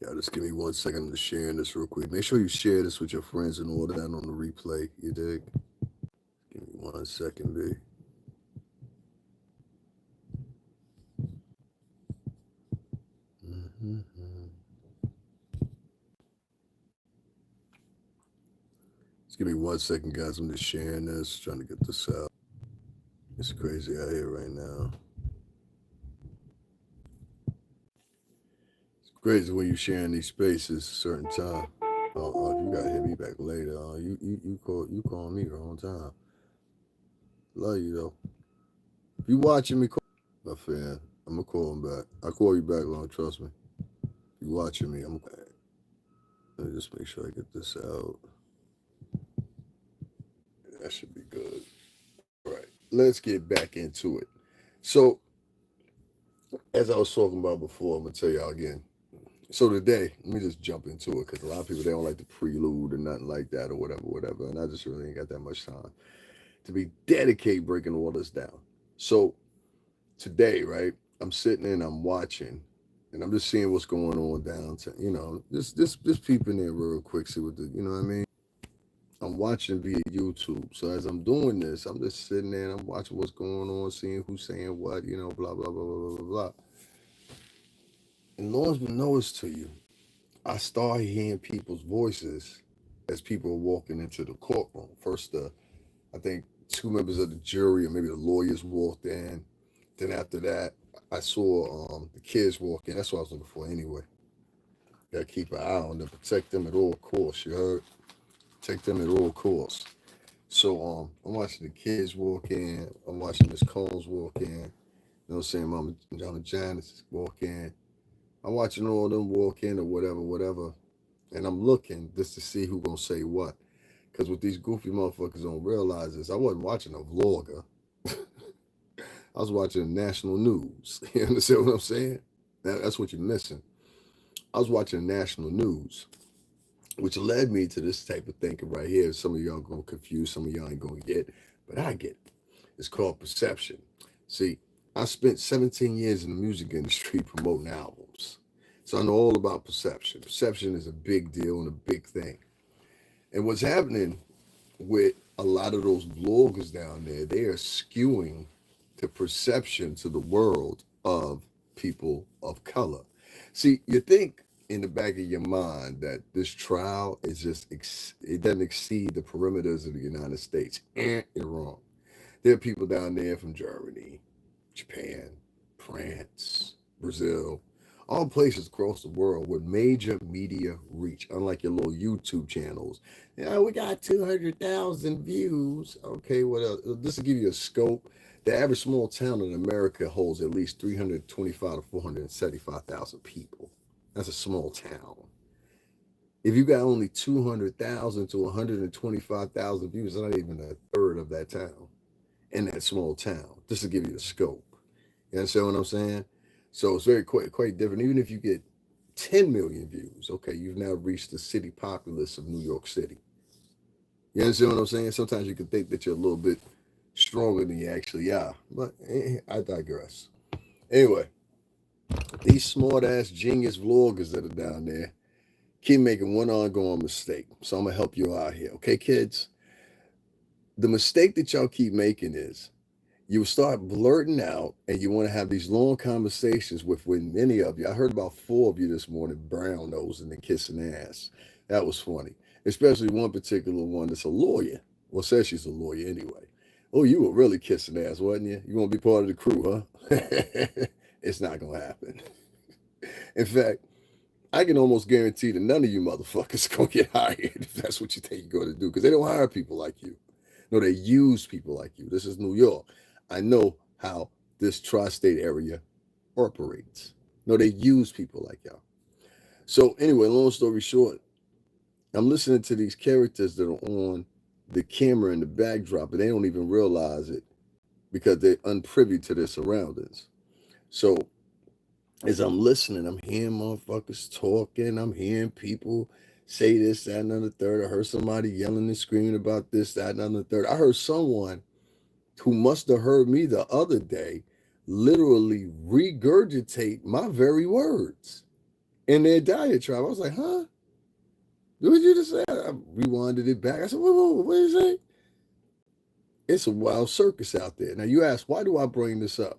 Yeah, just give me 1 second to share this real quick. Make sure you share this with your friends and all that on the replay. You dig? Give me 1 second, B. Mm-hmm. Just give me 1 second, guys. I'm just sharing this, trying to get this out. It's crazy out here right now. It's crazy when you're sharing these spaces a certain time. Oh, you gotta hit me back later. You call me the wrong time. Love you though. If you watching me, call my fan. I'm gonna call him back. I'll call you back, long. Trust me. If you watching me, I'm. Let me just make sure I get this out. That should be good. All right, let's get back into it. So, as I was talking about before, I'm gonna tell y'all again. So today, let me just jump into it because a lot of people they don't like the prelude or nothing like that or whatever, whatever. And I just really ain't got that much time to be dedicated breaking all this down. So today, right, I'm sitting and I'm watching, and I'm just seeing what's going on downtown. Just peeping in real quick, see what the you know what I mean. I'm watching via YouTube. So as I'm doing this, I'm just sitting there and I'm watching what's going on, seeing who's saying what, blah blah blah blah blah blah blah. And Lord's been noticed to you. I started hearing people's voices as people were walking into the courtroom. First, I think two members of the jury or maybe the lawyers walked in. Then after that, I saw the kids walk in. That's what I was looking for anyway. Got to keep an eye on them, protect them at all costs. You heard? Protect them at all costs. So I'm watching the kids walk in. I'm watching Miss Combs walk in. You know what I'm saying? Mama Janice walk in. I'm watching all of them walk in or whatever, whatever. And I'm looking just to see who gonna say what. Because what these goofy motherfuckers don't realize is I wasn't watching a vlogger. I was watching national news. You understand what I'm saying? That's what you're missing. I was watching national news, which led me to this type of thinking right here. Some of y'all gonna confuse, some of y'all ain't gonna get, but I get it. It's called perception. See, I spent 17 years in the music industry promoting albums. So I know all about perception. Perception is a big deal and a big thing. And what's happening with a lot of those bloggers down there, they are skewing the perception to the world of people of color. See, you think in the back of your mind that this trial is it doesn't exceed the perimeters of the United States. You're wrong. There are people down there from Germany, Japan, France, Brazil, all places across the world with major media reach, unlike your little YouTube channels. Yeah, we got 200,000 views. Okay, what else? This will give you a scope. The average small town in America holds at least 325 to 475,000 people. That's a small town. If you got only 200,000 to 125,000 views, it's not even a third of that town in that small town, just to give you the scope. You understand what I'm saying? So it's very quite different. Even if you get 10 million views, okay, you've now reached the city populace of New York City. You understand what I'm saying? Sometimes you can think that you're a little bit stronger than you actually are, but I digress. Anyway, these smart ass genius vloggers that are down there keep making one ongoing mistake. So I'm gonna help you out here, okay, kids? The mistake that y'all keep making is you start blurting out and you want to have these long conversations with many of you. I heard about four of you this morning, brown nose and then kissing ass. That was funny. Especially one particular one that's a lawyer. Well, says she's a lawyer anyway. Oh, you were really kissing ass, wasn't you? You want to be part of the crew, huh? It's not going to happen. In fact, I can almost guarantee that none of you motherfuckers going to get hired if that's what you think you're going to do because they don't hire people like you. No, they use people like you. This is New York. I know how this tri-state area operates. No, they use people like y'all. So anyway, long story short, I'm listening to these characters that are on the camera in the backdrop, and they don't even realize it because they're unprivy to their surroundings. So as I'm listening, I'm hearing motherfuckers talking. I'm hearing people say this, that, and the third. I heard somebody yelling and screaming about this, that, and the third. I heard someone who must have heard me the other day literally regurgitate my very words. in their diatribe. I was like, huh? What did you just say? I rewinded it back. I said, whoa, what did you say? It's a wild circus out there. Now you ask, why do I bring this up?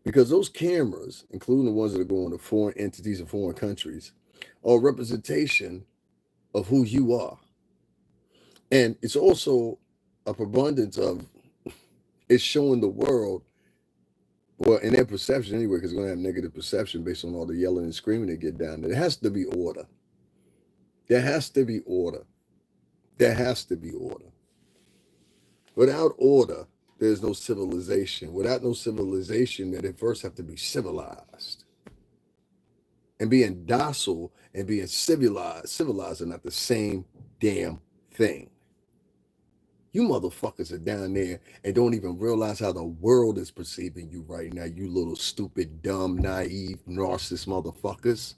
Because those cameras, including the ones that are going to foreign entities and foreign countries, are a representation of who you are. And it's also a preponderance of it's showing the world, well, in their perception anyway, because they're going to have negative perception based on all the yelling and screaming they get down there. There has to be order. There has to be order. There has to be order. Without order, there's no civilization. Without no civilization, that it first have to be civilized. And being docile and being civilized are not the same damn thing. You motherfuckers are down there and don't even realize how the world is perceiving you right now, you little stupid, dumb, naive, narcissist motherfuckers.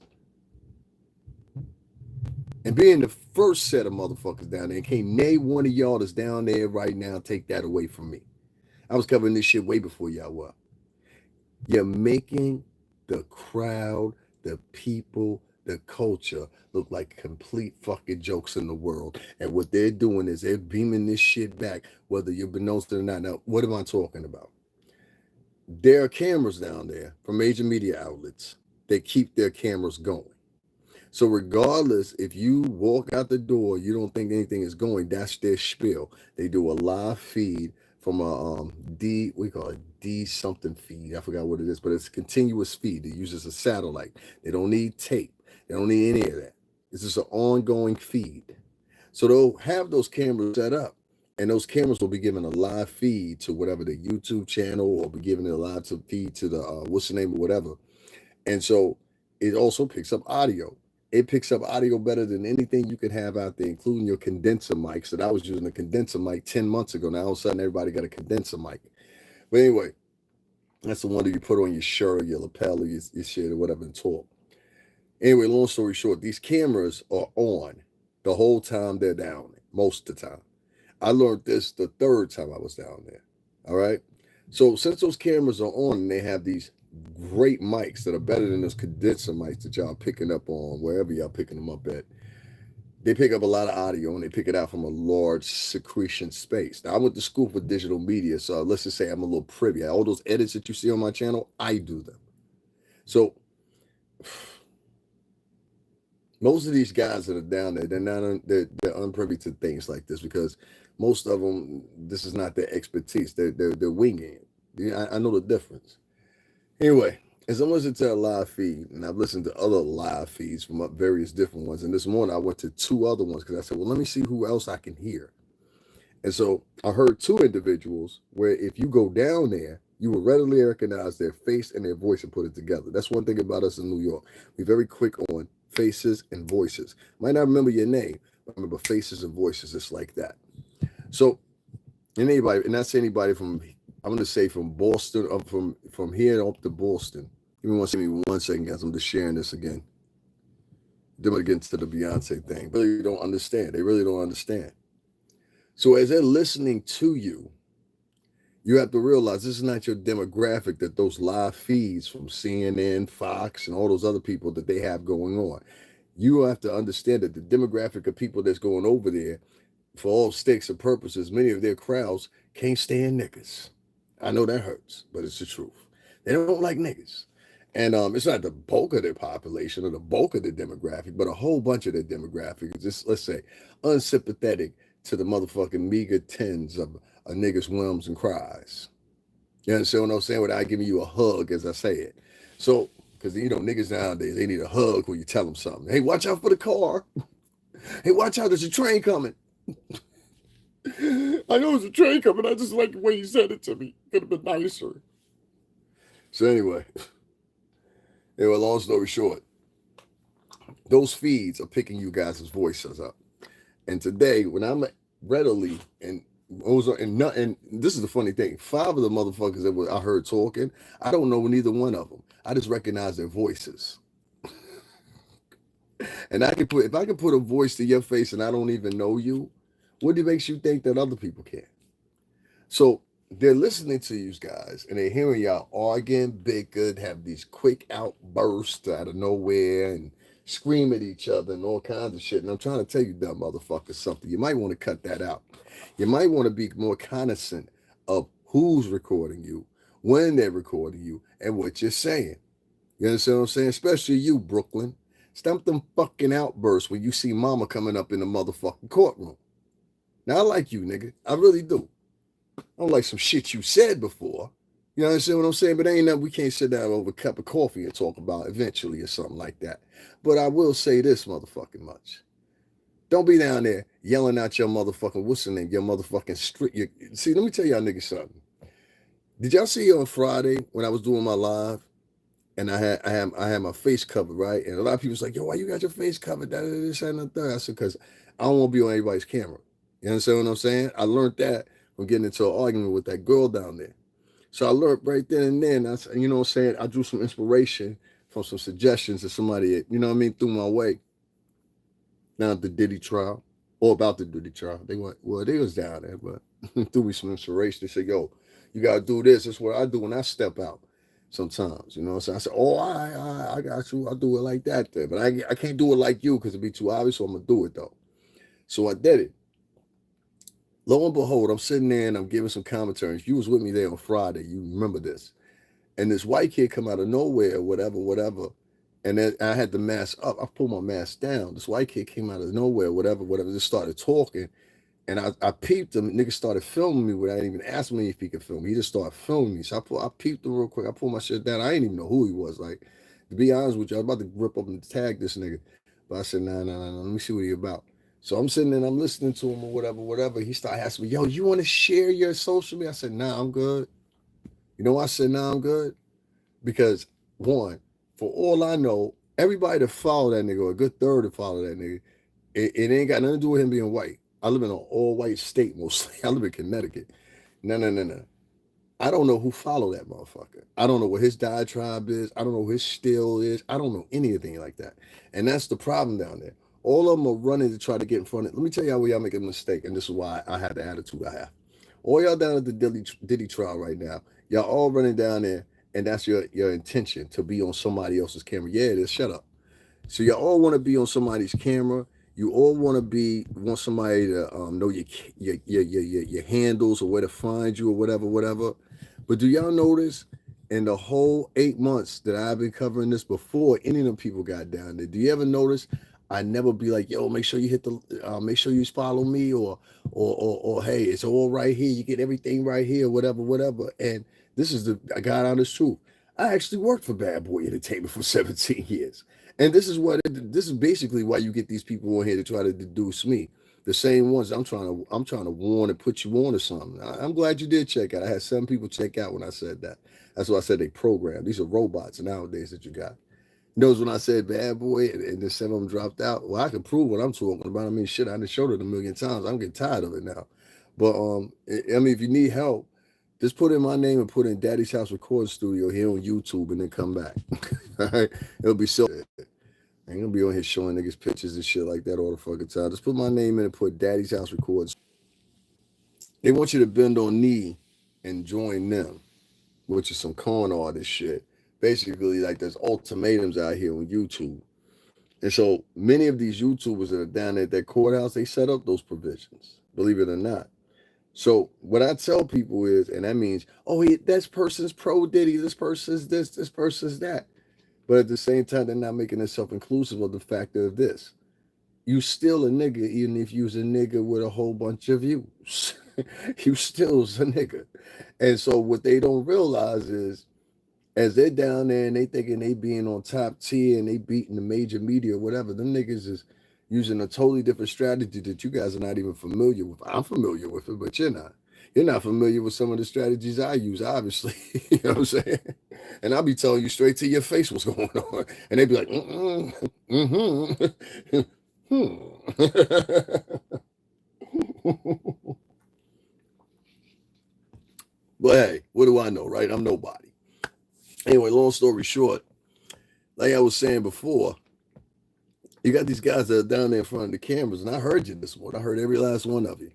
And being the first set of motherfuckers down there, can't name one of y'all that's down there right now take that away from me. I was covering this shit way before y'all were. You're making the crowd, the people, the culture look like complete fucking jokes in the world. And what they're doing is they're beaming this shit back, whether you've been noticed or not. Now, what am I talking about? There are cameras down there from major media outlets. They keep their cameras going. So regardless, if you walk out the door, you don't think anything is going, that's their spiel. They do a live feed from a we call it D something feed. I forgot what it is, but it's a continuous feed. It uses a satellite. They don't need tape. They don't need any of that. It's just an ongoing feed. So they'll have those cameras set up, and those cameras will be giving a live feed to whatever the YouTube channel, or be giving it a live feed to the what's the name or whatever. And so it also picks up audio. It picks up audio better than anything you could have out there, including your condenser mics. That I was using a condenser mic 10 months ago. Now all of a sudden everybody got a condenser mic. But anyway, that's the one that you put on your shirt, your lapel, or your shit, or whatever, and talk. Anyway, long story short, these cameras are on the whole time they're down there, most of the time. I learned this the third time I was down there. All right. So since those cameras are on and they have these great mics that are better than those condenser mics that y'all picking up on wherever y'all picking them up at, they pick up a lot of audio and they pick it out from a large secretion space. Now I went to school for digital media, so let's just say I'm a little privy. All those edits that you see on my channel, I do them. So most of these guys that are down there, they're unprivy to things like this, because most of them, this is not their expertise. They're winging it. I know the difference. Anyway, as I'm listening to a live feed, and I've listened to other live feeds from various different ones, and this morning I went to two other ones because I said, well, let me see who else I can hear. And so I heard two individuals where if you go down there, you will readily recognize their face and their voice and put it together. That's one thing about us in New York. We're very quick on faces and voices. Might not remember your name, but remember faces and voices. It's like that. So, and that's anybody from, I'm going to say from Boston, up from here up to Boston. Give me one second, guys. I'm just sharing this again. Then we get into the Beyonce thing. Really don't understand. They really don't understand. So as they're listening to you, you have to realize this is not your demographic, that those live feeds from CNN, Fox, and all those other people that they have going on. You have to understand that the demographic of people that's going over there, for all stakes and purposes, many of their crowds can't stand niggas. I know that hurts, but it's the truth. They don't like niggas. And it's not the bulk of their population or the bulk of their demographic, but a whole bunch of their demographic is just, let's say, unsympathetic to the motherfucking meager tens of a nigga's whims and cries. You understand what I'm saying? Without giving you a hug as I say it. So, because, niggas nowadays, they need a hug when you tell them something. Hey, watch out for the car. Hey, watch out, there's a train coming. I know there's a train coming. I just like the way you said it to me. Could have been nicer. So anyway, long story short, those feeds are picking you guys' voices up. And today, when I'm readily, and this is the funny thing, 5 of the motherfuckers that I heard talking, I don't know neither one of them. I just recognize their voices. And if I can put a voice to your face and I don't even know you, what makes you think that other people can? So they're listening to you guys and they're hearing y'all arguing, bicker, have these quick outbursts out of nowhere, and scream at each other and all kinds of shit. And I'm trying to tell you, dumb motherfucker, something. You might want to cut that out. You might want to be more cognizant of who's recording you, when they're recording you, and what you're saying. You understand what I'm saying? Especially you, Brooklyn. Stop them fucking outbursts when you see mama coming up in the motherfucking courtroom. Now, I like you, nigga. I really do. I don't like some shit you said before. You understand what I'm saying? But ain't nothing we can't sit down over a cup of coffee and talk about eventually or something like that. But I will say this motherfucking much. Don't be down there yelling out your motherfucking, what's the name? Your motherfucking street. See, let me tell y'all niggas something. Did y'all see on Friday when I was doing my live? And I had my face covered, right? And a lot of people was like, yo, why you got your face covered? That, this, and the third. I said, because I don't want to be on everybody's camera. You understand what I'm saying? I learned that from getting into an argument with that girl down there. So I learned right then and then. You know what I'm saying? I drew some inspiration from some suggestions that somebody, you know what I mean, threw my way. Now the Diddy trial, or about the Diddy trial. They was down there, but threw me some inspiration. They said, yo, you got to do this. That's what I do when I step out. Sometimes, you know what I'm saying? I said, oh, I got you. I'll do it like that then. But I can't do it like you because it'd be too obvious, so I'm going to do it, though. So I did it. Lo and behold, I'm sitting there and I'm giving some commentary. If you was with me there on Friday, you remember this. And this white kid come out of nowhere, whatever. And then I had the mask up. I pulled my mask down. This white kid came out of nowhere, whatever, just started talking. And I peeped him. Nigga started filming me without even asking me if he could film me. He just started filming me. So I peeped him real quick. I pulled my shit down. I didn't even know who he was. Like, to be honest with you, I was about to rip up and tag this nigga. But I said, nah. Let me see what he about. So I'm sitting there and I'm listening to him or whatever. He started asking me, yo, you want to share your social media? I said, nah, I'm good. You know why I said, nah, I'm good? Because, one, for all I know, everybody that follow that nigga, or a good third that follow that nigga, it ain't got nothing to do with him being white. I live in an all-white state mostly. I live in Connecticut. No. I don't know who followed that motherfucker. I don't know what his diatribe is. I don't know who his still is. I don't know anything like that. And that's the problem down there. All of them are running to try to get in front of it. Let me tell y'all where y'all make a mistake, and this is why I have the attitude I have. All y'all down at the Diddy trial right now, y'all all running down there, and that's your intention, to be on somebody else's camera. Yeah, it is. Shut up. So y'all all want to be on somebody's camera. You all want somebody to know your handles or where to find you or whatever. But do y'all notice in the whole 8 months that I've been covering this before any of them people got down there? Do you ever notice I never be like, yo, make sure you make sure you follow me or hey, it's all right here. You get everything right here, whatever. And this is the God honest truth. I actually worked for Bad Boy Entertainment for 17 years. And this is basically why you get these people on here to try to deduce me. The same ones I'm trying to warn and put you on or something. I'm glad you did check out. I had 7 people check out when I said that. That's why I said they programmed. These are robots nowadays that you got. Knows when I said Bad Boy and then 7 of them dropped out. Well, I can prove what I'm talking about. I mean, shit, I done showed it a million times. I'm getting tired of it now. But I mean, if you need help, just put in my name and put in Daddy's House Recording Studio here on YouTube and then come back. All right? It'll be so. I ain't gonna be on here showing niggas pictures and shit like that all the fucking time. Just put my name in and put Daddy's House Records. They want you to bend on knee and join them, which is some con artist shit. Basically, like there's ultimatums out here on YouTube. And so many of these YouTubers that are down at that courthouse, they set up those provisions, believe it or not. So what I tell people is, and that means, oh, this person's pro Diddy, this person's this person's that. But at the same time, they're not making themselves inclusive of the factor of this. You still a nigga, even if you's a nigga with a whole bunch of views. You still's a nigga. And so what they don't realize is, as they're down there and they thinking they being on top tier and they beating the major media or whatever, them niggas is using a totally different strategy that you guys are not even familiar with. I'm familiar with it, but you're not. You're not familiar with some of the strategies I use, obviously. You know what I'm saying? And I'll be telling you straight to your face what's going on. And they be like, But hey, what do I know, right? I'm nobody. Anyway, long story short, like I was saying before, you got these guys that are down there in front of the cameras, and I heard you this morning. I heard every last one of you.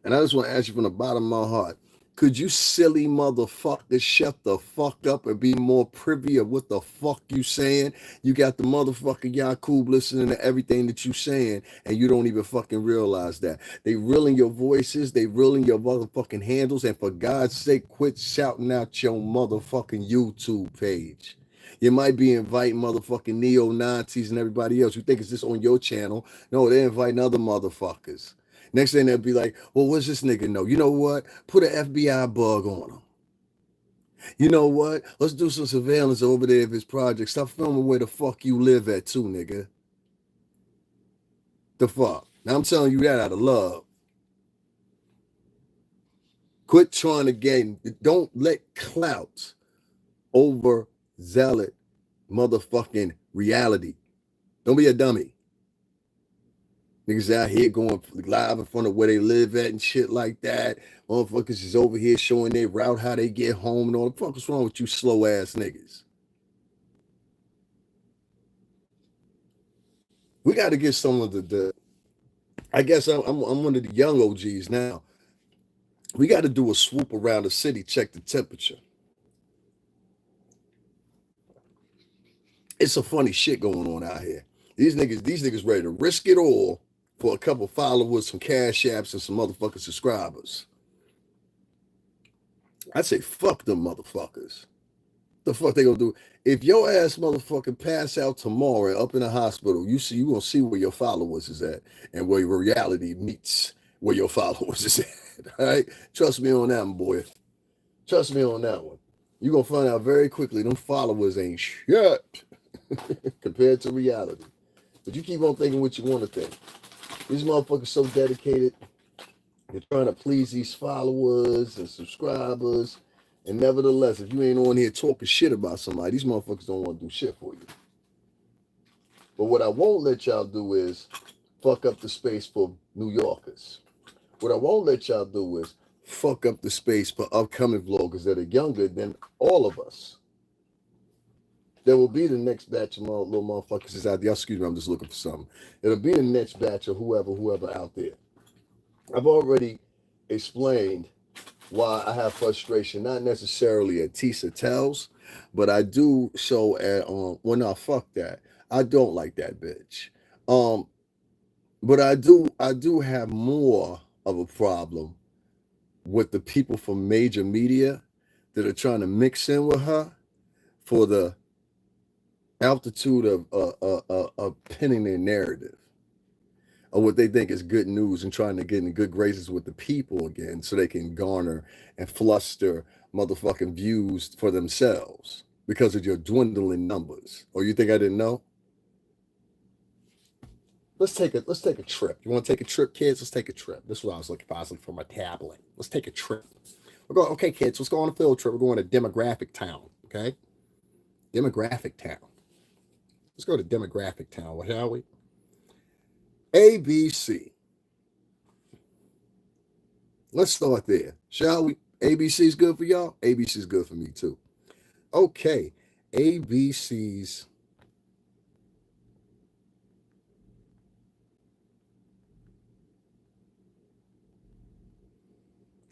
And I just want to ask you from the bottom of my heart, Could you silly motherfuckers shut the fuck up and be more privy of what the fuck you saying? You got the motherfucking Yakub listening to everything that you saying, and you don't even fucking realize that. They reeling your voices, they reeling your motherfucking handles, and for God's sake, quit shouting out your motherfucking YouTube page. You might be inviting motherfucking neo-Nazis and everybody else. You think it's just on your channel. No, they're inviting other motherfuckers. Next thing they'll be like, well, what's this nigga know? You know what? Put an FBI bug on him. You know what? Let's do some surveillance over there of his project. Stop filming where the fuck you live at too, nigga. The fuck? Now I'm telling you that out of love. Quit trying to get, don't let clout over zealot motherfucking reality. Don't be a dummy. Niggas out here going live in front of where they live at and shit like that. Motherfuckers is over here showing their route, how they get home and all. The fuck is wrong with you slow ass niggas? We got to get some of the I guess I'm one of the young OGs now. We got to do a swoop around the city, check the temperature. It's some funny shit going on out here. These niggas ready to risk it all for a couple followers, some cash apps, and some motherfucking subscribers. I say fuck them motherfuckers. The fuck they gonna do? If your ass motherfucking pass out tomorrow up in the hospital, you gonna see where your followers is at and where your reality meets where your followers is at. All right? Trust me on that one, boy. Trust me on that one. You're gonna find out very quickly them followers ain't shit compared to reality. But you keep on thinking what you want to think. These motherfuckers so dedicated. They're trying to please these followers and subscribers. And nevertheless, if you ain't on here talking shit about somebody, these motherfuckers don't want to do shit for you. But what I won't let y'all do is fuck up the space for New Yorkers. What I won't let y'all do is fuck up the space for upcoming vloggers that are younger than all of us. There will be the next batch of little motherfuckers is out there. Excuse me, I'm just looking for something. It'll be the next batch of whoever out there. I've already explained why I have frustration, not necessarily at Tisa Tells, but I do so at well, no, fuck that. I don't like that bitch. But I do have more of a problem with the people from major media that are trying to mix in with her for the altitude of pinning their narrative or what they think is good news and trying to get in good graces with the people again so they can garner and fluster motherfucking views for themselves because of your dwindling numbers. Or you think I didn't know? Let's take a trip. You want to take a trip, kids? Let's take a trip. This is what I was looking for. I was looking for my tablet. Let's take a trip. We're going, okay, kids, let's go on a field trip. We're going to Demographic Town, okay? Demographic Town. Let's go to Demographic Town, shall we? ABC. Let's start there, shall we? ABC's good for y'all? ABC's good for me too. Okay, ABC's.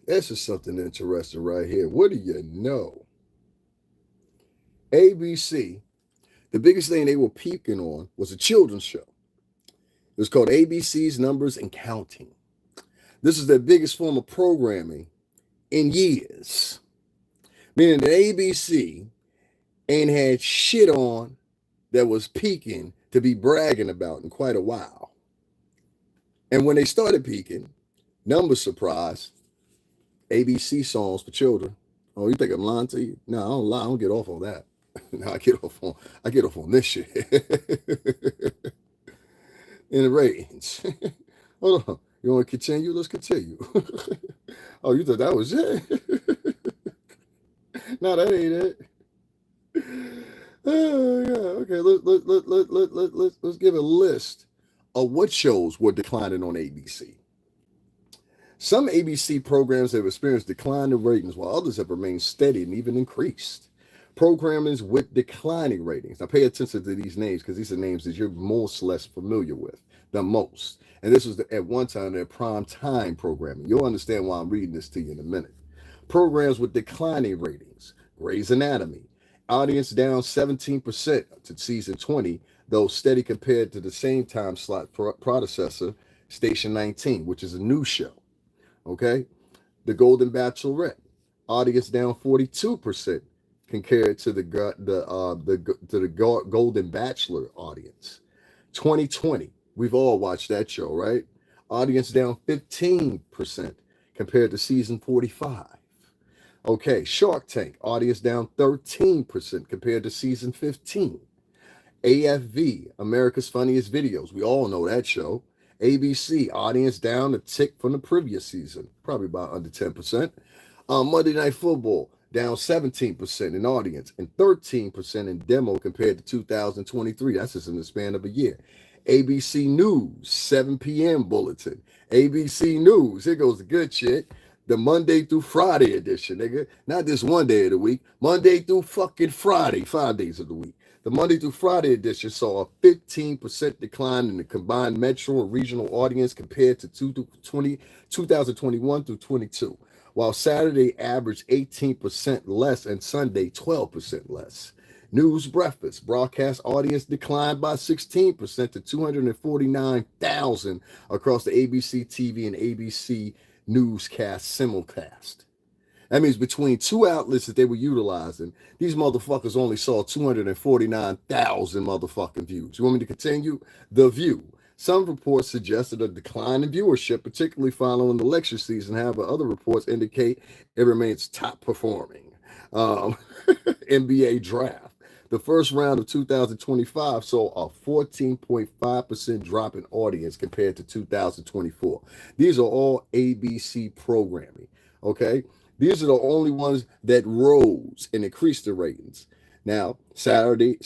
This is something interesting right here. What do you know? ABC, the biggest thing they were peaking on was a children's show. It was called ABC's Numbers and Counting. This is their biggest form of programming in years. Meaning that ABC ain't had shit on that was peaking to be bragging about in quite a while. And when they started peaking, numbers surprised, ABC songs for children. Oh, you think I'm lying to you? No, I don't lie. I don't get off on that. No, I get off on this shit. In the ratings. Hold on. You want to continue? Let's continue. Oh, you thought that was it? No, that ain't it. Oh, yeah. Okay, let's give a list of what shows were declining on ABC. Some ABC programs have experienced decline in ratings, while others have remained steady and even increased. Programmers with declining ratings. Now, pay attention to these names because these are names that you're most less familiar with the most. And this was at one time their prime time programming. You'll understand why I'm reading this to you in a minute. Programs with declining ratings. Grey's Anatomy. Audience down 17% to season 20, though steady compared to the same time slot predecessor, Station 19, which is a new show. Okay? The Golden Bachelorette. Audience down 42% compared to the Golden Bachelor audience. 2020, we've all watched that show, right? Audience down 15% compared to season 45. Okay, Shark Tank, audience down 13% compared to season 15. AFV, America's Funniest Videos, we all know that show. ABC, audience down a tick from the previous season, probably about under 10%. Monday Night Football, down 17% in audience and 13% in demo compared to 2023. That's just in the span of a year. ABC News, 7 p.m. bulletin. ABC News, here goes the good shit. The Monday through Friday edition, nigga. Not just one day of the week. Monday through fucking Friday, 5 days of the week. The Monday through Friday edition saw a 15% decline in the combined metro and regional audience compared to 2021 through 22, while Saturday averaged 18% less and Sunday 12% less. News Breakfast broadcast audience declined by 16% to 249,000 across the ABC TV and ABC Newscast simulcast. That means between two outlets that they were utilizing, these motherfuckers only saw 249,000 motherfucking views. You want me to continue? The View. Some reports suggested a decline in viewership, particularly following the election season. However, other reports indicate it remains top performing. NBA Draft. The first round of 2025 saw a 14.5% drop in audience compared to 2024. These are all ABC programming, okay? These are the only ones that rose and increased the ratings. Now, Saturday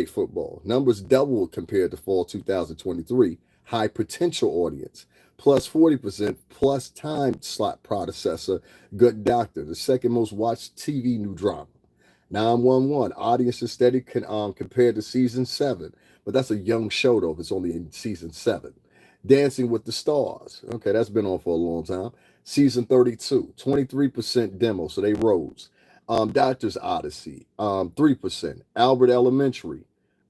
football, numbers doubled compared to fall 2023. High potential audience, plus 40%, plus time slot predecessor, Good Doctor, the second most watched TV new drama. 911, audience is steady compared to season 7, but that's a young show though, if it's only in season 7. Dancing with the Stars, okay, that's been on for a long time. Season 32, 23% demo, so they rose. Doctor's Odyssey, 3%. Albert Elementary,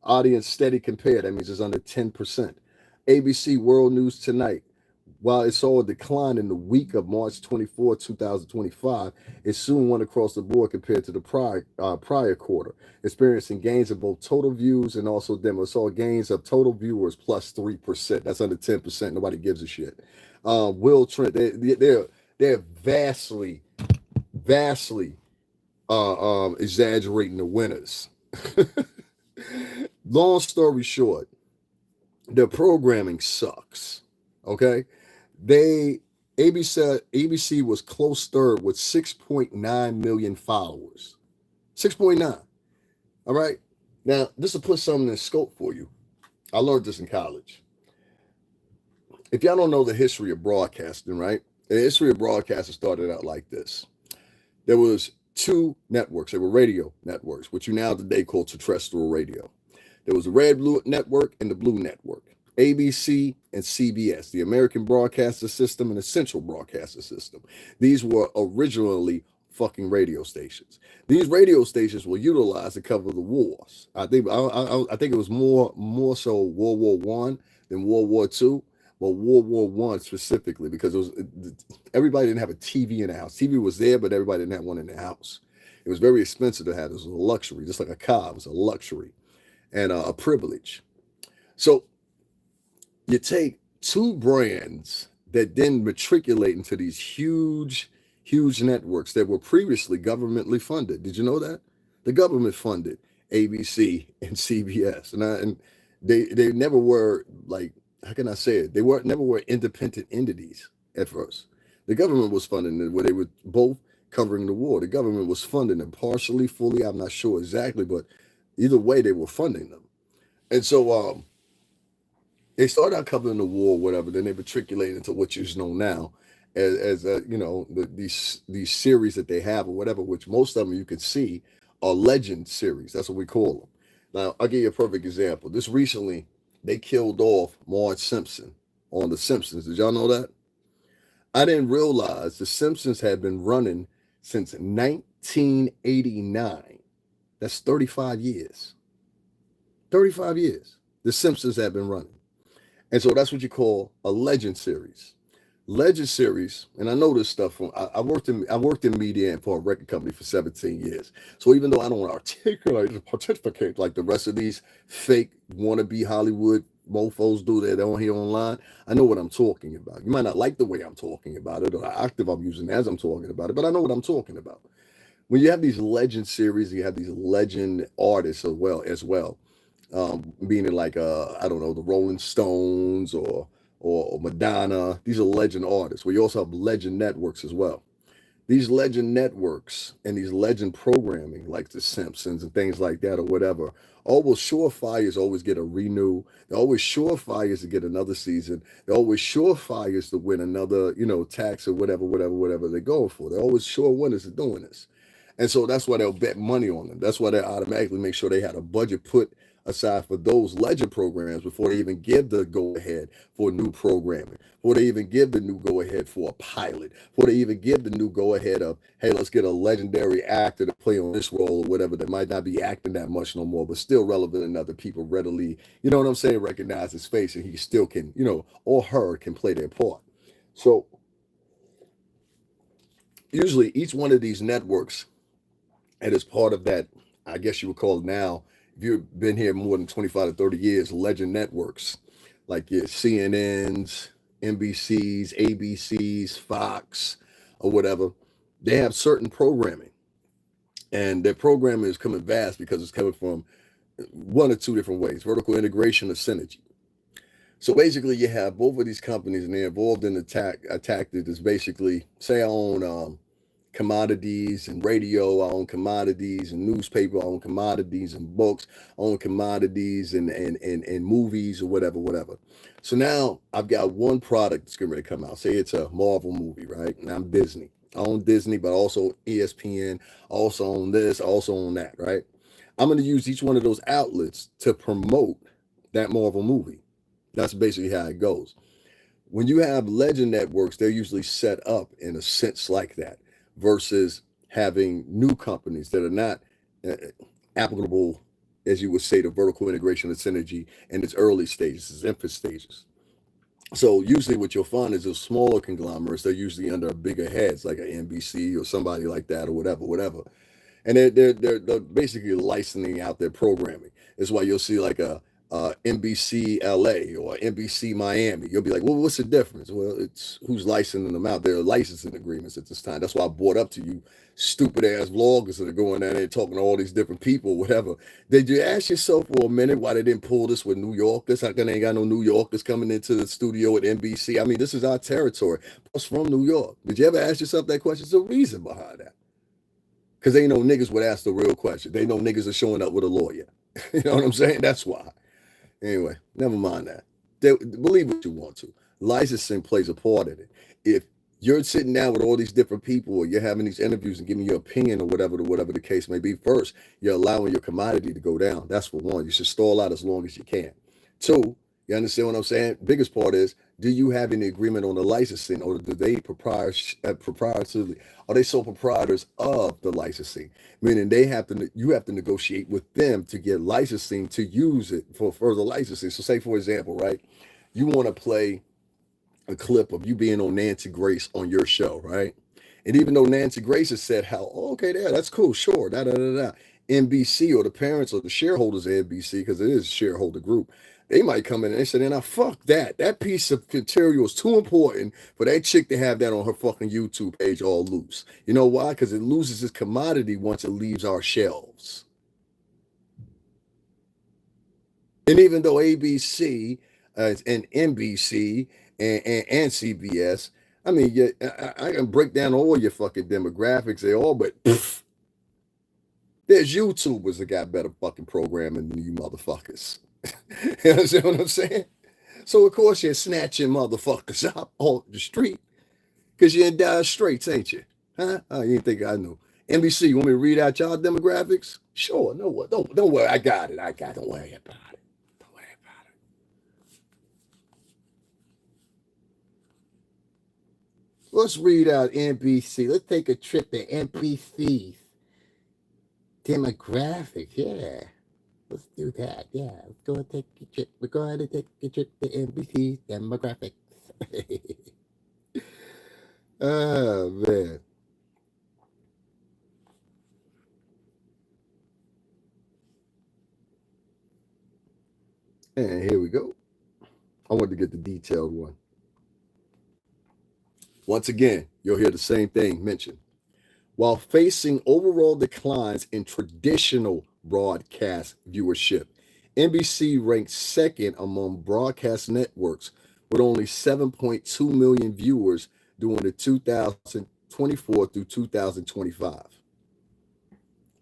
audience steady compared, that means it's under 10%. ABC World News Tonight, while it saw a decline in the week of March 24, 2025, it soon went across the board compared to the prior quarter, experiencing gains in both total views and also demo. It saw gains of total viewers plus 3%. That's under 10%. Nobody gives a shit. Will Trent, they're vastly exaggerating the winners. Long story short, the programming sucks. Okay. ABC was close third with 6.9 million followers. 6.9. All right. Now, this will put something in scope for you. I learned this in college. If y'all don't know the history of broadcasting, right? The history of broadcasting started out like this. There was two networks. They were radio networks, which you now today call terrestrial radio. There was the Red Blue Network and the Blue Network. ABC and CBS, the American Broadcaster System and the Central Broadcaster System. These were originally fucking radio stations. These radio stations were utilized to cover the wars. I think it was more so World War One than World War II, but World War One specifically because everybody didn't have a TV in the house. TV was there, but everybody didn't have one in the house. It was very expensive to have. It was a luxury, just like a car. It was a luxury and a privilege. So you take two brands that then matriculate into these huge networks that were previously governmentally funded. Did you know that? The government funded ABC and CBS. And they never were like, how can I say it? They never were independent entities at first. The government was funding them where they were both covering the war. The government was funding them partially, fully. I'm not sure exactly, but either way, they were funding them. And so, they started out covering the war, whatever. Then they matriculated into what you know now as these series that they have or whatever, which most of them you can see are legend series. That's what we call them. Now, I'll give you a perfect example. This recently, they killed off Marge Simpson on The Simpsons. Did y'all know that? I didn't realize The Simpsons had been running since 1989. That's 35 years. 35 years. The Simpsons have been running. And so that's what you call a legend series. Legend series, and I know this stuff from I worked in media and for a record company for 17 years. So even though I don't articulate pontificate like the rest of these fake wannabe Hollywood mofos do that on here online, I know what I'm talking about. You might not like the way I'm talking about it or the octave I'm using as I'm talking about it, but I know what I'm talking about. When you have these legend series, you have these legend artists as well, meaning like I don't know, the Rolling Stones or Madonna. These are legend artists. We also have legend networks as well. These legend networks and these legend programming, like The Simpsons and things like that, or whatever, always surefires always get a renew. They're always surefires to get another season. They're always surefires to win another, tax or whatever they're going for. They're always sure winners of doing this. And so that's why they'll bet money on them. That's why they automatically make sure they had a budget put aside for those legend programs before they even give the go ahead for new programming, before they even give the new go ahead for a pilot, before they even give the new go ahead of, hey, let's get a legendary actor to play on this role or whatever that might not be acting that much no more, but still relevant and other people readily, you know what I'm saying, recognize his face and he still can, or her can play their part. So usually each one of these networks, and as part of that, I guess you would call it now, if you've been here more than 25 to 30 years, legend networks, like your CNNs, NBCs, ABCs, Fox, or whatever, they have certain programming. And their programming is coming vast because it's coming from one or two different ways, vertical integration or synergy. So basically, you have both of these companies, and they're involved in a tactic that's basically, say I own commodities and radio, I own commodities and newspaper, I own commodities and books, I own commodities and movies or whatever. So now I've got one product that's going to come out. Say it's a Marvel movie, right? And I'm Disney. I own Disney, but also ESPN, I also own this, I also own that, right? I'm going to use each one of those outlets to promote that Marvel movie. That's basically how it goes. When you have legend networks, they're usually set up in a sense like that versus having new companies that are not applicable, as you would say, to vertical integration and synergy in its early stages, its infant stages. So usually what you'll find is those smaller conglomerates, they're usually under bigger heads like an NBC or somebody like that or whatever. And they're basically licensing out their programming. That's why you'll see like a NBC LA or NBC Miami. You'll be like, well, what's the difference? Well, it's who's licensing them out. There are licensing agreements at this time. That's why I brought up to you stupid ass vloggers that are going down there talking to all these different people, whatever. Did you ask yourself for a minute why they didn't pull this with New Yorkers? How come they ain't got no New Yorkers coming into the studio at NBC? I mean, this is our territory. Plus from New York. Did you ever ask yourself that question? There's a reason behind that. Because they know niggas would ask the real question. They know niggas are showing up with a lawyer. You know what I'm saying? That's why. Anyway, never mind that. Believe what you want to. Licensing plays a part in it. If you're sitting down with all these different people or you're having these interviews and giving your opinion or whatever the case may be, first, you're allowing your commodity to go down. That's for one. You should stall out as long as you can. Two, you understand what I'm saying? Biggest part is, do you have any agreement on the licensing, or do they proprietarily, are they sole proprietors of the licensing? Meaning you have to negotiate with them to get licensing to use it for further licensing. So say, for example, right, you want to play a clip of you being on Nancy Grace on your show, right? And even though Nancy Grace has said okay, that's cool, sure, NBC or the parents or the shareholders of NBC, because it is a shareholder group, they might come in and they say, nah, fuck that. That piece of material is too important for that chick to have that on her fucking YouTube page all loose. You know why? Because it loses its commodity once it leaves our shelves. And even though ABC and NBC and CBS, I mean, I can break down all your fucking demographics. They all, but there's YouTubers that got better fucking programming than you motherfuckers. You understand what I'm saying? So of course you're snatching motherfuckers up off the street because you're in dire straits, ain't you? Huh? Oh, you didn't think I knew. NBC, you want me to read out y'all demographics? Sure, no, don't worry, I got it. Don't worry about it. Don't worry about it. Let's read out NBC. Let's take a trip to NBC's demographics. Yeah. Let's do that. Yeah. Let's go and take a trip. We're going to take a trip to NBC's demographics. Oh, man. And here we go. I want to get the detailed one. Once again, you'll hear the same thing mentioned. While facing overall declines in traditional broadcast viewership, NBC ranked second among broadcast networks with only 7.2 million viewers during the 2024 through 2025.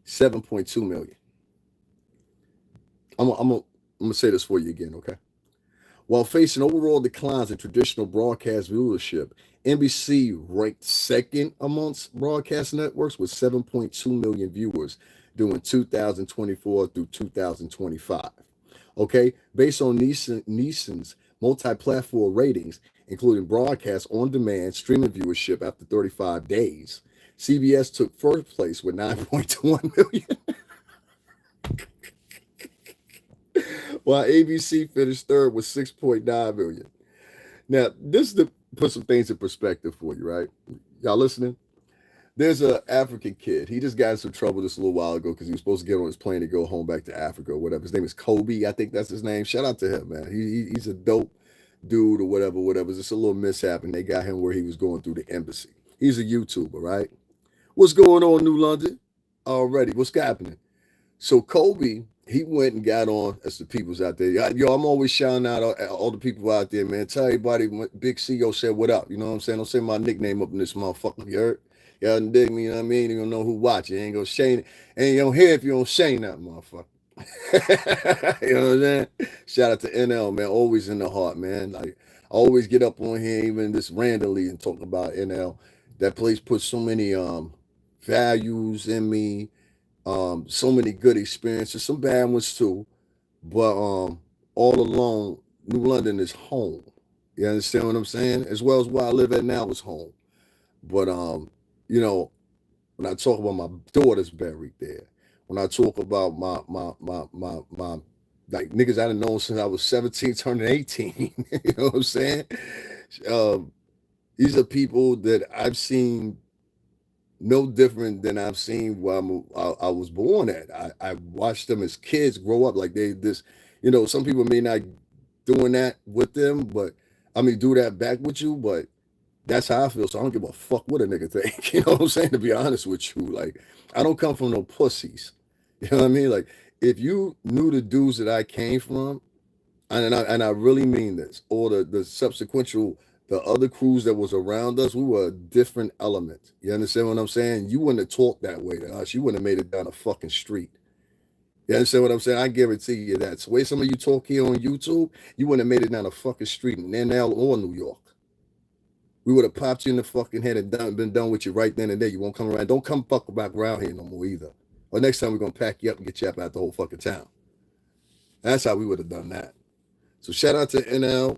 7.2 million. I'm going to say this for you again, okay? While facing overall declines in traditional broadcast viewership, NBC ranked second amongst broadcast networks with 7.2 million viewers during 2024 through 2025. Okay, based on Nielsen's multi-platform ratings, including broadcast on demand streaming viewership after 35 days, CBS took first place with 9.1 million, while ABC finished third with 6.9 million. Now, this is to put some things in perspective for you, right? Y'all listening? There's an African kid. He just got in some trouble this a little while ago because he was supposed to get on his plane to go home back to Africa or whatever. His name is Kobe. I think that's his name. Shout out to him, man. He's a dope dude or whatever. It's just a little mishap, and they got him where he was going through the embassy. He's a YouTuber, right? What's going on, New London? Already, what's happening? So Kobe, he went and got on as the people's out there. Yo, I'm always shouting out all the people out there, man. Tell everybody Big CEO said what up. You know what I'm saying? Don't say my nickname up in this motherfucker. You heard? Y'all dig me, you know what I mean? You don't know who watching. You ain't gonna shame it. And you don't hear if you don't shame that motherfucker. You know what I'm saying? Shout out to NL, man. Always in the heart, man. Like I always get up on here, even this randomly, and talk about NL. That place puts so many values in me, so many good experiences, some bad ones too. But all along, New London is home. You understand what I'm saying? As well as where I live at now is home. But you know, when I talk about my daughter's buried there, when I talk about my like niggas I done known since I was 17, turning 18, you know what I'm saying? Um, these are people that I've seen no different than I've seen where I was born at. I watched them as kids grow up like they this, you know, some people may not doing that with them, but I mean do that back with you, but that's how I feel. So I don't give a fuck what a nigga think. You know what I'm saying? To be honest with you, like I don't come from no pussies. You know what I mean? Like if you knew the dudes that I came from, and I really mean this, or the subsequent the other crews that was around us, we were a different element. You understand what I'm saying? You wouldn't have talked that way to us. You wouldn't have made it down a fucking street. You understand what I'm saying? I guarantee you that. So the way some of you talk here on YouTube, you wouldn't have made it down a fucking street in NL or New York. We would have popped you in the fucking head and been done with you right then and there. You won't come around. Don't come fuck back around here no more either. Or next time we're gonna pack you up and get you up out the whole fucking town. That's how we would have done that. So shout out to NL.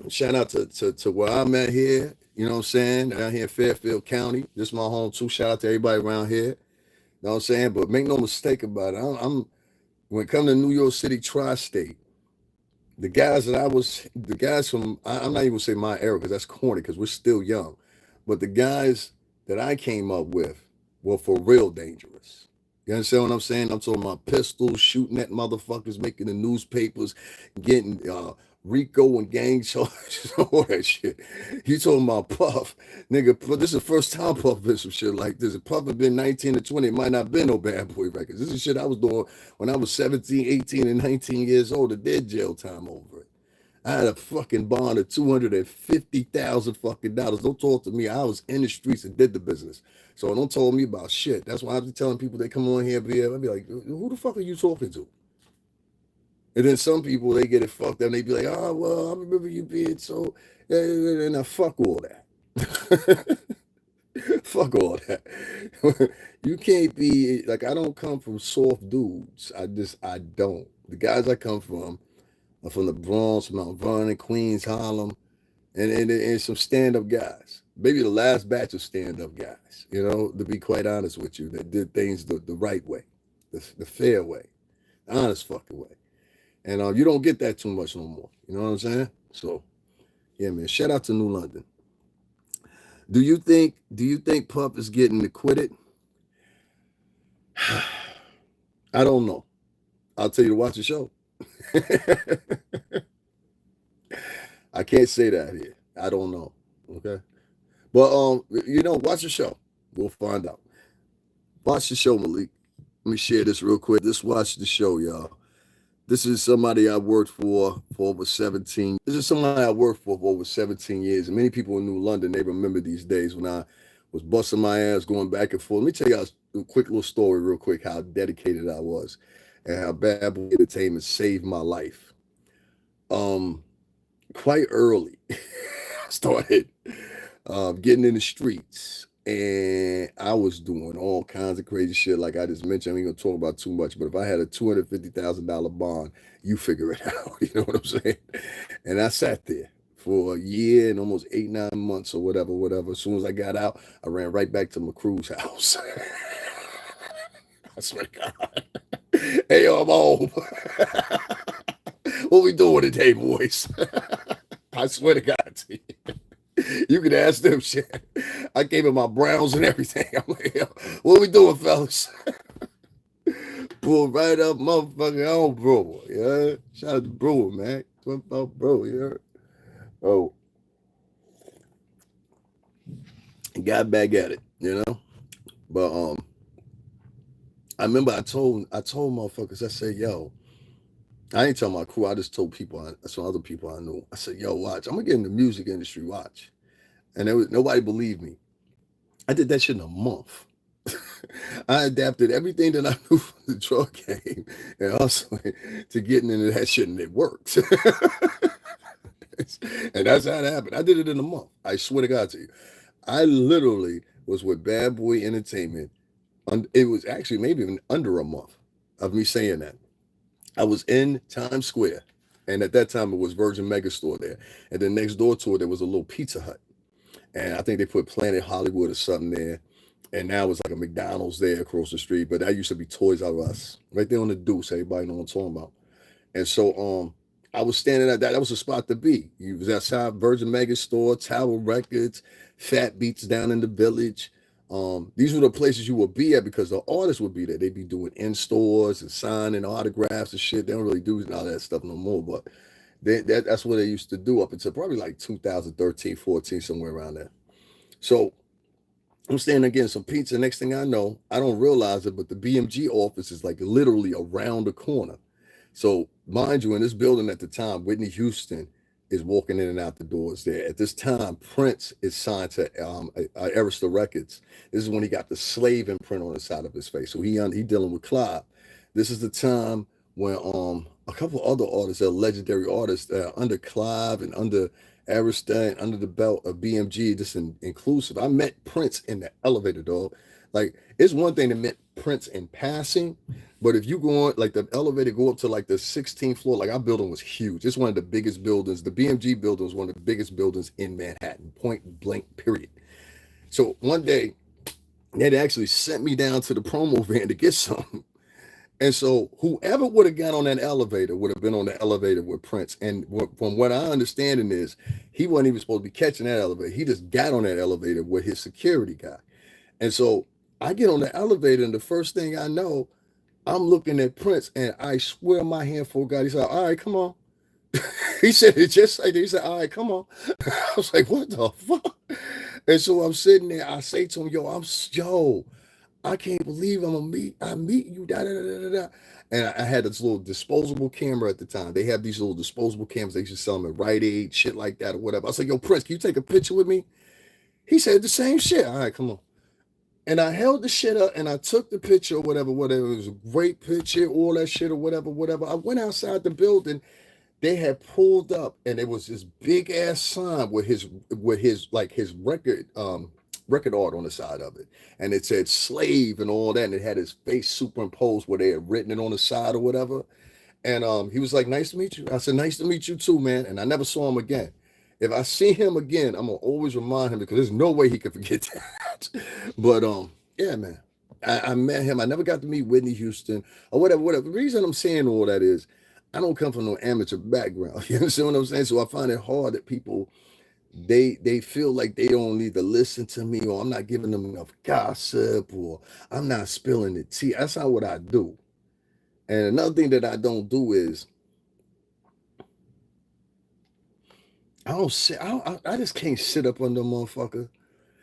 Shout out to where I'm at here. You know what I'm saying? Down here in Fairfield County. This is my home too. Shout out to everybody around here. You know what I'm saying? But make no mistake about it. I'm when it comes to New York City tri-state, the guys from, I'm not even gonna say my era because that's corny because we're still young, but the guys that I came up with were for real dangerous. You understand what I'm saying? I'm talking about pistols, shooting at motherfuckers, making the newspapers, getting Rico and gang charges, all that shit. You talking about Puff, nigga? This is the first time Puff did some shit like this. If Puff had been 19 or 20, it might not have been no Bad Boy Records. This is shit I was doing when I was 17, 18, and 19 years old. I did jail time over it. I had a fucking bond of $250,000 fucking dollars. Don't talk to me. I was in the streets and did the business. So don't talk to me about shit. That's why I be telling people they come on here, I'd be like, who the fuck are you talking to? And then some people they get it fucked up and they be like, oh well, I remember you being so and fuck all that. Fuck all that. You can't be like I don't come from soft dudes. I don't. The guys I come from are from the Bronx, Mount Vernon, Queens, Harlem, and some stand-up guys. maybe the last batch of stand-up guys, to be quite honest with you, that did things the right way, the fair way, the honest fucking way. And you don't get that too much no more. You know what I'm saying? So yeah, man. Shout out to New London. Do you think Puff is getting acquitted? I don't know. I'll tell you to watch the show. I can't say that here. I don't know. Okay. But watch the show. We'll find out. Watch the show, Malik. Let me share this real quick. Just watch the show, y'all. This is somebody I worked for over 17. This is somebody I worked for over 17 years. And many people in New London, they remember these days when I was busting my ass going back and forth. Let me tell y'all a quick little story real quick, how dedicated I was and how Bad Boy Entertainment saved my life. Quite early, I started getting in the streets, and I was doing all kinds of crazy shit. Like I just mentioned, I ain't gonna talk about too much, but if I had a $250,000 bond, you figure it out. You know what I'm saying? And I sat there for a year and almost 8-9 months or whatever. As soon as I got out, I ran right back to McCrew's house. I swear to God. Hey, yo, I'm home. What we doing today, boys? I swear to God to you. You can ask them shit. I gave him my Browns and everything. I'm like, yo, what we doing, fellas? Pull right up, motherfucking on, bro. Yeah. Shout out to Brewer, man. What about bro? Yeah. Oh, got back at it, But I remember I told motherfuckers, I said, yo, I ain't telling my crew, I just told some other people I knew. I said, yo, watch, I'm gonna get in the music industry, watch. And nobody believed me. I did that shit in a month. I adapted everything that I knew from the drug game and also to getting into that shit, and it worked. And that's how it happened. I did it in a month. I swear to God to you. I literally was with Bad Boy Entertainment. It was actually maybe even under a month of me saying that. I was in Times Square, and at that time it was Virgin Megastore there. And then next door to it, there was a little Pizza Hut. And I think they put Planet Hollywood or something there. And now it's like a McDonald's there across the street. But that used to be Toys R Us. Right there on the Deuce. Everybody know what I'm talking about. And so I was standing at that. That was a spot to be. You was outside Virgin Megastore, Tower Records, Fat Beats down in the Village. These were the places you would be at because the artists would be there. They'd be doing in-stores and signing autographs and shit. They don't really do all that stuff no more. But that's what they used to do up until probably like 2013, 14, somewhere around there. So I'm standing getting some pizza. Next thing I know, I don't realize it, but the BMG office is like literally around the corner. So mind you, in this building at the time, Whitney Houston is walking in and out the doors there. At this time, Prince is signed to Arista Records. This is when he got the slave imprint on the side of his face. So he dealing with Clive. This is the time when a couple of other artists, legendary artists, under Clive and under Arista and under the belt of BMG, just inclusive. I met Prince in the elevator, dog. Like, it's one thing to meet Prince in passing, but if you go on, like the elevator go up to like the 16th floor, like our building was huge. It's one of the biggest buildings. The BMG building was one of the biggest buildings in Manhattan, point blank, period. So one day, they'd actually sent me down to the promo van to get something. And so whoever would have got on that elevator would have been on the elevator with Prince. And from what I understanding is, he wasn't even supposed to be catching that elevator. He just got on that elevator with his security guy. And so I get on the elevator, and the first thing I know, I'm looking at Prince, and I swear my hand for God, he said, all right, come on. He said it just like that. He said, all right, come on. I was like, what the fuck? And so I'm sitting there. I say to him, yo, I can't believe I'm meet you, da da da da da. And I had this little disposable camera at the time. They have these little disposable cameras. They used to sell them at Rite Aid, shit like that or whatever. I was like, yo, Prince, can you take a picture with me? He said the same shit. All right, come on. And I held the shit up and I took the picture or whatever. It was a great picture, all that shit or whatever. I went outside the building. They had pulled up and it was this big ass sign with his record art on the side of it. And it said slave and all that. And it had his face superimposed where they had written it on the side or whatever. And he was like, nice to meet you. I said, nice to meet you too, man. And I never saw him again. If I see him again, I'm gonna always remind him because there's no way he can forget that. But yeah, man. I met him. I never got to meet Whitney Houston or whatever. Whatever. The reason I'm saying all that is I don't come from no amateur background. You understand what I'm saying? So I find it hard that people they feel like they don't need to listen to me, or I'm not giving them enough gossip, or I'm not spilling the tea. That's not what I do. And another thing that I don't do is I don't sit. I just can't sit up under a motherfucker.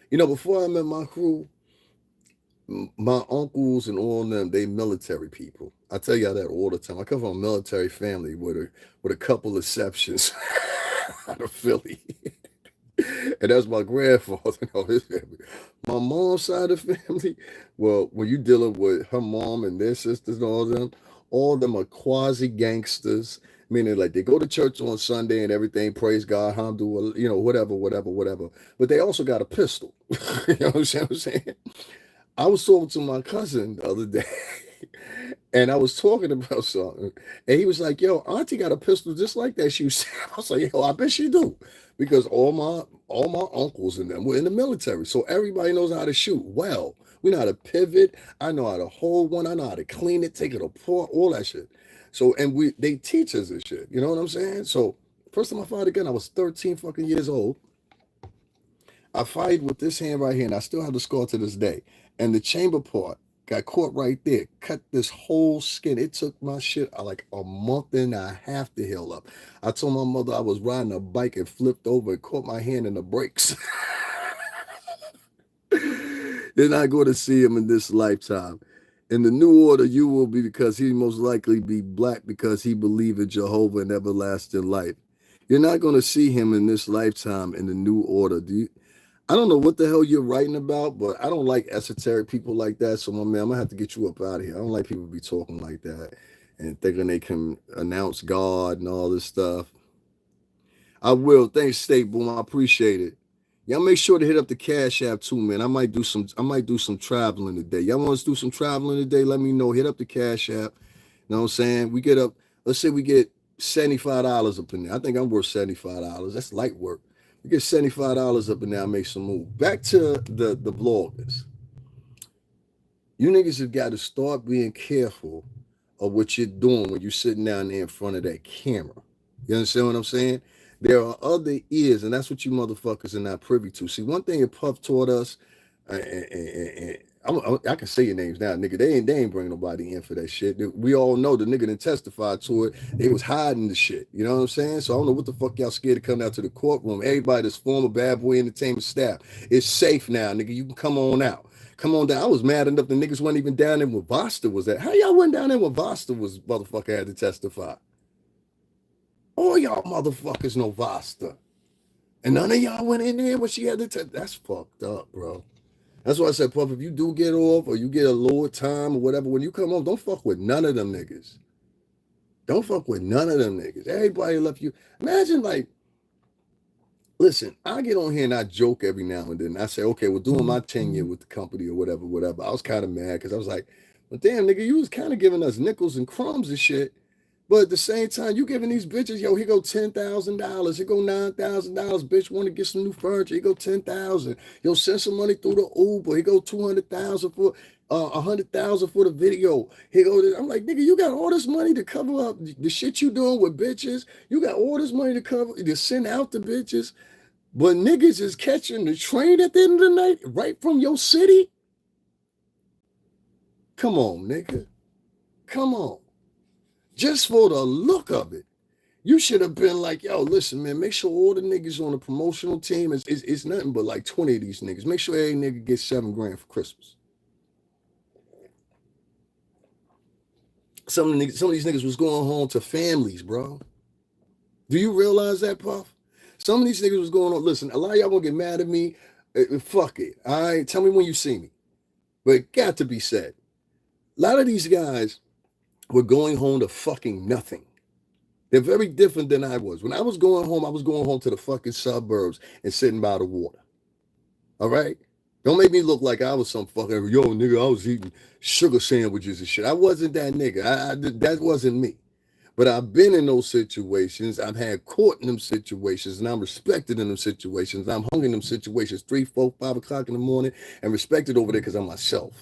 You know, before I met my crew, my uncles and all of them, they military people. I tell y'all that all the time. I come from a military family with a couple exceptions out of Philly. And that's my grandfather. No, his family. My mom's side of the family, well, when you dealing with her mom and their sisters and all of them are quasi gangsters, meaning like they go to church on Sunday and everything, praise God, hamdulillah, you know, whatever, whatever, whatever. But they also got a pistol. You know what I'm saying? I was talking to my cousin the other day, and I was talking about something, and he was like, "Yo, Auntie got a pistol just like that." She was, I was like, "Yo, I bet she do," because all my uncles and them were in the military, so everybody knows how to shoot. Well, we know how to pivot. I know how to hold one. I know how to clean it, take it apart, all that shit. So, and they teach us this shit. You know what I'm saying? So, first time I fired a gun, I was 13 fucking years old. I fired with this hand right here, and I still have the scar to this day. And the chamber part got caught right there, cut this whole skin. It took my shit like a month and a half to heal up. I told my mother I was riding a bike and flipped over and caught my hand in the brakes. Then I go to see him in this lifetime. In the new order, you will be because he most likely be black because he believe in Jehovah and everlasting life. You're not going to see him in this lifetime in the new order. I don't know what the hell you're writing about, but I don't like esoteric people like that. So, my man, I'm gonna have to get you up out of here. I don't like people be talking like that and thinking they can announce God and all this stuff. I will. Thanks, State Boom. I appreciate it. Y'all make sure to hit up the Cash App too, man. I might do some traveling today. Y'all want us to do some traveling today? Let me know. Hit up the Cash App. You know what I'm saying? We get up, let's say we get $75 up in there. I think I'm worth $75. That's light work. We get $75 up in there, make some move. Back to the vloggers. You niggas have got to start being careful of what you're doing when you're sitting down there in front of that camera. You understand what I'm saying? There are other ears, and that's what you motherfuckers are not privy to. See, one thing that Puff taught us, and I can say your names now, nigga. They ain't bring nobody in for that shit. We all know the nigga didn't testify to it. They was hiding the shit. You know what I'm saying? So I don't know what the fuck y'all scared to come out to the courtroom. Everybody that's former Bad Boy Entertainment staff, it's safe now, nigga. You can come on out. Come on down. I was mad enough the niggas weren't even down there when Vosta was at. How y'all went down there when Vosta was motherfucker had to testify? All y'all motherfuckers know Vosta. And none of y'all went in there when she had to testify. That's fucked up, bro. That's why I said, Puff, if you do get off or you get a lower time or whatever, when you come home, don't fuck with none of them niggas. Don't fuck with none of them niggas. Everybody left you. Imagine, like, listen, I get on here and I joke every now and then. I say, okay, we're doing my tenure with the company or whatever, whatever. I was kind of mad because I was like, well, damn, nigga, you was kind of giving us nickels and crumbs and shit. But at the same time, you giving these bitches, yo, here go $10,000, here go $9,000. Bitch, want to get some new furniture? Here go 10,000. Yo, send some money through the Uber. Here go 200,000 for 100,000 for the video. Here go. I'm like, nigga, you got all this money to cover up the shit you doing with bitches. You got all this money to cover to send out to bitches, but niggas is catching the train at the end of the night right from your city. Come on, nigga. Come on. Just for the look of it, you should have been like, yo, listen, man, make sure all the niggas on the promotional team is nothing but like 20 of these niggas. Make sure every nigga gets $7,000 for Christmas. Some of these niggas was going home to families, bro. Do you realize that, Puff? Some of these niggas was going on. Listen, a lot of y'all gonna get mad at me. Fuck it. All right, tell me when you see me. But it got to be said. A lot of these guys were going home to fucking nothing. They're very different than I was. When I was going home to the fucking suburbs and sitting by the water. All right? Don't make me look like I was some fucking, yo, nigga, I was eating sugar sandwiches and shit. I wasn't that nigga. That wasn't me. But I've been in those situations. I've had court in them situations, and I'm respected in them situations. I'm hung in them situations 3, 4, 5 o'clock in the morning and respected over there because I'm myself.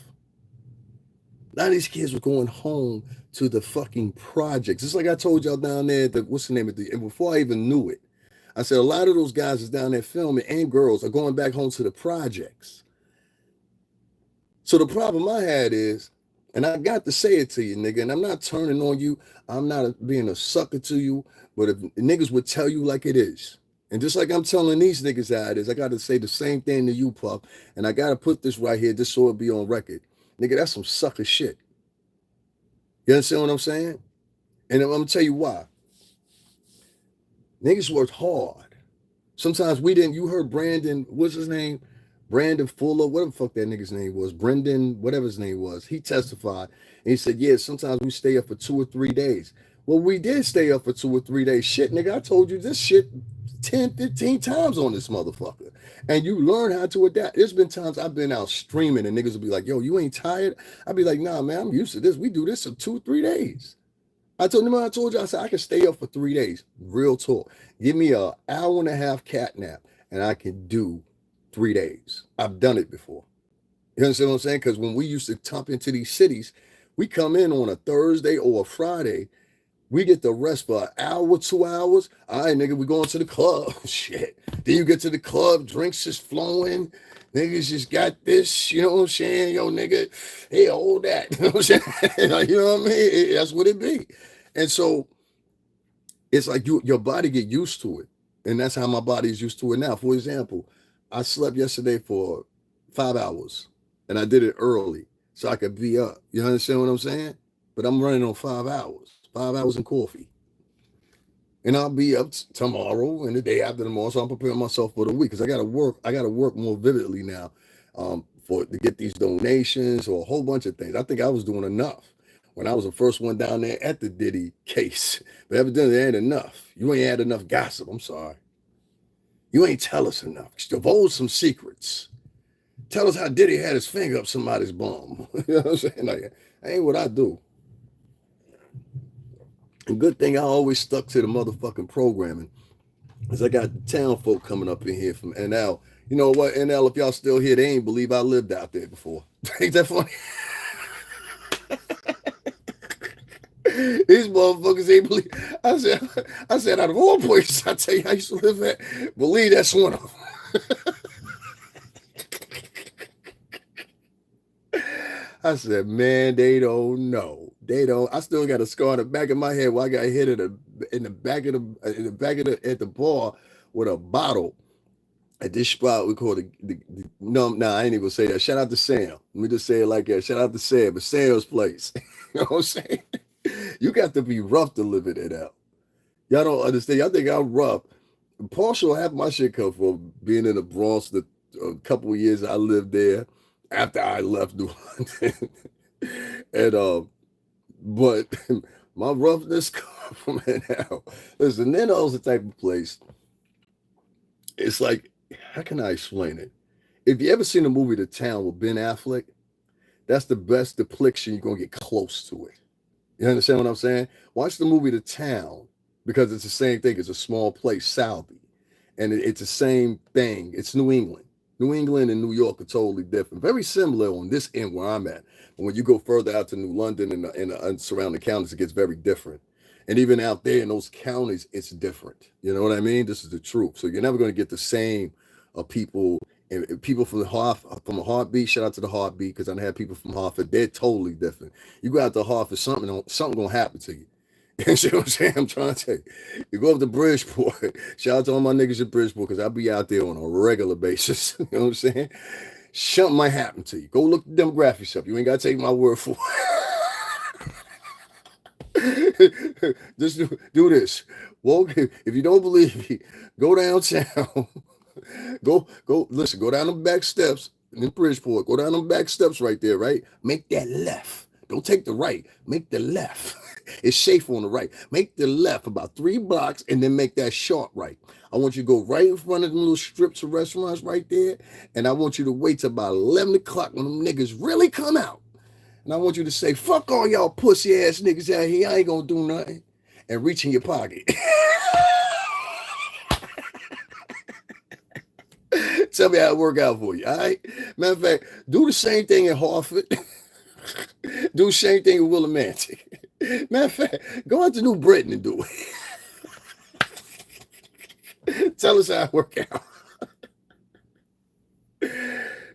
A lot of these kids were going home to the fucking projects. It's like I told y'all down there, what's the name of and before I even knew it, I said a lot of those guys is down there filming and girls are going back home to the projects. So the problem I had is, and I got to say it to you, nigga, and I'm not turning on you. I'm not being a sucker to you, but if niggas would tell you like it is. And just like I'm telling these niggas how it is, I got to say the same thing to you, Puff. And I got to put this right here just so it be on record. Nigga, that's some sucker shit. You understand what I'm saying? And I'm going to tell you why. Niggas worked hard. Sometimes we didn't. You heard Brandon, what's his name? Brandon Fuller, whatever the fuck that nigga's name was. Brendan, whatever his name was. He testified. And he said, yeah, sometimes we stay up for 2 or 3 days. Well, we did stay up for 2 or 3 days. Shit, nigga, I told you this shit 10, 15 times on this motherfucker. And you learn how to adapt. There's been times I've been out streaming and niggas will be like, yo, you ain't tired? I'd be like, nah, man, I'm used to this. We do this for 2 or 3 days. I told you, I said, I can stay up for 3 days. Real talk. Give me an hour and a half cat nap and I can do 3 days. I've done it before. You understand what I'm saying? Because when we used to top into these cities, we come in on a Thursday or a Friday. We get the rest for an hour, 2 hours. All right, nigga, we going to the club. Shit. Then you get to the club, drinks is flowing. Niggas just got this, you know what I'm saying? Yo, nigga, hey, hold that. You know what I'm saying? You know what I mean? That's what it be. And so it's like your body get used to it. And that's how my body is used to it now. For example, I slept yesterday for 5 hours and I did it early so I could be up. You understand what I'm saying? But I'm running on 5 hours, 5 hours and coffee. And I'll be up tomorrow and the day after tomorrow. So I'm preparing myself for the week because I got to work more vividly now to get these donations or a whole bunch of things. I think I was doing enough when I was the first one down there at the Diddy case. But evidently there ain't enough. You ain't had enough gossip. I'm sorry. You ain't tell us enough. Divulge some secrets. Tell us how Diddy had his finger up somebody's bum. You know what I'm saying? Like, that ain't what I do. And good thing I always stuck to the motherfucking programming. Because I got town folk coming up in here from NL. You know what, NL, if y'all still here, they ain't believe I lived out there before. Ain't that funny? These motherfuckers ain't believe. I said, out of all places, I tell you I used to live at, believe that's one of them. I said, man, they don't know. They don't. I still got a scar in the back of my head where I got hit in the back of at the bar with a bottle at this spot we call no, I ain't even say that. Shout out to Sam. Let me just say it like that. Shout out to Sam, but Sam's place. You know what I'm saying? You got to be rough to live it out. Y'all don't understand. Y'all think I'm rough. Partial half my shit come from being in the Bronx a couple of years I lived there after I left New London. And but my roughness comes from it now. Listen, NL's the type of place. It's like, how can I explain it? If you ever seen the movie The Town with Ben Affleck, that's the best depiction you're gonna get close to it. You understand what I'm saying? Watch the movie The Town because it's the same thing. It's a small place, Southie, and it's the same thing. It's New England. New England and New York are totally different. Very similar on this end where I'm at. But when you go further out to New London and surrounding counties, it gets very different. And even out there in those counties, it's different. You know what I mean? This is the truth. So you're never going to get the same people. And people from the Heartbeat, shout out to the Heartbeat, because I had people from Hartford. They're totally different. You go out to Hartford, something going to happen to you. You see what I'm saying? I'm trying to tell you. You go up to Bridgeport. Shout out to all my niggas at Bridgeport because I'll be out there on a regular basis. You know what I'm saying? Something might happen to you. Go look the demographics up. You ain't got to take my word for it. Just do this. Well, if you don't believe me, go downtown. Go listen, go down the back steps in Bridgeport. Go down the back steps right there, right? Make that left. Don't take the right. Make the left. It's safe on the right. Make the left about 3 blocks and then make that short right. I want you to go right in front of the little strips of restaurants right there. And I want you to wait till about 11 o'clock when them niggas really come out. And I want you to say, fuck all y'all pussy ass niggas out here. I ain't gonna do nothing. and reach in your pocket. Tell me how it work out for you, all right? Matter of fact, do the same thing in Hartford. Do the same thing in Willimantic. Matter of fact, go out to New Britain and do it. Tell us how it work out.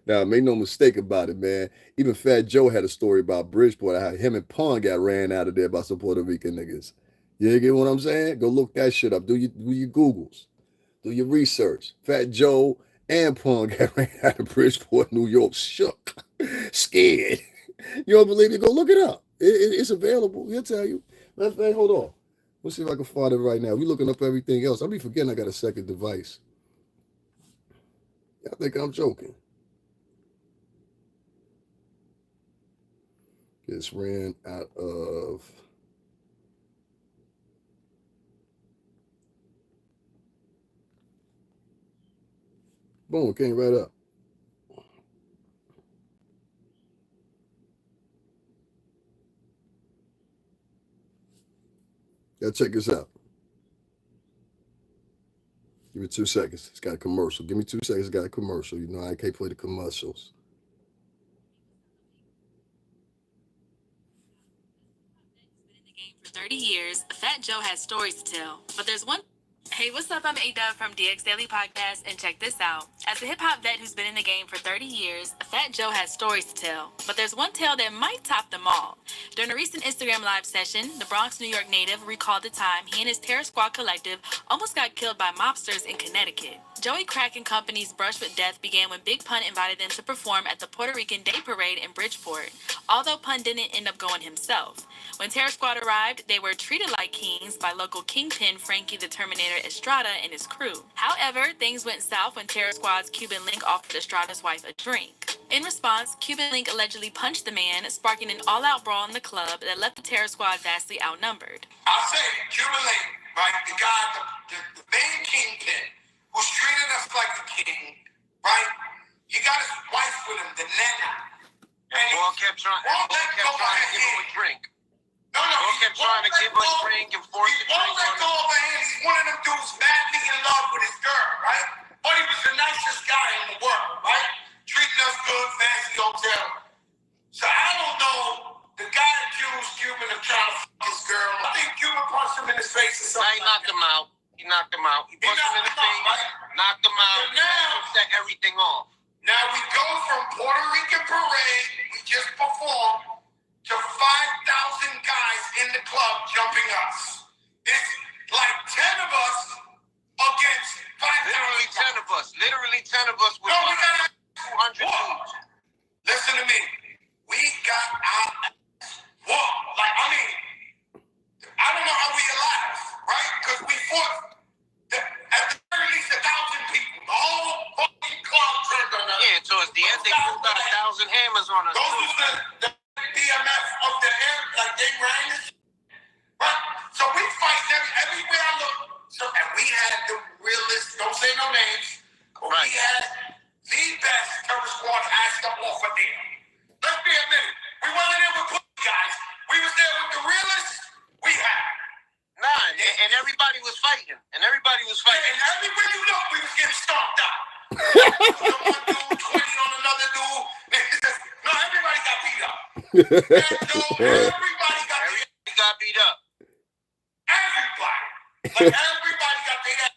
Now, make no mistake about it, man. Even Fat Joe had a story about Bridgeport, how him and Pun got ran out of there by some Puerto Rican niggas. You get what I'm saying? Go look that shit up. Do your Googles. Do your research. Fat Joe and Pun got ran out of Bridgeport, New York, shook, scared. You don't believe it? Go look it up. It's available. He'll tell you. Matter of fact, hold on. Let's see if I can find it right now. We looking up everything else. I'll be forgetting I got a second device. I think I'm joking. Gets ran out of boom, came right up. Now check this out. Give me 2 seconds. It's got a commercial. Give me 2 seconds. It's got a commercial. You know I can't play the commercials. Been in the game for 30 years. Fat Joe has stories to tell, but there's one. Hey, what's up? I'm A-Dub from DX Daily Podcast, and check this out. As a hip-hop vet who's been in the game for 30 years, Fat Joe has stories to tell, but there's one tale that might top them all. During a recent Instagram Live session, the Bronx, New York native recalled the time he and his Terror Squad collective almost got killed by mobsters in Connecticut. Joey Crack and Company's brush with death began when Big Pun invited them to perform at the Puerto Rican Day Parade in Bridgeport, although Pun didn't end up going himself. When Terror Squad arrived, they were treated like kings by local kingpin Frankie the Terminator Estrada and his crew. However, things went south when Terror Squad's Cuban Link offered Estrada's wife a drink. In response, Cuban Link allegedly punched the man, sparking an all-out brawl in the club that left the Terror Squad vastly outnumbered. I'll say Cuban Link, right, the guy, the main kingpin, who's treating us like a king, right? He got his wife with him, the Nana. And Paul kept trying to give him a drink. No, Paul kept trying to give him a drink and force the drink on him. He won't let go of her hand. He's one of them dudes madly in love with his girl, right? But he was the nicest guy in the world, right? Treating us good, fancy hotel. So I don't know. The guy accused Cuban of trying to fuck his girl. I think Cuban punched him in his face or something. He knocked him out. He punched him in the face, right? Knocked him out, and now set everything off. Now we go from Puerto Rican parade, we just performed, to 5,000 guys in the club jumping us. It's like 10 of us against 5,000. Literally 10 of us with 200 dudes. Listen to me. We got our whooped. Like, I mean, I don't know how we alive, right? Because we fought at the very least 1,000 people. The whole fucking club turned on us. Yeah, towards the end, they put 1,000 hammers on us. Those was the BMF of the air, like they ran this, right? So we fight everywhere I look. So, and we had the realest, don't say no names, but we had the best Terror Squad ass up off of there. Let's be admitted. We wasn't there with pussy guys. We was there with the realest we had. Nah, and everybody was fighting. And everywhere you look, we was getting stomped out. One dude, 20 on another dude. No, everybody got beat up. Everybody got beat up. Everybody. Like, everybody got beat up.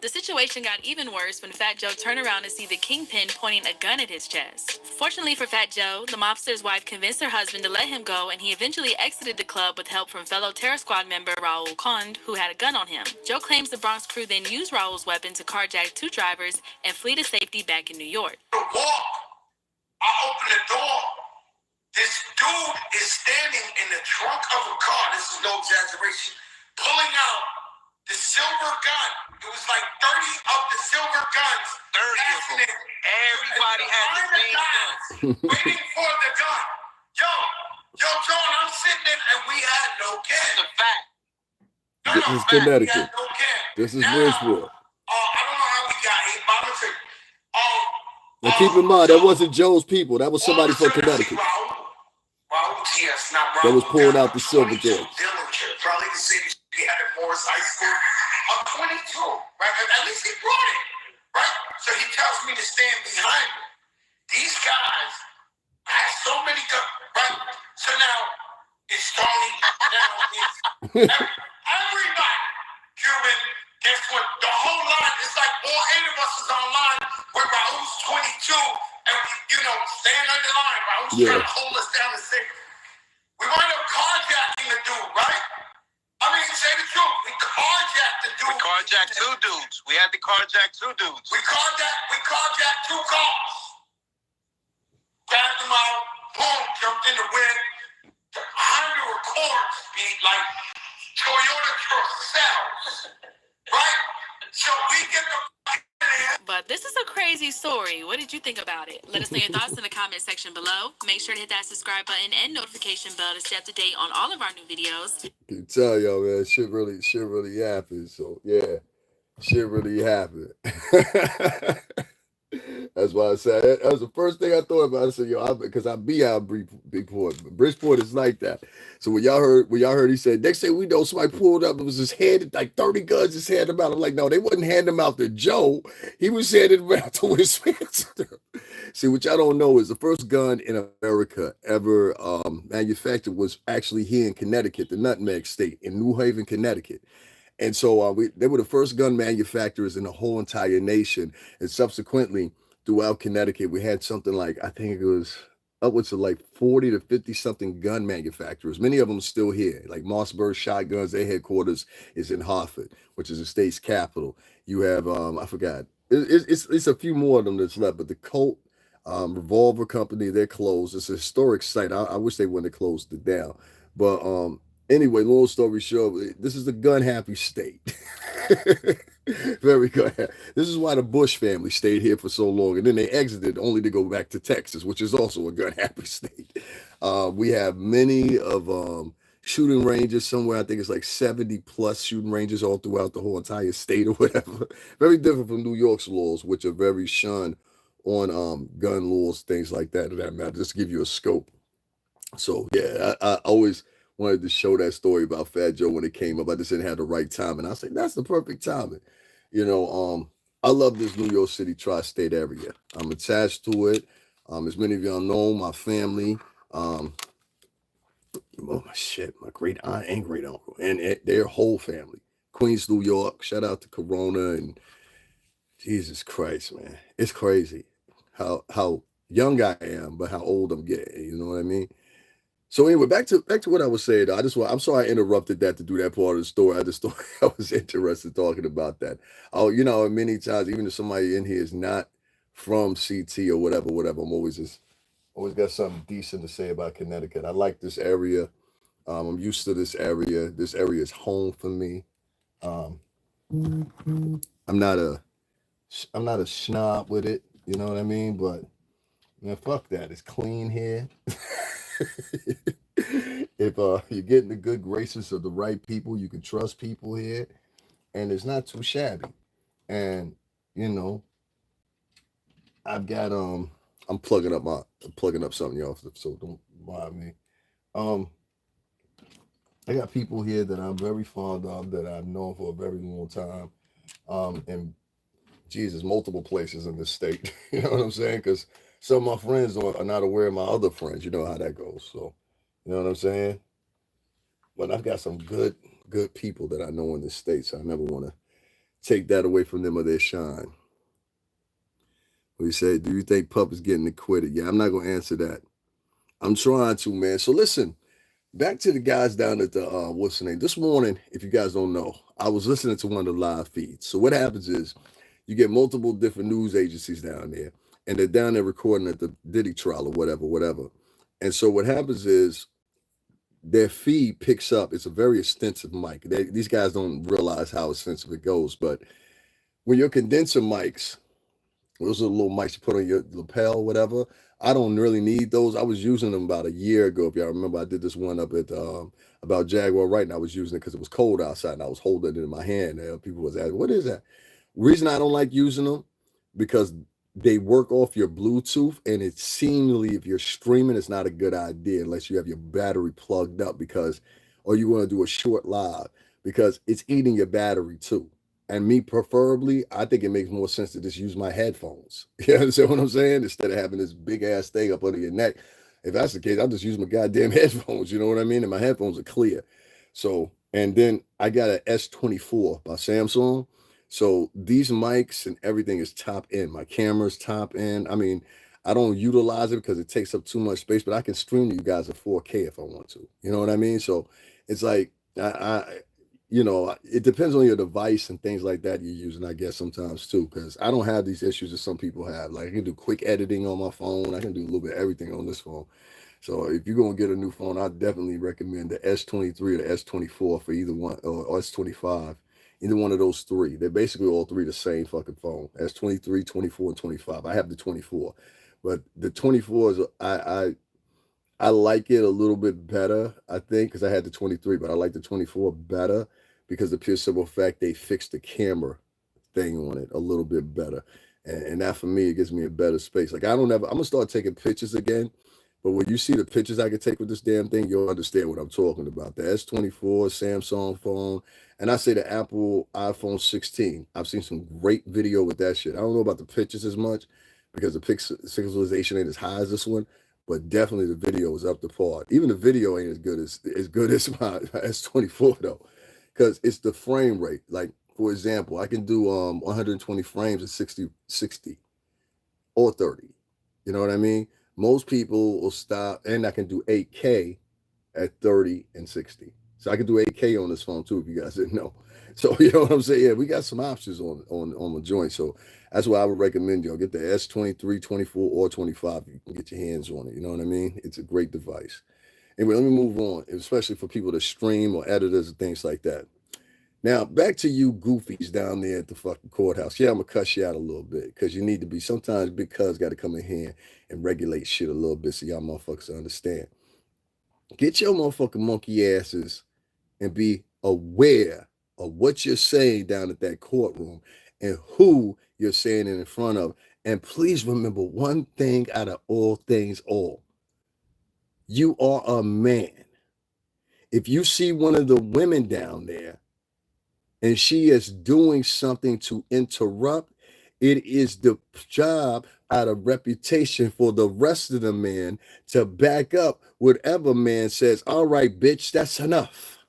The situation got even worse when Fat Joe turned around to see the kingpin pointing a gun at his chest. Fortunately for Fat Joe, the mobster's wife convinced her husband to let him go, and he eventually exited the club with help from fellow Terror Squad member Raul Conde, who had a gun on him. Joe claims the Bronx crew then used Raul's weapon to carjack 2 drivers and flee to safety back in New York. I open the door. This dude is standing in the trunk of a car. This is no exaggeration. Pulling out the silver gun. It was like 30 of the silver guns. 30 of them. Everybody had the same gun. Waiting for the gun. Yo, John, I'm sitting there and we had no care. It's a fact. This is Connecticut. This is Bridgeport. I don't know how we got here, but I'm going to say, now keep in mind, that wasn't Joe's people. That was somebody from Connecticut. Raul, that was pulling out the silver guns. Probably the same He had at Morris High School. I'm 22, right? At least he brought it, right? So he tells me to stand behind him. These guys have so many guns, right? So now it's Tony. Now it's everybody. Cuban, guess what? The whole line, it's like all 8 of us is online with Raul's 22, and we, stand on the line. Raul's trying to hold us down and say, we wind up carjacking the dude, right? I mean, say the truth. We carjacked the dude. We carjacked 2 dudes. We had to carjack 2 dudes. We carjacked 2 cars. Grabbed them out, boom, jumped in the wind. 100 record speed like Toyota Tercels, right? So we get the But this is a crazy story. What did you think about it? Let us know your thoughts in the comment section below. Make sure to hit that subscribe button and notification bell to stay up to date on all of our new videos. I can tell y'all, man, shit really happened. So yeah, shit really happened. That's why I said that was the first thing I thought about. I said, because I be out Bridgeport. Bridgeport is like that. So when y'all heard he said, next thing we know, somebody pulled up, it was his head, like 30 guns, just handed them out. I'm like, no, they wouldn't hand them out to Joe. He was handing them out to Will Smith. See, what y'all don't know is the first gun in America ever manufactured was actually here in Connecticut, the Nutmeg State in New Haven, Connecticut. And so they were the first gun manufacturers in the whole entire nation. And subsequently, throughout Connecticut, we had something like, I think it was upwards of like 40 to 50 something gun manufacturers. Many of them still here, like Mossberg Shotguns. Their headquarters is in Hartford, which is the state's capital. You have, I forgot, it's a few more of them that's left, but the Colt Revolver Company, they're closed. It's a historic site. I wish they wouldn't have closed it down. But anyway, long story short, this is the gun happy state. Very good. This is why the Bush family stayed here for so long, and then they exited only to go back to Texas, which is also a gun happy state. We have many of shooting ranges somewhere. I think it's like 70 plus shooting ranges all throughout the whole entire state or whatever. Very different from New York's laws, which are very shunned on gun laws, things like that. Just to give you a scope. So yeah, I always wanted to show that story about Fat Joe when it came up. I just didn't have the right time, and I said that's the perfect timing. I love this New York City tri-state area. I'm attached to it. As many of y'all know, my family, my great aunt and great uncle, and their whole family, Queens, New York. Shout out to Corona, and Jesus Christ, man, it's crazy how young I am, but how old I'm getting. You know what I mean? So anyway, back to what I was saying. I'm sorry I interrupted that to do that part of the story. I just thought I was interested talking about that. Oh, many times, even if somebody in here is not from CT or whatever, I'm always got something decent to say about Connecticut. I like this area. I'm used to this area. This area is home for me. I'm not a snob with it. You know what I mean? But man, fuck that. It's clean here. If you're getting the good graces of the right people, you can trust people here, and it's not too shabby. And I've got I'm plugging up something, y'all, so don't mind me. I got people here that I'm very fond of, that I've known for a very long time, and Jesus, multiple places in this state. You know what I'm saying? Because some of my friends are not aware of my other friends. You know how that goes. So, you know what I'm saying? But I've got some good people that I know in this state, so I never want to take that away from them or their shine. We say, do you think Pup is getting acquitted? Yeah, I'm not going to answer that. I'm trying to, man. So listen, back to the guys down at the, what's the name? This morning, if you guys don't know, I was listening to one of the live feeds. So what happens is you get multiple different news agencies down there, and they're down there recording at the Diddy trial or whatever. And so what happens is their feed picks up. It's a very extensive mic. These guys don't realize how extensive it goes. But when your condenser mics, those are the little mics you put on your lapel or whatever, I don't really need those. I was using them about a year ago. If y'all remember, I did this one up at about Jaguar Right, and I was using it because it was cold outside, and I was holding it in my hand. And people was asking, what is that? Reason I don't like using them, because they work off your Bluetooth, and it seemingly, if you're streaming, it's not a good idea unless you have your battery plugged up, or you want to do a short live. because it's eating your battery too. And me preferably, I think it makes more sense to just use my headphones. You understand what I'm saying? Instead of having this big ass thing up under your neck. If that's the case, I'll just use my goddamn headphones. You know what I mean? And my headphones are clear. So, and then I got an S24 by Samsung. So these mics and everything is top end. My camera's top end. I mean, I don't utilize it because it takes up too much space, but I can stream to you guys at 4K if I want to. You know what I mean? So it's like I it depends on your device and things like that you're using, I guess, sometimes too, because I don't have these issues that some people have. Like I can do quick editing on my phone. I can do a little bit of everything on this phone. So if you're gonna get a new phone, I definitely recommend the S23 or the S24 for either one, or S25. Either one of those three. They're basically all three the same fucking phone. S23, 24, and 25. I have the 24. But the 24 is I like it a little bit better, I think, because I had the 23, but I like the 24 better because the pure simple fact they fixed the camera thing on it a little bit better. And that for me, it gives me a better space. Like I'm gonna start taking pictures again. But when you see the pictures I can take with this damn thing, you'll understand what I'm talking about. The S24, Samsung phone, and I say the Apple iPhone 16. I've seen some great video with that shit. I don't know about the pictures as much because the pixelization ain't as high as this one, but definitely the video is up to par. Even the video ain't as good as my S24 though, because it's the frame rate. Like for example, I can do 120 frames at 60 or 30. You know what I mean? Most people will stop, and I can do 8K at 30 and 60. So I can do 8K on this phone too, if you guys didn't know. So you know what I'm saying? Yeah, we got some options on the joint. So that's why I would recommend y'all get the S23, 24, or 25. You can get your hands on it. You know what I mean? It's a great device. Anyway, let me move on, especially for people that stream or editors and things like that. Now, back to you goofies down there at the fucking courthouse. Yeah, I'm going to cuss you out a little bit because you need to be. Sometimes big cuz got to come in here and regulate shit a little bit so y'all motherfuckers understand. Get your motherfucking monkey asses and be aware of what you're saying down at that courtroom and who you're saying it in front of. And please remember one thing out of all things, all. You are a man. If you see one of the women down there, and she is doing something to interrupt, it is the job out of reputation for the rest of the men to back up whatever man says, all right, bitch, that's enough.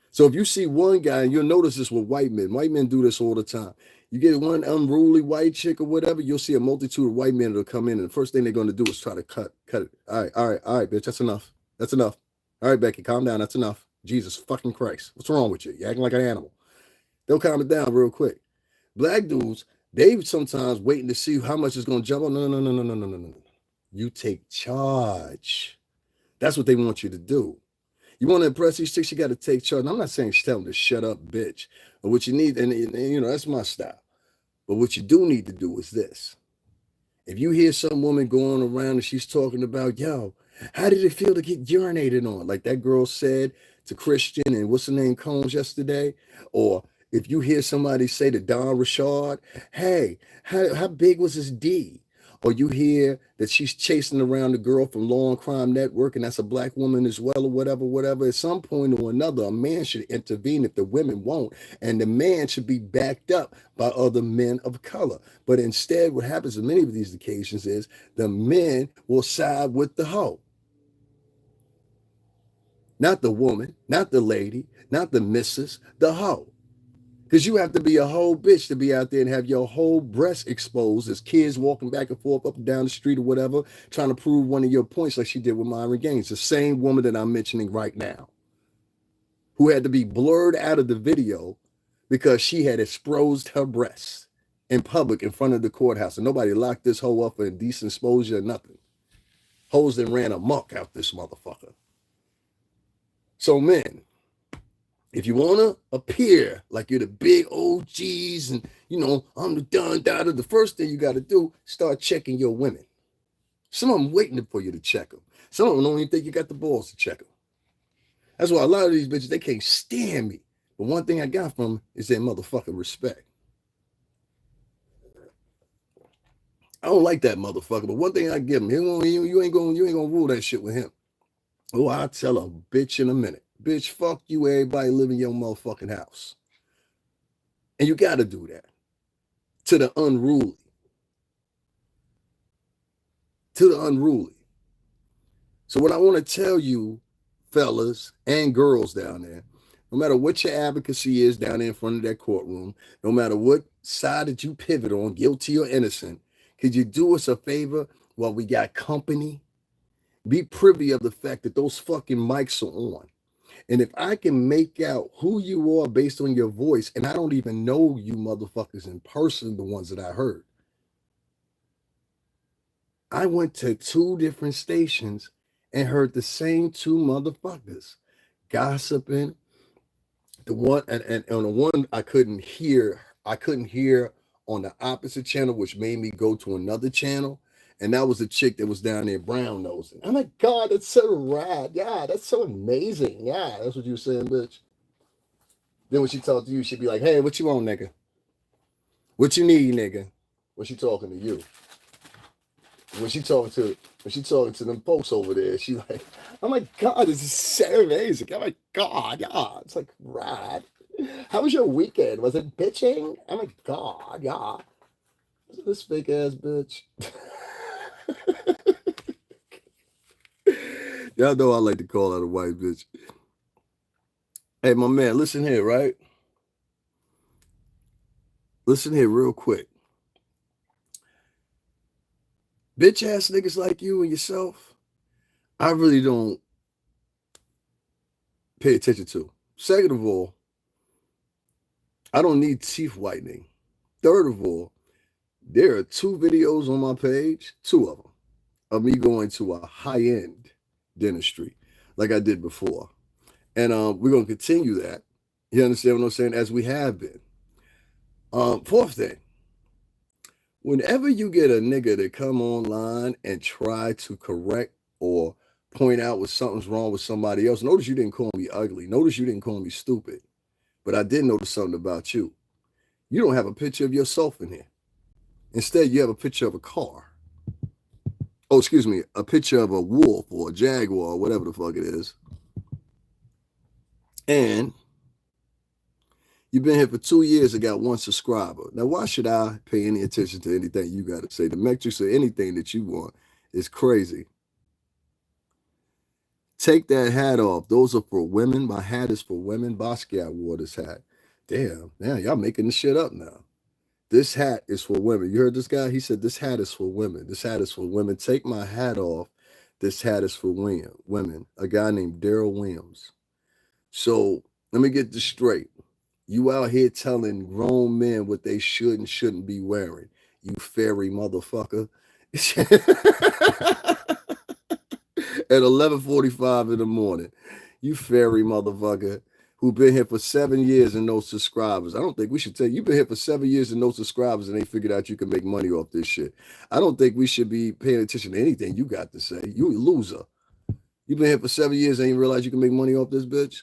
So if you see one guy, and you'll notice this with white men do this all the time. You get one unruly white chick or whatever, you'll see a multitude of white men that'll come in, and the first thing they're going to do is try to cut it. All right, bitch, that's enough. That's enough. All right, Becky, calm down. That's enough. Jesus fucking Christ. What's wrong with you? You're acting like an animal. They'll calm it down real quick. Black dudes, they sometimes waiting to see how much is going to jump on. No. You take charge. That's what they want you to do. You want to impress these chicks, you got to take charge. And I'm not saying tell them to shut up, bitch. But what you need, and that's my style. But what you do need to do is this. If you hear some woman going around and she's talking about, yo, how did it feel to get urinated on? Like that girl said to Christian and what's her name, Combs yesterday. Or if you hear somebody say to Don Richard, hey, how big was his D? Or you hear that she's chasing around the girl from Law and Crime Network and that's a black woman as well or whatever. At some point or another, a man should intervene if the women won't. And the man should be backed up by other men of color. But instead, what happens in many of these occasions is the men will side with the hoe. Not the woman, not the lady, not the missus, the hoe. Because you have to be a whole bitch to be out there and have your whole breast exposed as kids walking back and forth up and down the street or whatever, trying to prove one of your points like she did with Myron Gaines, the same woman that I'm mentioning right now, who had to be blurred out of the video because she had exposed her breasts in public in front of the courthouse. And nobody locked this hoe up for indecent exposure or nothing. Hoes that ran amok out this motherfucker. So men, if you want to appear like you're the big OGs and, I'm the done daughter, the first thing you got to do, start checking your women. Some of them waiting for you to check them. Some of them don't even think you got the balls to check them. That's why a lot of these bitches, they can't stand me. But one thing I got from them is their motherfucking respect. I don't like that motherfucker, but one thing I give him, you ain't gonna rule that shit with him. Oh, I'll tell a bitch in a minute. Bitch, fuck you, everybody live in your motherfucking house. And you got to do that to the unruly. To the unruly. So, what I want to tell you, fellas and girls down there, no matter what your advocacy is down there in front of that courtroom, no matter what side that you pivot on, guilty or innocent, could you do us a favor while we got company? Be privy of the fact that those fucking mics are on. And if I can make out who you are based on your voice, and I don't even know you motherfuckers in person, the ones that I heard. I went to 2 different stations and heard the same 2 motherfuckers gossiping. The one and on the one I couldn't hear on the opposite channel, which made me go to another channel. And that was a chick that was down there brown nosing. I'm like, God, that's so rad. Yeah, that's so amazing. Yeah, that's what you were saying, bitch. Then when she talked to you, she'd be like, hey, what you want, nigga? What you need, nigga? When she talking to you. When she talking to them folks over there, she like, oh my God, this is so amazing. Oh my God, yeah. It's like rad. How was your weekend? Was it bitching? Oh my God, yeah. This fake ass bitch. Y'all know I like to call her a white bitch. Hey, my man, listen here, right? Listen here real quick. Bitch ass niggas like you and yourself, I really don't pay attention to. Second of all, I don't need teeth whitening. Third of all, there are 2 videos on my page, 2 of them, of me going to a high-end dentistry like I did before. And we're going to continue that. You understand what I'm saying? As we have been. Fourth thing, whenever you get a nigga to come online and try to correct or point out what something's wrong with somebody else, notice you didn't call me ugly. Notice you didn't call me stupid. But I did notice something about you. You don't have a picture of yourself in here. Instead, you have a picture of a car. Oh, excuse me, a picture of a wolf or a jaguar or whatever the fuck it is. And you've been here for 2 years and got 1 subscriber. Now, why should I pay any attention to anything you got to say? The metrics or anything that you want is crazy. Take that hat off. Those are for women. My hat is for women. Basquiat wore this hat. Damn, y'all making this shit up now. This hat is for women. You heard this guy? He said, this hat is for women. This hat is for women. Take my hat off. This hat is for women. A guy named Daryl Williams. So let me get this straight. You out here telling grown men what they should and shouldn't be wearing. You fairy motherfucker. At 11:45 in the morning. You fairy motherfucker who been here for 7 years and no subscribers. I don't think we should tell you. You've been here for 7 years and no subscribers and they figured out you can make money off this shit. I don't think we should be paying attention to anything you got to say. You a loser. You've been here for 7 years and you realize you can make money off this bitch?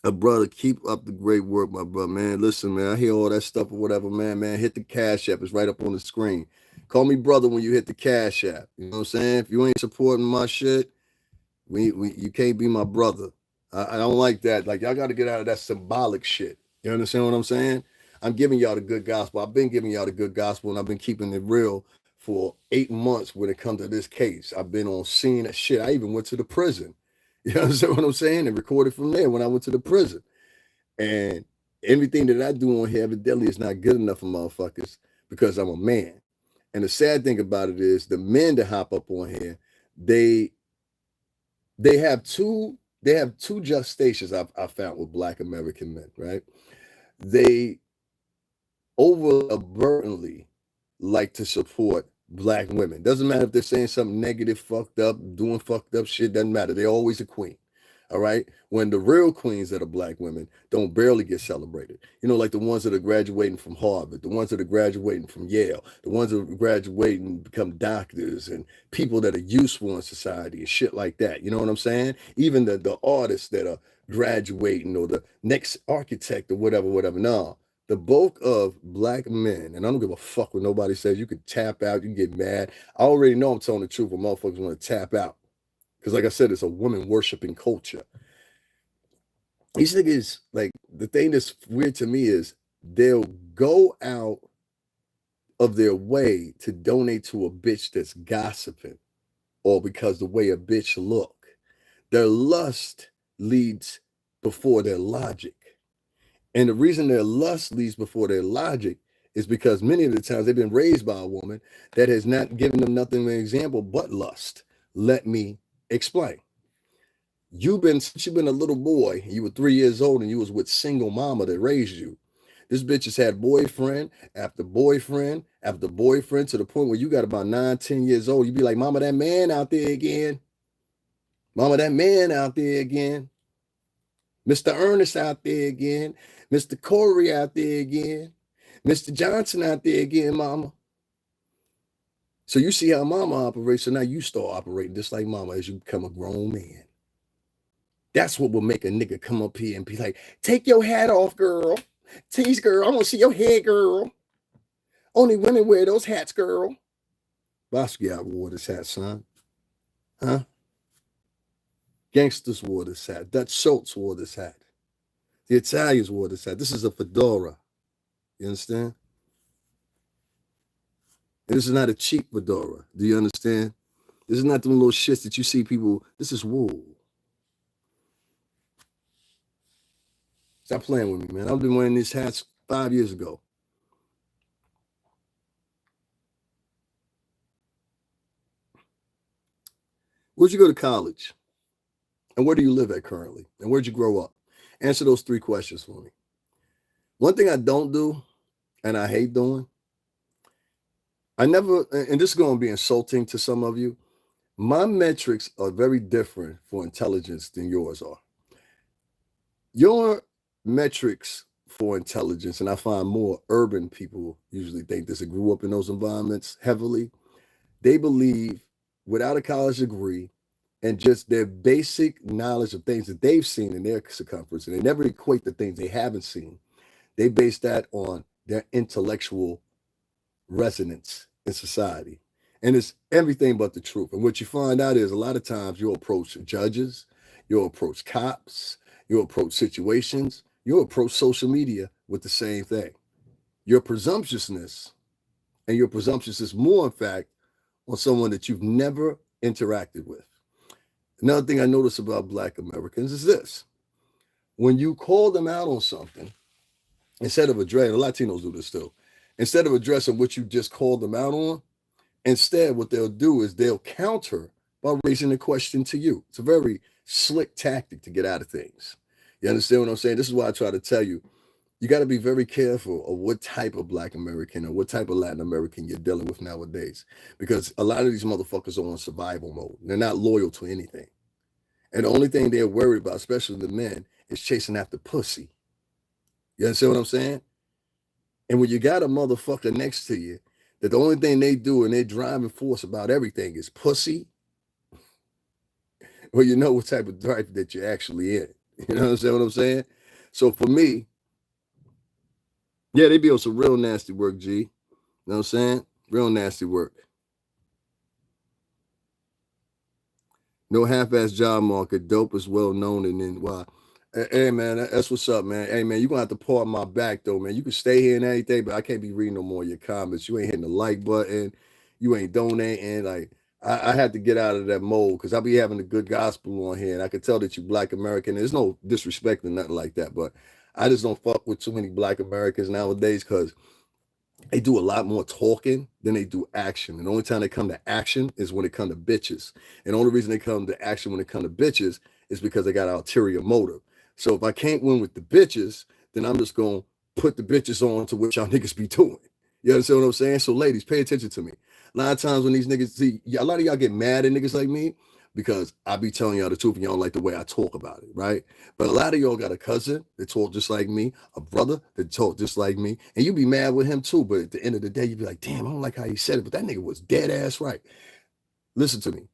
Brother, keep up the great work, my brother, man. Listen, man, I hear all that stuff or whatever, man. Hit the Cash App. It's right up on the screen. Call me brother when you hit the Cash App. You know what I'm saying? If you ain't supporting my shit, you can't be my brother. I don't like that. Like, y'all got to get out of that symbolic shit. You understand what I'm saying? I'm giving y'all the good gospel. I've been giving y'all the good gospel, and I've been keeping it real for 8 months when it comes to this case. I've been on scene at shit. I even went to the prison. You understand what I'm saying? And recorded from there when I went to the prison. And everything that I do on here evidently is not good enough for motherfuckers because I'm a man. And the sad thing about it is the men that hop up on here, they have two gestations I found with Black American men, right? They overabundantly like to support Black women. Doesn't matter if they're saying something negative, fucked up, doing fucked up shit, doesn't matter. They're always a queen. All right. When the real queens that are Black women don't barely get celebrated, you know, like the ones that are graduating from Harvard, the ones that are graduating from Yale, the ones that are graduating and become doctors and people that are useful in society and shit like that. You know what I'm saying? Even the artists that are graduating or the next architect or whatever. No, the bulk of Black men, and I don't give a fuck what nobody says. You can tap out, you can get mad. I already know I'm telling the truth when motherfuckers want to tap out. Because like I said, it's a woman worshiping culture. These niggas, like, the thing that's weird to me is they'll go out of their way to donate to a bitch that's gossiping, or because the way a bitch look. Their lust leads before their logic. And the reason their lust leads before their logic is because many of the times they've been raised by a woman that has not given them nothing of an example but lust. Let me explain. Since you've been a little boy, you were 3 years old and you was with single mama that raised you. This bitch has had boyfriend after boyfriend after boyfriend to the point where you got about 9, 10 years old. You be like, mama, that man out there again. Mama, that man out there again. Mr. Ernest out there again. Mr. Corey out there again. Mr. Johnson out there again, mama. So you see how mama operates. So now you start operating just like mama as you become a grown man. That's what will make a nigga come up here and be like, take your hat off, girl. Tease, girl. I want to see your head, girl. Only women wear those hats, girl. Basquiat wore this hat, son. Huh? Gangsters wore this hat. Dutch Schultz wore this hat. The Italians wore this hat. This is a fedora. You understand? And this is not a cheap fedora. Do you understand? This is not them little shits that you see people. This is wool. Stop playing with me, man. I've been wearing these hats 5 years ago. Where'd you go to college? And where do you live at currently? And where'd you grow up? Answer those 3 questions for me. One thing I don't do, and I hate doing, and this is going to be insulting to some of you, my metrics are very different for intelligence than yours are. Your metrics for intelligence, and I find more urban people usually think this, that grew up in those environments heavily, they believe without a college degree and just their basic knowledge of things that they've seen in their circumference, and they never equate the things they haven't seen. They base that on their intellectual resonance in society. And it's everything but the truth. And what you find out is a lot of times you'll approach judges, you'll approach cops, you'll approach situations, you'll approach social media with the same thing. Your presumptuousness, and your presumptuousness more, in fact, on someone that you've never interacted with. Another thing I notice about Black Americans is this. When you call them out on something, instead of addressing, Latinos do this too, instead of addressing what you just called them out on, instead what they'll do is they'll counter by raising a question to you. It's a very slick tactic to get out of things. You understand what I'm saying? This is why I try to tell you, you got to be very careful of what type of Black American or what type of Latin American you're dealing with nowadays. Because a lot of these motherfuckers are on survival mode. They're not loyal to anything. And the only thing they're worried about, especially the men, is chasing after pussy. You understand what I'm saying? And when you got a motherfucker next to you, that the only thing they do and their driving force about everything is pussy, well, you know what type of drive that you're actually in. You know what I'm saying? So for me, yeah, they be on some real nasty work, G. You know what I'm saying? Real nasty work. No half-ass job market, dope is well known, and then why? Hey man, that's what's up, man. Hey man, you're gonna have to part my back though, man. You can stay here and everything, but I can't be reading no more of your comments. You ain't hitting the like button, you ain't donating. Like I had to get out of that mode because I be having a good gospel on here, and I can tell that you Black American. There's no disrespect or nothing like that, but I just don't fuck with too many Black Americans nowadays because they do a lot more talking than they do action. And the only time they come to action is when it comes to bitches. And the only reason they come to action when it comes to bitches is because they got an ulterior motive. So if I can't win with the bitches, then I'm just going to put the bitches on to what y'all niggas be doing. You understand what I'm saying? So ladies, pay attention to me. A lot of times when these niggas see, a lot of y'all get mad at niggas like me because I be telling y'all the truth and y'all don't like the way I talk about it, right? But a lot of y'all got a cousin that talk just like me, a brother that talk just like me, and you be mad with him too. But at the end of the day, you be like, damn, I don't like how he said it, but that nigga was dead ass right. Listen to me.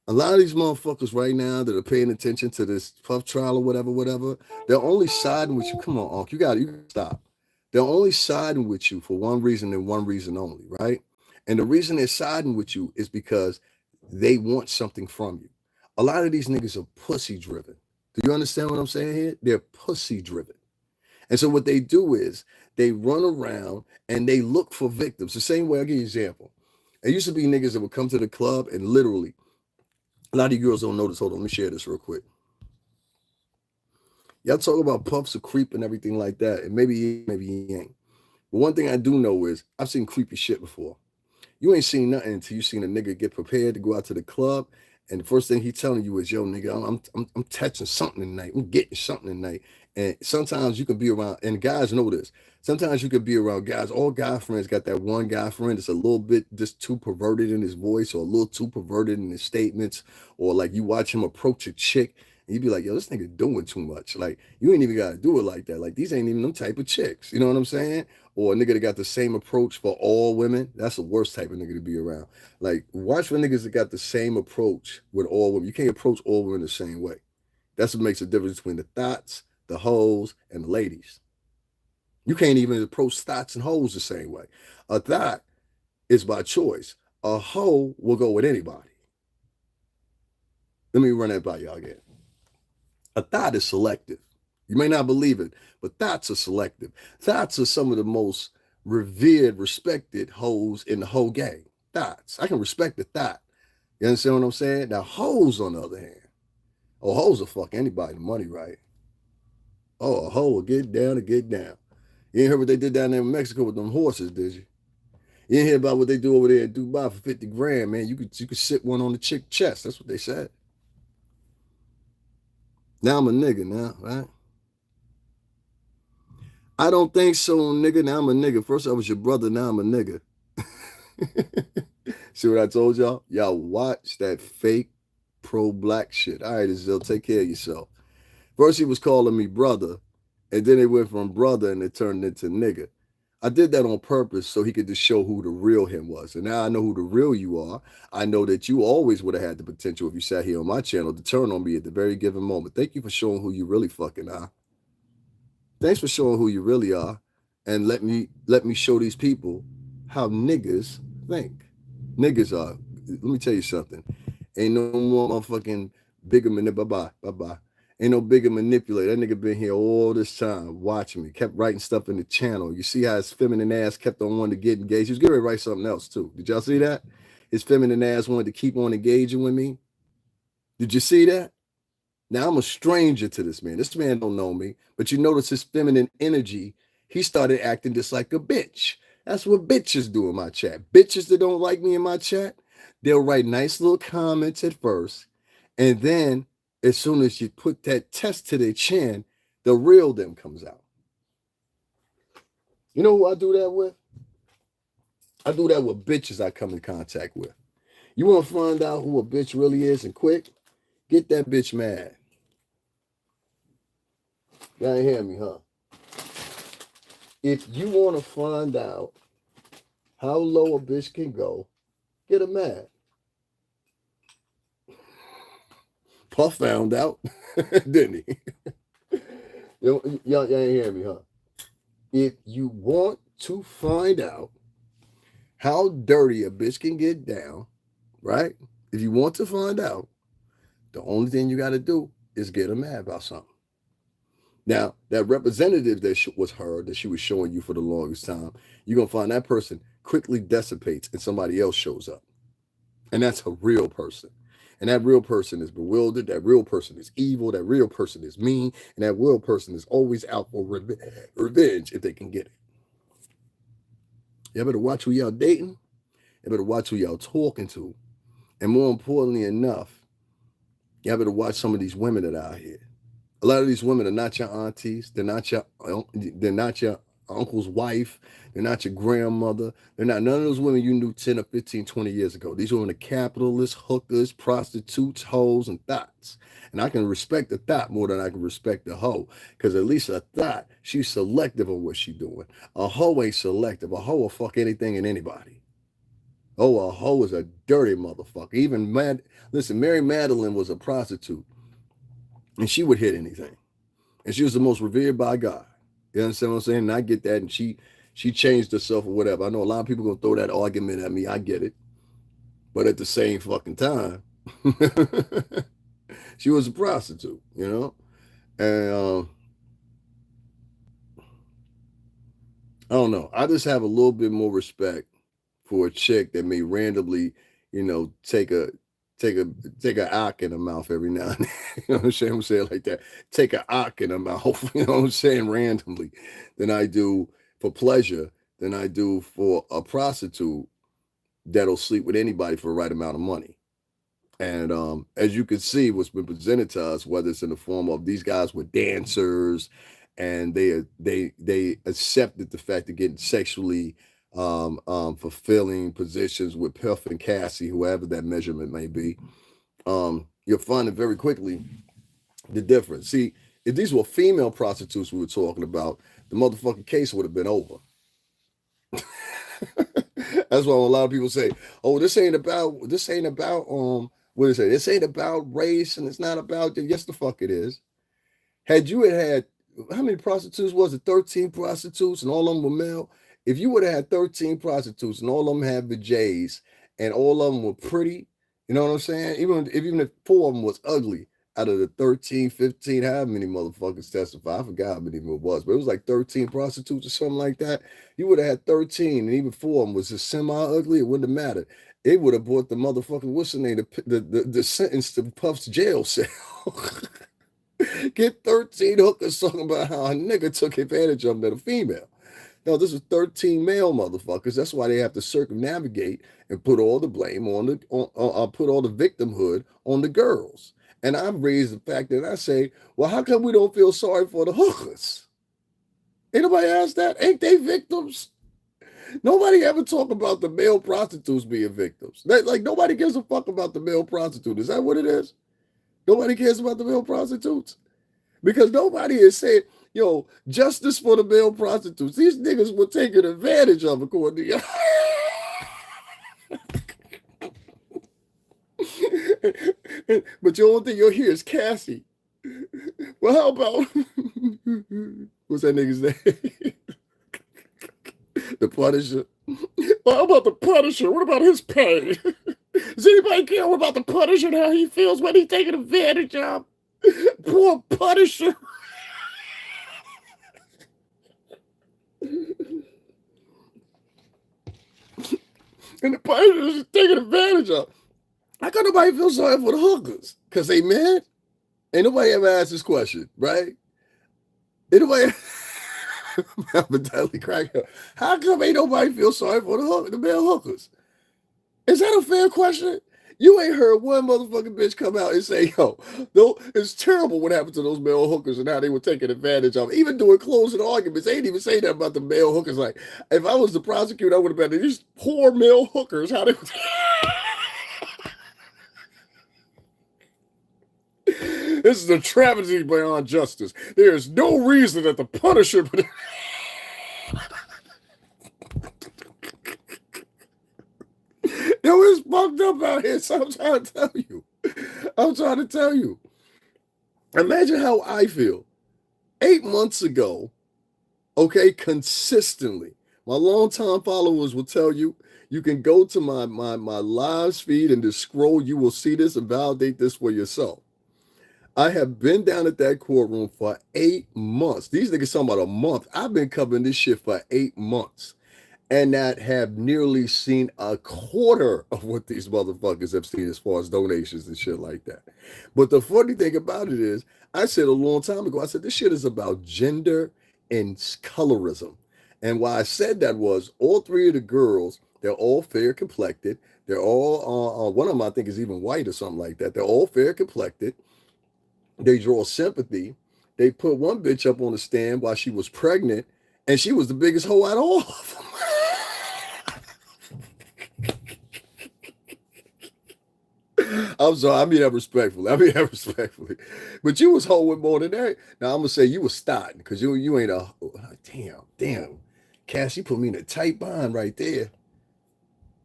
A lot of these motherfuckers right now that are paying attention to this puff trial or whatever, they're only siding with you. Come on, Unc, you gotta stop. They're only siding with you for one reason and one reason only, right? And the reason they're siding with you is because they want something from you. A lot of these niggas are pussy driven. Do you understand what I'm saying here? They're pussy driven. And so what they do is they run around and they look for victims. The same way, I'll give you an example. There used to be niggas that would come to the club and literally, a lot of you girls don't know this. Hold on, let me share this real quick. Y'all talk about puffs of creep and everything like that, and maybe he ain't. But one thing I do know is I've seen creepy shit before. You ain't seen nothing until you seen a nigga get prepared to go out to the club, and the first thing he telling you is, "Yo, nigga, I'm touching something tonight. I'm getting something tonight." And sometimes you can be around, and guys know this. Sometimes you can be around guys. All guy friends got that one guy friend that's a little bit just too perverted in his voice, or a little too perverted in his statements, or like you watch him approach a chick. And you be like, yo, this nigga doing too much. Like, you ain't even got to do it like that. Like, these ain't even them type of chicks. You know what I'm saying? Or a nigga that got the same approach for all women. That's the worst type of nigga to be around. Like, watch for niggas that got the same approach with all women. You can't approach all women the same way. That's what makes the difference between the thots, the hoes, and the ladies. You can't even approach thots and hoes the same way. A thot is by choice. A hoe will go with anybody. Let me run that by y'all again. A thot is selective. You may not believe it, but thots are selective. Thots are some of the most revered, respected hoes in the whole game. Thots. I can respect the thot. You understand what I'm saying? Now, hoes, on the other hand, hoes will fuck anybody the money, right? A hoe will get down to get down. You ain't heard what they did down there in Mexico with them horses, did you? You ain't hear about what they do over there in Dubai for 50 grand, man. You could sit one on the chick chest. That's what they said. Now I'm a nigga now, right? I don't think so, nigga. Now I'm a nigga. First I was your brother, now I'm a nigga. See what I told y'all? Y'all watch that fake pro-black shit. All right, Azil, take care of yourself. First he was calling me brother, and then it went from brother and it turned into nigga. I did that on purpose so he could just show who the real him was. And now I know who the real you are. I know that you always would have had the potential, if you sat here on my channel, to turn on me at the very given moment. Thank you for showing who you really fucking are. Thanks for showing who you really are. And let me show these people how niggas think. Niggas are, let me tell you something. Ain't no more motherfucking bigger bye-bye. Ain't no bigger manipulator. That nigga been here all this time watching me, kept writing stuff in the channel. You see how his feminine ass kept on wanting to get engaged. He was getting ready to write something else too. Did y'all see that? His feminine ass wanted to keep on engaging with me. Did you see that? Now I'm a stranger to this man. This man don't know me, but you notice his feminine energy. He started acting just like a bitch. That's what bitches do in my chat. Bitches that don't like me in my chat, they'll write nice little comments at first, and then as soon as you put that test to their chin, the real them comes out. You know who I do that with? I do that with bitches I come in contact with. You want to find out who a bitch really is and quick? Get that bitch mad. Y'all ain't hear me, huh? If you want to find out how low a bitch can go, get her mad. Puff found out, didn't he? Y'all ain't hear me, huh? If you want to find out how dirty a bitch can get down, right? If you want to find out, the only thing you got to do is get her mad about something. Now, that representative that was her, that she was showing you for the longest time, you're going to find that person quickly dissipates and somebody else shows up. And that's a real person. And that real person is bewildered. That real person is evil. That real person is mean. And that real person is always out for revenge if they can get it. Y'all better watch who y'all dating. You better watch who y'all talking to. And more importantly enough, y'all better watch some of these women that are out here. A lot of these women are not your aunties. They're not your uncle's wife. They're not your grandmother. They're not none of those women you knew 10 or 15, 20 years ago. These women are capitalists, hookers, prostitutes, hoes, and thots. And I can respect the thot more than I can respect the hoe. Because at least a thot, she's selective of what she's doing. A hoe ain't selective. A hoe will fuck anything and anybody. Oh, a hoe is a dirty motherfucker. Even Mary Magdalene was a prostitute. And she would hit anything. And she was the most revered by God. You understand what I'm saying? And I get that. And she changed herself or whatever. I know a lot of people going to throw that argument at me. I get it. But at the same fucking time, She was a prostitute, you know? And I don't know. I just have a little bit more respect for a chick that may randomly, you know, take a take a ock in her mouth every now and then. You know what I'm saying? I'm saying like that. Take a ock in her mouth, you know what I'm saying, randomly, than I do for pleasure, than I do for a prostitute that'll sleep with anybody for the right amount of money. And as you can see, what's been presented to us, whether it's in the form of these guys were dancers, and they accepted the fact of getting sexually fulfilling positions with Puff and Cassie, whoever that measurement may be. You'll find it very quickly the difference. See, if these were female prostitutes we were talking about, the motherfucking case would have been over. That's why a lot of people say, "Oh, this ain't about what is it? This ain't about race, and it's not about." Yes, the fuck it is. Had you had how many prostitutes was it? 13 prostitutes, and all of them were male. If you would have had 13 prostitutes and all of them had vajays and all of them were pretty, you know what I'm saying? Even if four of them was ugly, out of the 13, 15, however many motherfuckers testify, I forgot how many it was, but it was like 13 prostitutes or something like that. You would have had 13, and even four of them was just semi-ugly, it wouldn't have mattered. It would have brought the motherfucking, what's the name, the sentence to Puff's jail cell. Get 13 hookers talking about how a nigga took advantage of them that a female. No, this is 13 male motherfuckers. That's why they have to circumnavigate and put all the blame put all the victimhood on the girls. And I've raised the fact that I say, well, how come we don't feel sorry for the hookers? Ain't nobody asked that? Ain't they victims? Nobody ever talk about the male prostitutes being victims. Like nobody gives a fuck about the male prostitute. Is that what it is? Nobody cares about the male prostitutes? Because nobody is saying, yo, justice for the male prostitutes. These niggas were taken advantage of, according to you. But the only thing you'll hear is Cassie. Well, how about what's that nigga's name? The Punisher. Well, how about the Punisher? What about his pay? Does anybody care about the Punisher and how he feels when he's taken advantage of? Poor Punisher. And the Punisher is taking advantage of. How come nobody feels sorry for the hookers? Because they mad? Ain't nobody ever asked this question, right? Ain't nobody how come ain't nobody feel sorry for the male hookers? Is that a fair question? You ain't heard one motherfucking bitch come out and say, yo, no, it's terrible what happened to those male hookers and how they were taking advantage of. Even doing closing arguments, they ain't even say that about the male hookers. Like, if I was the prosecutor, I would have been, these poor male hookers, how they This is a travesty beyond justice. There is no reason that the Punisher Yo, it's fucked up out here, so I'm trying to tell you. I'm trying to tell you. Imagine how I feel. 8 months ago, okay, consistently, my longtime followers will tell you, you can go to my live feed and just scroll. You will see this and validate this for yourself. I have been down at that courtroom for 8 months. These niggas talking about a month. I've been covering this shit for 8 months. And that have nearly seen a quarter of what these motherfuckers have seen as far as donations and shit like that. But the funny thing about it is, I said a long time ago, I said, this shit is about gender and colorism. And why I said that was all three of the girls, they're all fair complected. They're all, one of them I think is even white or something like that. They're all fair complected. They draw sympathy. They put one bitch up on the stand while she was pregnant, and she was the biggest hoe out of all of them. I'm sorry, I mean that respectfully. But you was hoeing more than that. Now I'm gonna say you was starting because you ain't a damn. Cassie put me in a tight bind right there.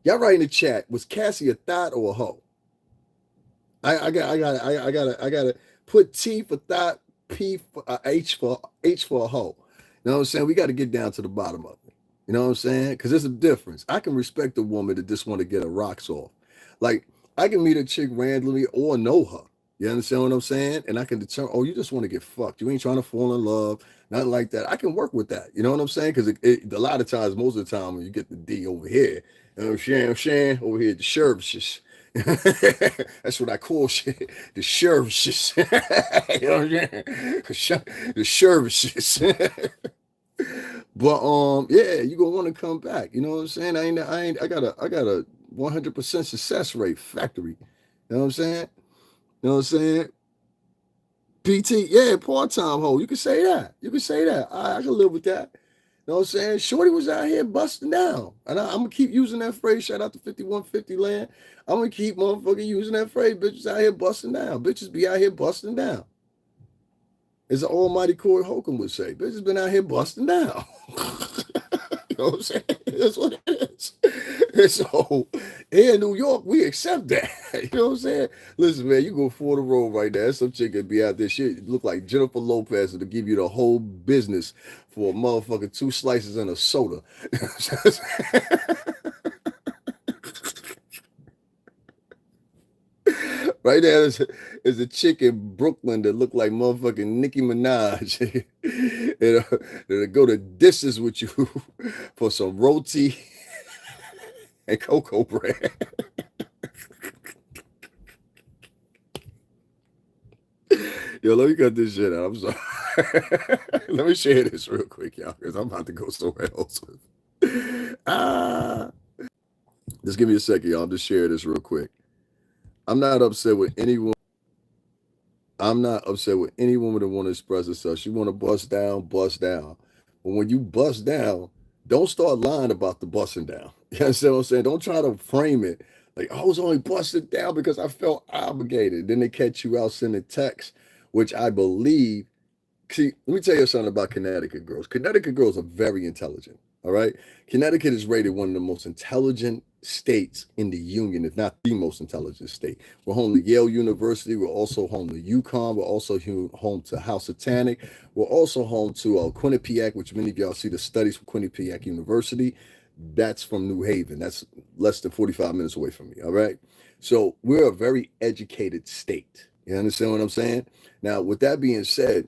Y'all write in the chat, was Cassie a thought or a hoe? I gotta put T for thought, P for H for a hoe. You know what I'm saying? We got to get down to the bottom of it. You know what I'm saying? Because there's a difference. I can respect a woman that just want to get her rocks off. Like, I can meet a chick randomly or know her. You understand what I'm saying? And I can determine, oh, you just want to get fucked. You ain't trying to fall in love, nothing like that. I can work with that. You know what I'm saying? Because a lot of times, most of the time, when you get the D over here, you know what I'm saying? Over here, the services. That's what I call shit. The services. You know what I'm saying? The services. But yeah, you gonna want to come back. You know what I'm saying? I got a 100% success rate factory. You know what I'm saying? You know what I'm saying? PT, yeah, part-time hoe. You can say that. You can say that. I can live with that. You know what I'm saying? Shorty was out here busting down. And I'm going to keep using that phrase. Shout out to 5150 land. I'm going to keep motherfucking using that phrase. Bitches out here busting down. Bitches be out here busting down. As the almighty Corey Holcomb would say, bitches been out here busting down. You know what I'm saying? That's what it is. And so here in New York, we accept that. You know what I'm saying? Listen, man, you go for the road right now. Some chick could be out there, shit look like Jennifer Lopez to give you the whole business for a motherfucking 2 slices and a soda. Right there is a chick in Brooklyn that look like motherfucking Nicki Minaj. That'll go to dishes with you for some roti and cocoa bread. Yo, let me cut this shit out. I'm sorry. Let me share this real quick, y'all, because I'm about to go somewhere else. Just give me a second, y'all. I'm just share this real quick. I'm not upset with anyone. I'm not upset with any woman that want to express herself. She want to bust down, bust down. But when you bust down, don't start lying about the busting down. You understand what I'm saying? Don't try to frame it like, I was only busted down because I felt obligated. Then they catch you out sending text, which I believe. See, let me tell you something about Connecticut girls. Connecticut girls are very intelligent. All right. Connecticut is rated one of the most intelligent states in the union, if not the most intelligent state. We're home to Yale University. We're also home to UConn. We're also home to Housatonic. We're also home to Quinnipiac, which many of y'all see the studies from Quinnipiac University. That's from New Haven. That's less than 45 minutes away from me. All right. So we're a very educated state. You understand what I'm saying? Now, with that being said,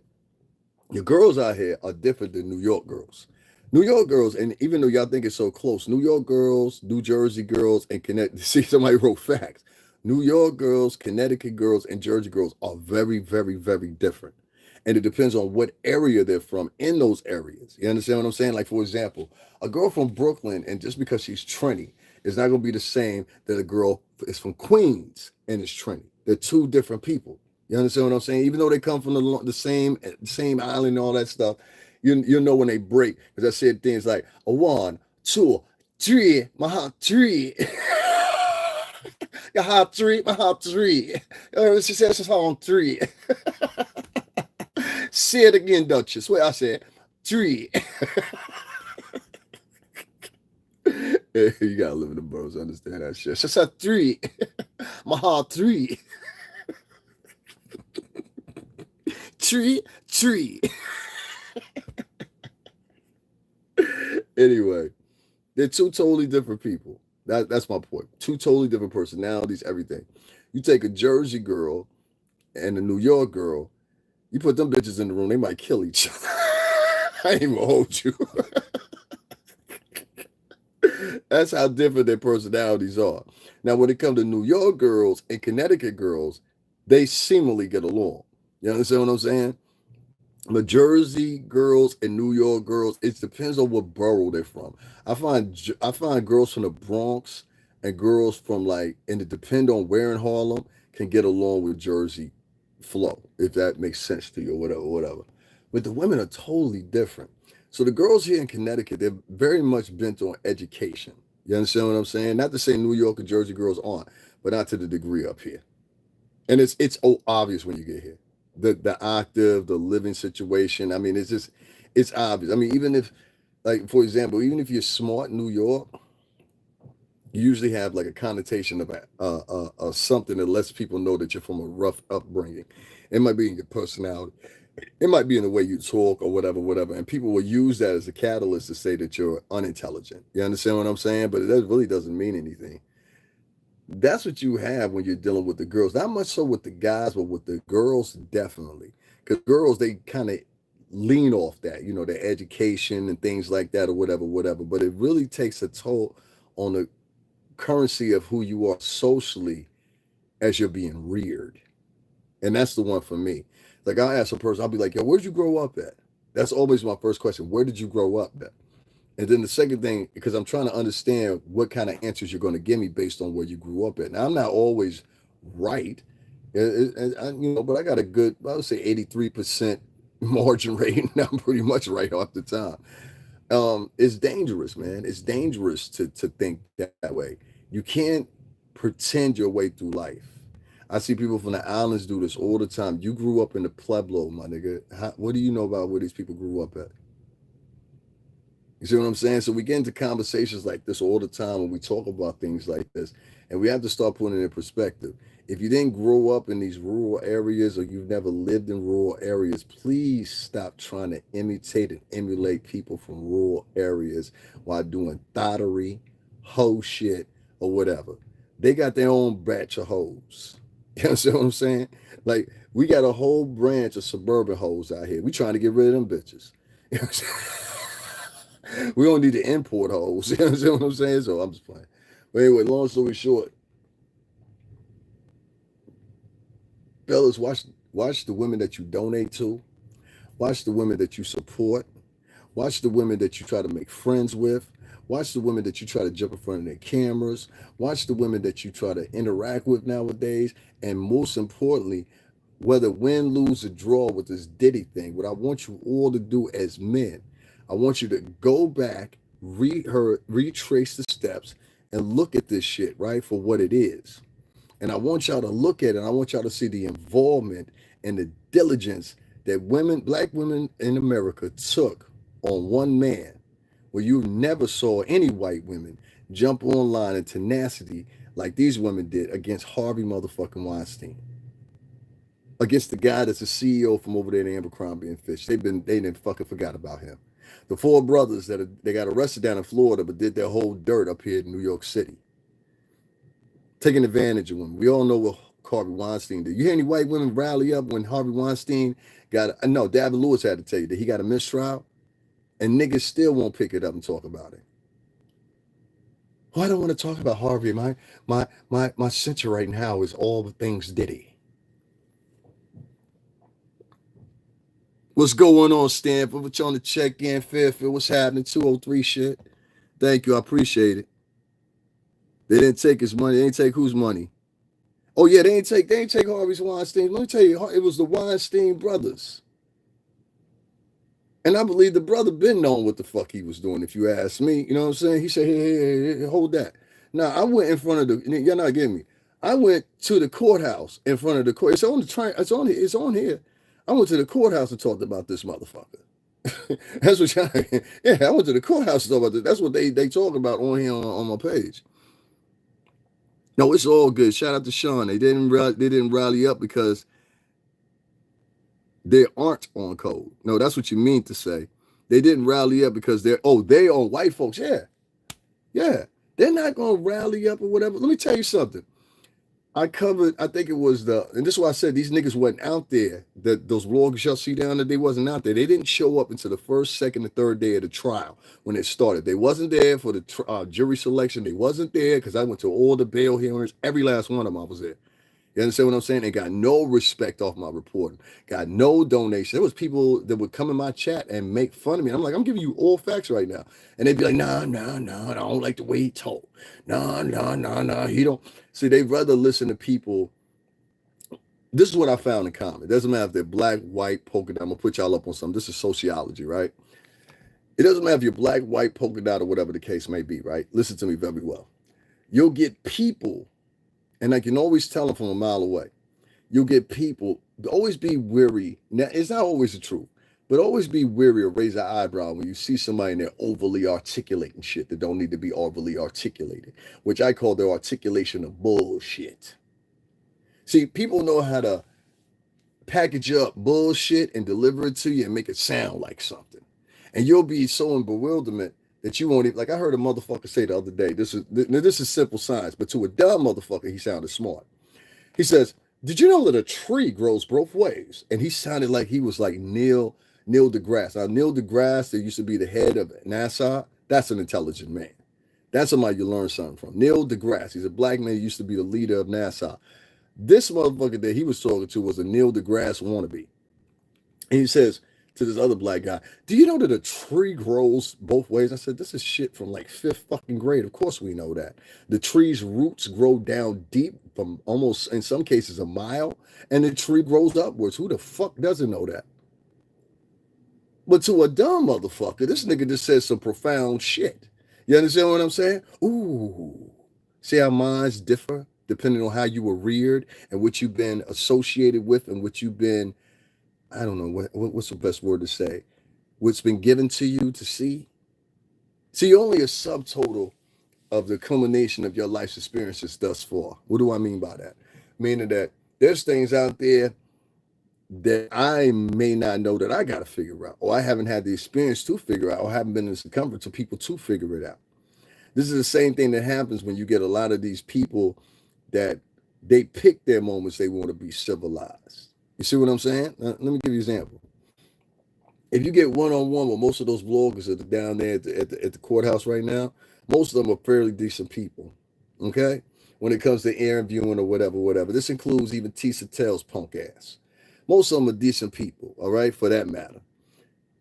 your girls out here are different than New York girls. New York girls, and even though y'all think it's so close, New York girls, New Jersey girls, and Connecticut, see, somebody wrote facts. New York girls, Connecticut girls, and Jersey girls are very, very, very different. And it depends on what area they're from in those areas. You understand what I'm saying? Like, for example, a girl from Brooklyn, and just because she's trendy, is not going to be the same that a girl is from Queens and is trendy. They're 2 different people. You understand what I'm saying? Even though they come from the same island and all that stuff, you know when they break. Because I said things like a 1, 2, 3, my heart 3. Your heart 3, my heart 3. She says it's on 3. Say it again, Duchess. What I said, 3. You gotta live in the boroughs, understand that shit. She said 3. My heart 3. 3. Anyway, they're 2 totally different people. That's my point. 2 totally different personalities, everything. You take a Jersey girl and a New York girl, you put them bitches in the room, they might kill each other. I ain't even hold you. That's how different their personalities are. Now, when it comes to New York girls and Connecticut girls, they seemingly get along. You understand what I'm saying? The Jersey girls and New York girls, it depends on what borough they're from. I find girls from the Bronx and girls from and it depend on where in Harlem can get along with Jersey flow, if that makes sense to you or whatever. But the women are totally different. So the girls here in Connecticut, they're very much bent on education. You understand what I'm saying? Not to say New York and Jersey girls aren't, but not to the degree up here. And it's obvious when you get here. The octave, the living situation. I mean, it's obvious. I mean, even if, for example, even if you're smart in New York, you usually have a connotation of something that lets people know that you're from a rough upbringing. It might be in your personality. It might be in the way you talk or whatever. And people will use that as a catalyst to say that you're unintelligent. You understand what I'm saying? But that really doesn't mean anything. that's what you have when you're dealing with the girls. Not much so with the guys, but with the girls, definitely. Because girls, they kind of lean off that, their education and things like that, or whatever, whatever. But it really takes a toll on the currency of who you are socially as you're being reared. And that's the one for me. Like, I'll ask a person, I'll be like, yo, where'd you grow up at? That's always my first question. Where did you grow up at? And then the second thing, because I'm trying to understand what kind of answers you're going to give me based on where you grew up at. Now, I'm not always right, but I got a good, I would say 83% margin rate, and I'm pretty much right off the top. It's dangerous, man. It's dangerous to think that way. You can't pretend your way through life. I see people from the islands do this all the time. You grew up in the Pueblo, my nigga. What do you know about where these people grew up at? You see what I'm saying? So we get into conversations like this all the time when we talk about things like this, and we have to start putting it in perspective. If you didn't grow up in these rural areas or you've never lived in rural areas, please stop trying to imitate and emulate people from rural areas while doing thottery, hoe shit, or whatever. They got their own batch of hoes. You understand what I'm saying? Like, we got a whole branch of suburban hoes out here. We trying to get rid of them bitches. You know what I'm saying? We don't need to import hoes. You understand what I'm saying? So I'm just playing. But anyway, long story short, fellas, watch the women that you donate to. Watch the women that you support. Watch the women that you try to make friends with. Watch the women that you try to jump in front of their cameras. Watch the women that you try to interact with nowadays. And most importantly, whether win, lose, or draw with this Diddy thing, what I want you all to do as men, I want you to go back, retrace the steps, and look at this shit, right, for what it is. And I want y'all to look at it. I want y'all to see the involvement and the diligence that black women in America took on one man, where you never saw any white women jump online in tenacity like these women did against Harvey motherfucking Weinstein. Against the guy that's the CEO from over there in Abercrombie and Fitch. They didn't fucking forgot about him. The four brothers they got arrested down in Florida, but did their whole dirt up here in New York City, taking advantage of women. We all know what Harvey Weinstein did. You hear any white women rally up when Harvey Weinstein no, David Lewis had to tell you that he got a mistrial, and niggas still won't pick it up and talk about it. Well, I don't want to talk about Harvey. My center right now is all the things Diddy. What's going on, Stanford? What you on the check-in, Fairfield? What's happening? 203 shit. Thank you. I appreciate it. They didn't take his money. They didn't take whose money? Oh, yeah, they didn't take Harvey Weinstein. Let me tell you, it was the Weinstein brothers. And I believe the brother been knowing what the fuck he was doing, if you ask me. You know what I'm saying? He said, hey, hold that. Now, I went in front of you're not getting me. I went to the courthouse in front of the court. It's on the train. It's on here. I went to the courthouse and talked about this motherfucker. That's what I went to the courthouse and talked about this. That's what they talk about on here on my page. No, it's all good. Shout out to Sean. They didn't rally up because they aren't on code. No, that's what you mean to say. They didn't rally up because they on white folks. Yeah. They're not gonna rally up or whatever. Let me tell you something. I think it was and this is why I said these niggas wasn't out there. That those vloggers y'all see down there, they wasn't out there. They didn't show up until the first, second, and third day of the trial when it started. They wasn't there for the jury selection. They wasn't there because I went to all the bail hearings. Every last one of them I was there. You understand what I'm saying? They got no respect off my reporting. Got no donation. There was people that would come in my chat and make fun of me. I'm like, I'm giving you all facts right now. And they'd be like, nah, I don't like the way he told. Nah, he don't. See, they'd rather listen to people. This is what I found in common. It doesn't matter if they're black, white, polka dot. I'm going to put y'all up on something. This is sociology, right? It doesn't matter if you're black, white, polka dot, or whatever the case may be, right? Listen to me very well. You'll get people, and I can always tell them from a mile away. You'll get people, always be weary. Now, it's not always the truth, but always be weary or raise an eyebrow when you see somebody and they're overly articulating shit that don't need to be overly articulated, which I call their articulation of bullshit. See, people know how to package up bullshit and deliver it to you and make it sound like something. And you'll be so in bewilderment that you won't even, like I heard a motherfucker say the other day, this is simple science, but to a dumb motherfucker, he sounded smart. He says, did you know that a tree grows both ways? And he sounded like he was like Neil deGrasse. Now, Neil deGrasse, that used to be the head of NASA, that's an intelligent man. That's somebody you learn something from. Neil deGrasse, he's a black man, he used to be the leader of NASA. This motherfucker that he was talking to was a Neil deGrasse wannabe. And he says to this other black guy, do you know that a tree grows both ways? I said, this is shit from like fifth fucking grade. Of course we know that. The tree's roots grow down deep from almost, in some cases, a mile, and the tree grows upwards. Who the fuck doesn't know that? But to a dumb motherfucker, this nigga just says some profound shit. You understand what I'm saying? Ooh. See how minds differ depending on how you were reared and what you've been associated with and what you've been, I don't know, what's the best word to say? What's been given to you to see? See, you're only a subtotal of the culmination of your life's experiences thus far. What do I mean by that? Meaning that there's things out there that I may not know that I got to figure out, or I haven't had the experience to figure out, or haven't been in the circumference of people to figure it out. This is the same thing that happens when you get a lot of these people that they pick their moments they want to be civilized. You see what I'm saying? Let me give you an example. If you get one-on-one with most of those vloggers that are down there at the courthouse right now, most of them are fairly decent people, okay? When it comes to interviewing or whatever. This includes even Tisa Tell's punk ass. Most of them are decent people, all right, for that matter.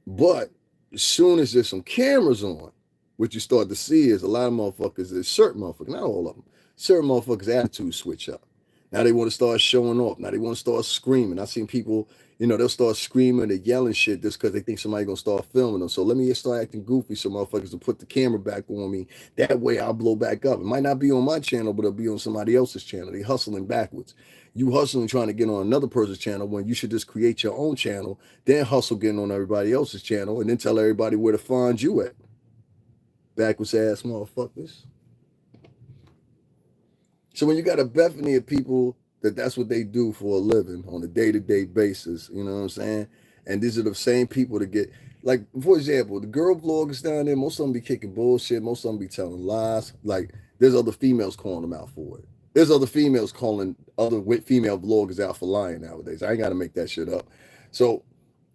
But as soon as there's some cameras on, what you start to see is a lot of motherfuckers, there's certain motherfuckers, not all of them, certain motherfuckers' attitudes switch up. Now they want to start showing off. Now they want to start screaming. I've seen people, they'll start screaming and yelling shit just because they think somebody's going to start filming them. So let me start acting goofy so motherfuckers will put the camera back on me. That way I'll blow back up. It might not be on my channel, but it'll be on somebody else's channel. They hustling backwards. You hustling trying to get on another person's channel when you should just create your own channel, then hustle getting on everybody else's channel, and then tell everybody where to find you at. Backwards ass motherfuckers. So when you got a bevy of people that's what they do for a living on a day-to-day basis, you know what I'm saying? And these are the same people that get, like, for example, the girl vloggers down there, most of them be kicking bullshit, most of them be telling lies. Like, there's other females calling them out for it. There's other females calling other female vloggers out for lying nowadays. I ain't got to make that shit up. So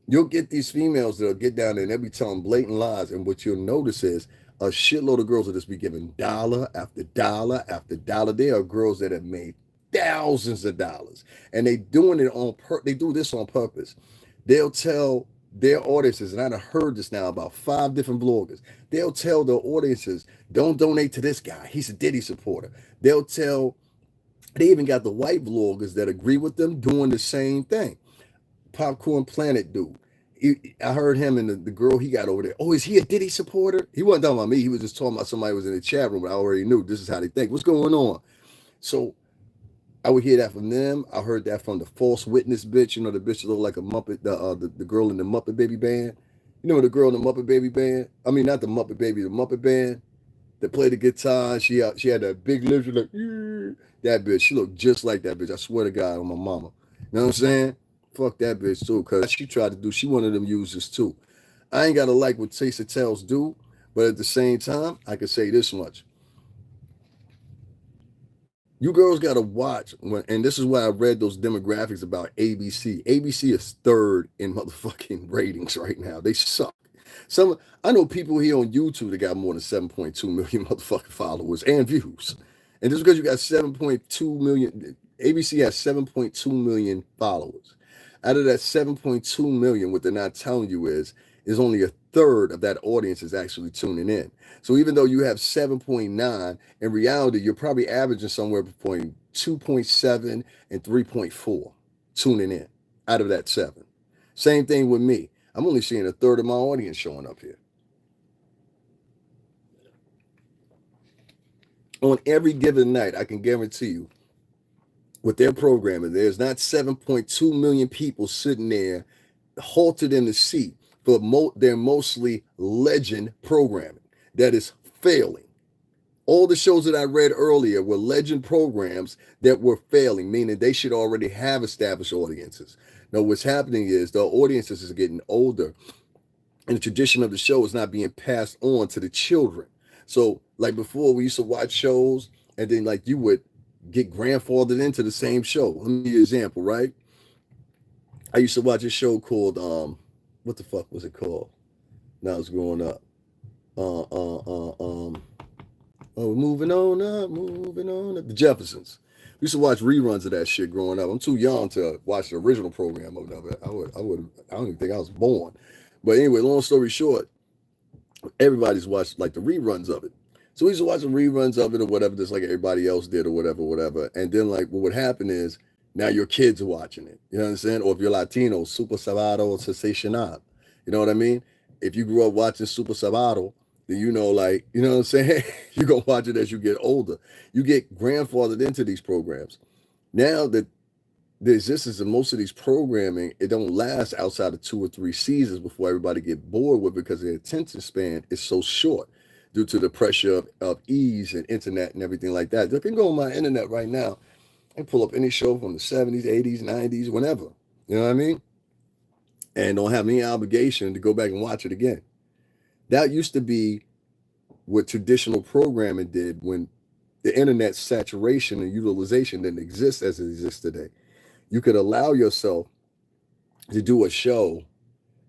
you'll get these females that'll get down there and they'll be telling blatant lies. And what you'll notice is a shitload of girls will just be giving dollar after dollar after dollar. There are girls that have made thousands of dollars, and they doing it they do this on purpose. They'll tell their audiences, and I've heard this now about 5 different bloggers. They'll tell their audiences, don't donate to this guy. He's a Diddy supporter. They even got the white vloggers that agree with them doing the same thing. Popcorn Planet dude. I heard him and the girl he got over there. Oh, is he a Diddy supporter? He wasn't talking about me. He was just talking about somebody who was in the chat room. I already knew this is how they think. What's going on? So I would hear that from them. I heard that from the false witness bitch. The bitch that looked like a Muppet, the girl in the Muppet Baby Band. The girl in the Muppet Baby Band? I mean, not the Muppet Baby, the Muppet Band that played the guitar. She had that big lips. Like, that bitch. She looked just like that bitch. I swear to God on my mama. You know what I'm saying? Fuck that bitch too, because she tried to do, she one of them users too. I ain't got to like what Tisa Tells do, but at the same time, I can say this much. You girls got to watch, and this is why I read those demographics about ABC. ABC is 3rd in motherfucking ratings right now. They suck. I know people here on YouTube that got more than 7.2 million motherfucking followers and views. And just because you got 7.2 million, ABC has 7.2 million followers. Out of that 7.2 million, what they're not telling you is only a 1/3 of that audience is actually tuning in. So even though you have 7.9, in reality, you're probably averaging somewhere between 2.7 and 3.4 tuning in out of that 7. Same thing with me. I'm only seeing a 1/3 of my audience showing up here. On every given night, I can guarantee you, with their programming, there's not 7.2 million people sitting there halted in the seat for their mostly legend programming that is failing. All the shows that I read earlier were legend programs that were failing, meaning they should already have established audiences. Now, what's happening is the audiences is getting older, and the tradition of the show is not being passed on to the children. So, like before, we used to watch shows, and then like you would get grandfathered into the same show. Let me give you an example, right? I used to watch a show called what the fuck was it called? When I was growing up. Uh, uh, uh, um, oh, moving on up, moving on up. The Jeffersons. We used to watch reruns of that shit growing up. I'm too young to watch the original program of it. I don't even think I was born. But anyway, long story short, everybody's watched like the reruns of it. So we used to watch the reruns of it or whatever, just like everybody else did or whatever, whatever. And then like what would happen is now your kids are watching it. You know what I'm saying? Or if you're Latino, Super Sabado Sensacional. You know what I mean? If you grew up watching Super Sabado, then you know, like, you know what I'm saying? You're gonna watch it as you get older. You get grandfathered into these programs. Now that the existence of most of these programming, it don't last outside of 2 or 3 seasons before everybody get bored with it because their attention span is so short due to the pressure of ease and internet and everything like that. You can go on my internet right now and pull up any show from the 70s, 80s, 90s, whenever. You know what I mean? And don't have any obligation to go back and watch it again. That used to be what traditional programming did when the internet saturation and utilization didn't exist as it exists today. You could allow yourself to do a show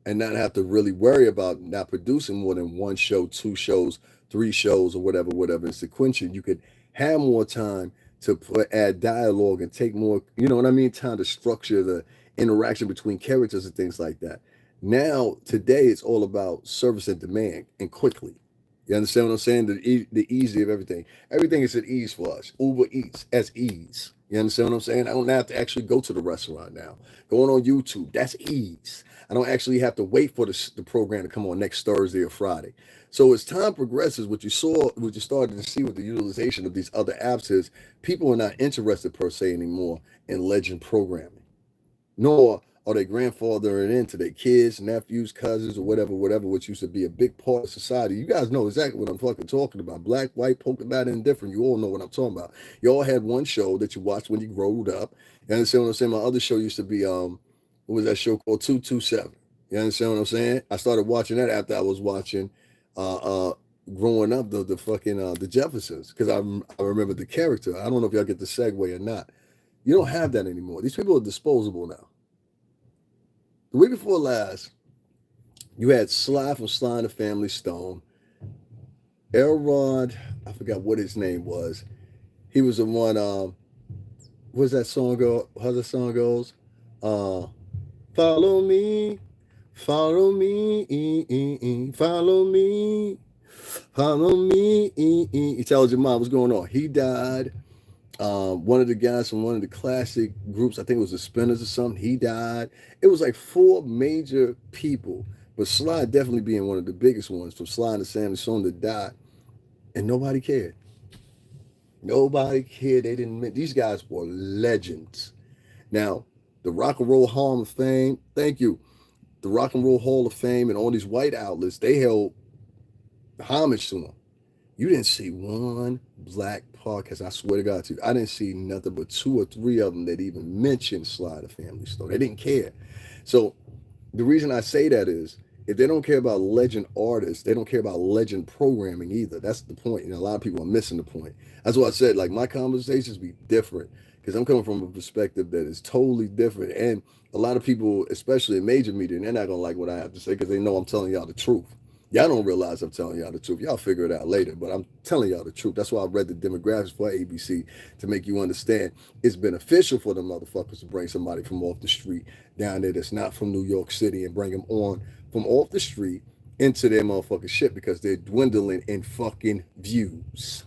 and not have to really worry about not producing more than 1 show, 2 shows, 3 shows, or whatever in sequential. You could have more time to add dialogue and take more, you know what I mean, time to structure the interaction between characters and things like that. Now, today, it's all about service and demand and quickly. You understand what I'm saying? The easy of everything. Everything is at ease for us. Uber Eats as ease. You understand what I'm saying? I don't have to actually go to the restaurant now. Going on YouTube, that's ease. I don't actually have to wait for the program to come on next Thursday or Friday. So as time progresses, what you started to see with the utilization of these other apps is people are not interested per se anymore in legend programming, nor are they grandfathering into their kids, nephews, cousins, or whatever, which used to be a big part of society. You guys know exactly what I'm fucking talking about. Black, white, polka dot, indifferent. You all know what I'm talking about. You all had one show that you watched when you growed up. You understand what I'm saying? My other show used to be what was that show called 227? You understand what I'm saying? I started watching that after I was watching growing up the fucking the Jeffersons, because I remember the character. I don't know if y'all get the segue or not. You don't have that anymore. These people are disposable now. The week before last, you had Sly from Sly and the Family Stone. Elrod, I forgot what his name was. He was the one. What's that song go? How the song goes? Follow me, follow me, follow me, follow me. He tells your mom what's going on. He died. One of the guys from one of the classic groups, I think it was the Spinners or something, he died. It was like 4 major people, but Sly definitely being one of the biggest ones, from Sly and the Family Stone, that died, and nobody cared. Nobody cared. They didn't. These guys were legends. Now, the Rock and Roll Hall of Fame, thank you. The Rock and Roll Hall of Fame and all these white outlets, they held homage to them. You didn't see one black podcast, I swear to God to you. I didn't see nothing but 2 or 3 of them that even mentioned Sly the Family Stone. They didn't care. So the reason I say that is, if they don't care about legend artists, they don't care about legend programming either. That's the point. You know, a lot of people are missing the point. That's why I said, like, my conversations be different, because I'm coming from a perspective that is totally different. And a lot of people, especially in major media, they're not going to like what I have to say because they know I'm telling y'all the truth. Y'all don't realize I'm telling y'all the truth. Y'all figure it out later, but I'm telling y'all the truth. That's why I read the demographics for ABC, to make you understand it's beneficial for the motherfuckers to bring somebody from off the street down there that's not from New York City and bring them on from off the street into their motherfucking shit, because they're dwindling in fucking views.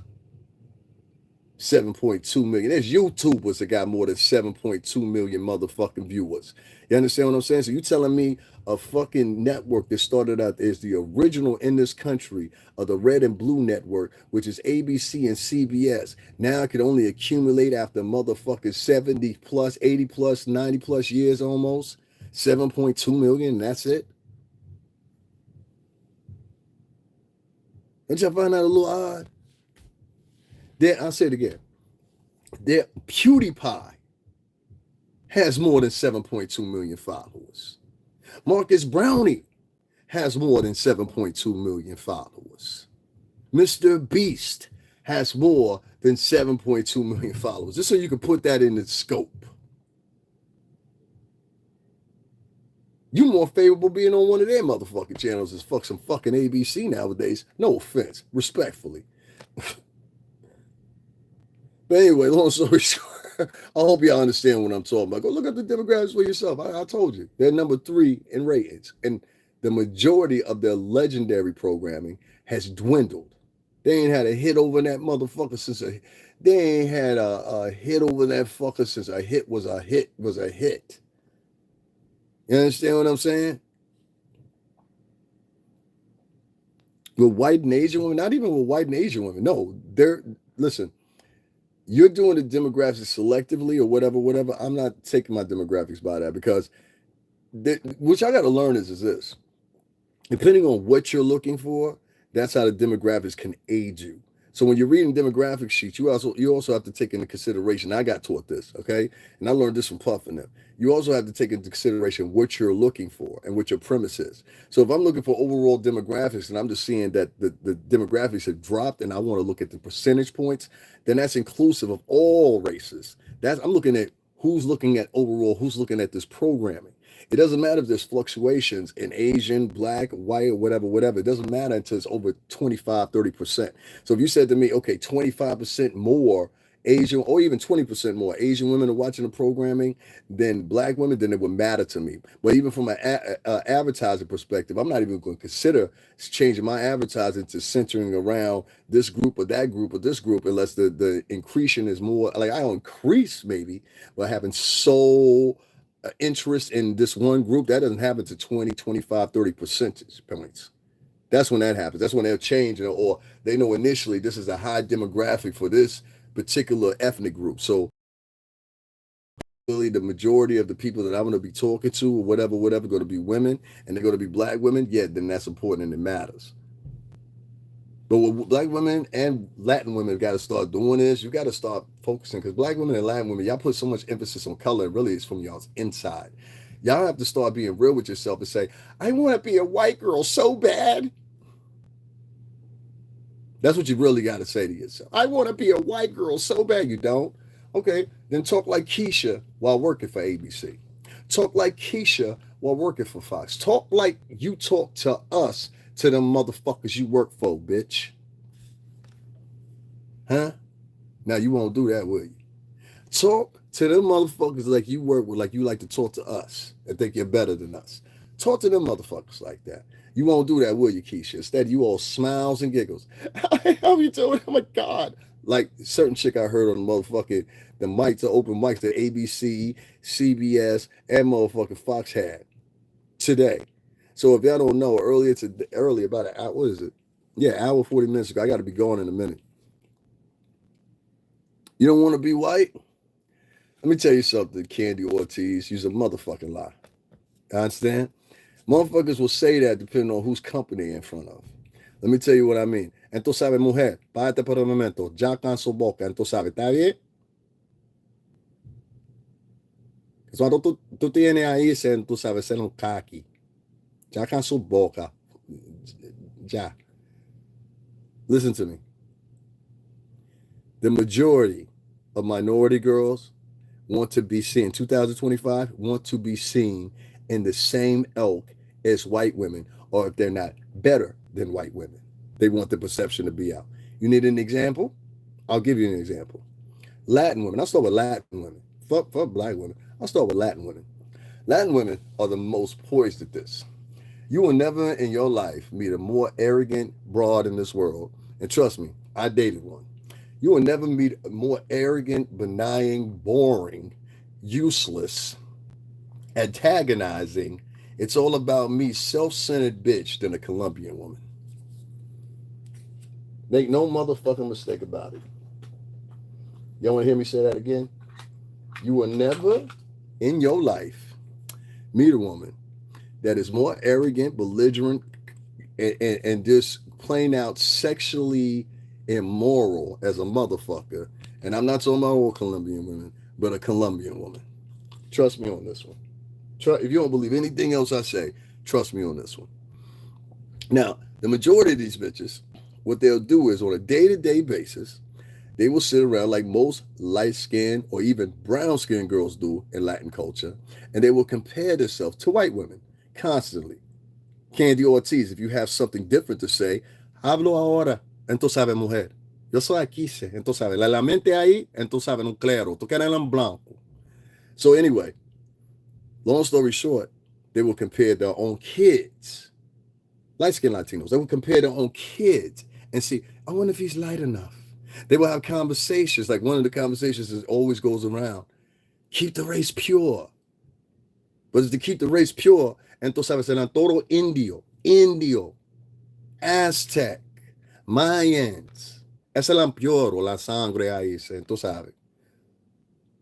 7.2 million. There's YouTubers that got more than 7.2 million motherfucking viewers. You understand what I'm saying? So you telling me a fucking network that started out as the original in this country of the red and blue network, which is ABC and CBS, now it could only accumulate after motherfucking 70 plus, 80 plus, 90 plus years almost, 7.2 million, and that's it? Don't y'all find that a little odd? I'll say it again. Their PewDiePie has more than 7.2 million followers. Marcus Brownie has more than 7.2 million followers. Mr. Beast has more than 7.2 million followers. Just so you can put that in the scope. You more favorable being on one of their motherfucking channels as some fucking ABC nowadays. No offense, respectfully. But anyway, long story short, I hope y'all understand what I'm talking about. Go look up the demographics for yourself. I told you. They're number 3 in ratings. And the majority of their legendary programming has dwindled. They ain't had a hit over that motherfucker since they ain't had a hit over that fucker since a hit was a hit was a hit. You understand what I'm saying? With white and Asian women, not even with white and Asian women. No, listen, you're doing the demographics selectively or whatever. I'm not taking my demographics by that because which I got to learn is this. Depending on what you're looking for, that's how the demographics can aid you. So when you're reading demographic sheets, you also have to take into consideration. I got taught this, okay? And I learned this from Puff and them. You also have to take into consideration what you're looking for and what your premise is. So if I'm looking for overall demographics and I'm just seeing that the demographics have dropped and I want to look at the percentage points, then that's inclusive of all races. I'm looking at who's looking at overall, who's looking at this programming. It doesn't matter if there's fluctuations in Asian, black, white, or whatever. It doesn't matter until it's over 25, 30%. So if you said to me, okay, 25% more Asian, or even 20% more Asian women are watching the programming than black women, then it would matter to me. But even from an advertising perspective, I'm not even going to consider changing my advertising to centering around this group or that group or this group unless the increasing is more, like I'll increase maybe by having interest in this one group. That doesn't happen to 20, 25, 30 percentage points. That's when that happens. That's when they'll change, or they know initially this is a high demographic for this particular ethnic group. So really the majority of the people that I'm going to be talking to or whatever, going to be women, and they're going to be black women, yeah, then that's important and it matters. But what black women and Latin women got to start doing is you got to start focusing, because black women and Latin women, y'all put so much emphasis on color, and really it's from y'all's inside. Y'all have to start being real with yourself and say, I want to be a white girl so bad. That's what you really got to say to yourself. I want to be a white girl so bad. You don't? Okay, then talk like Keisha while working for ABC. Talk like Keisha while working for Fox. Talk like you talk to us, to them motherfuckers you work for, bitch. Huh? Now you won't do that, will you? Talk to them motherfuckers like you work with, like you like to talk to us and think you're better than us. Talk to them motherfuckers like that. You won't do that, will you, Keisha? Instead, you all smiles and giggles. How you doing? Oh my God. Like certain chick I heard on the mics, the open mics that ABC, CBS, and motherfucking Fox had today. So if y'all don't know, early about an hour, what is it? Yeah, hour 40 minutes ago. I got to be going in a minute. You don't want to be white? Let me tell you something, Candy Ortiz. You's a motherfucking lie. You understand? Motherfuckers will say that depending on whose company they're in front of. Let me tell you what I mean. Entonces, sabe, mujer, párate por un momento. Ya canso boca. Entonces, sabe, ¿está bien? Cuando tú tienes ahí, tú sabes, ser un kaki. Ya canso boca. Ya. Listen to me. The majority of minority girls want to be seen, 2025, want to be seen in the same ilk as white women, or if they're not better than white women. They want the perception to be out. You need an example? I'll give you an example. Latin women. I'll start with Latin women. Fuck black women. I'll start with Latin women. Latin women are the most poised at this. You will never in your life meet a more arrogant broad in this world. And trust me, I dated one. You will never meet a more arrogant, benign, boring, useless, antagonizing, it's all about me, self-centered bitch than a Colombian woman. Make no motherfucking mistake about it. Y'all want to hear me say that again? You will never in your life meet a woman that is more arrogant, belligerent, and just plain out sexually immoral as a motherfucker. And I'm not talking about all Colombian women, but a Colombian woman. Trust me on this one. If you don't believe anything else I say, trust me on this one. Now, the majority of these bitches, what they'll do is on a day-to-day basis, they will sit around like most light-skinned or even brown-skinned girls do in Latin culture, and they will compare themselves to white women constantly. Candy Ortiz, if you have something different to say, hablo ahora, entonces sabe mujer. Yo soy aquí, entonces sabe. La mente ahí, entonces sabe, no claro. Tú quieres en blanco. So anyway, long story short, they will compare their own kids, light-skinned Latinos, they will compare their own kids and see, I wonder if he's light enough. They will have conversations, like one of the conversations that always goes around, keep the race pure. But to keep the race pure, entonces sabes, eran todo indio, Aztec, Mayans. Esa la pure, la sangre ahí, tú sabes.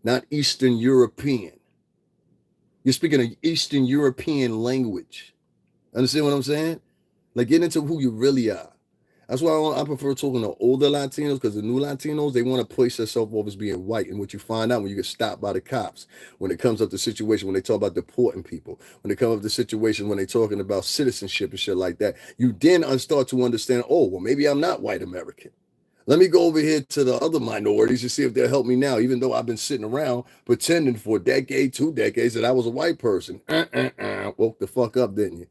Not Eastern European. You're speaking an Eastern European language. Understand what I'm saying? Like, get into who you really are. That's why I prefer talking to older Latinos, because the new Latinos, they want to place themselves off as being white. And what you find out when you get stopped by the cops, when it comes up to situation, when they talk about deporting people, when it comes up to situation when they're talking about citizenship and shit like that, you then start to understand, oh, well, maybe I'm not white American. Let me go over here to the other minorities and see if they'll help me now, even though I've been sitting around pretending for a decade, 2 decades that I was a white person. Woke the fuck up, didn't you?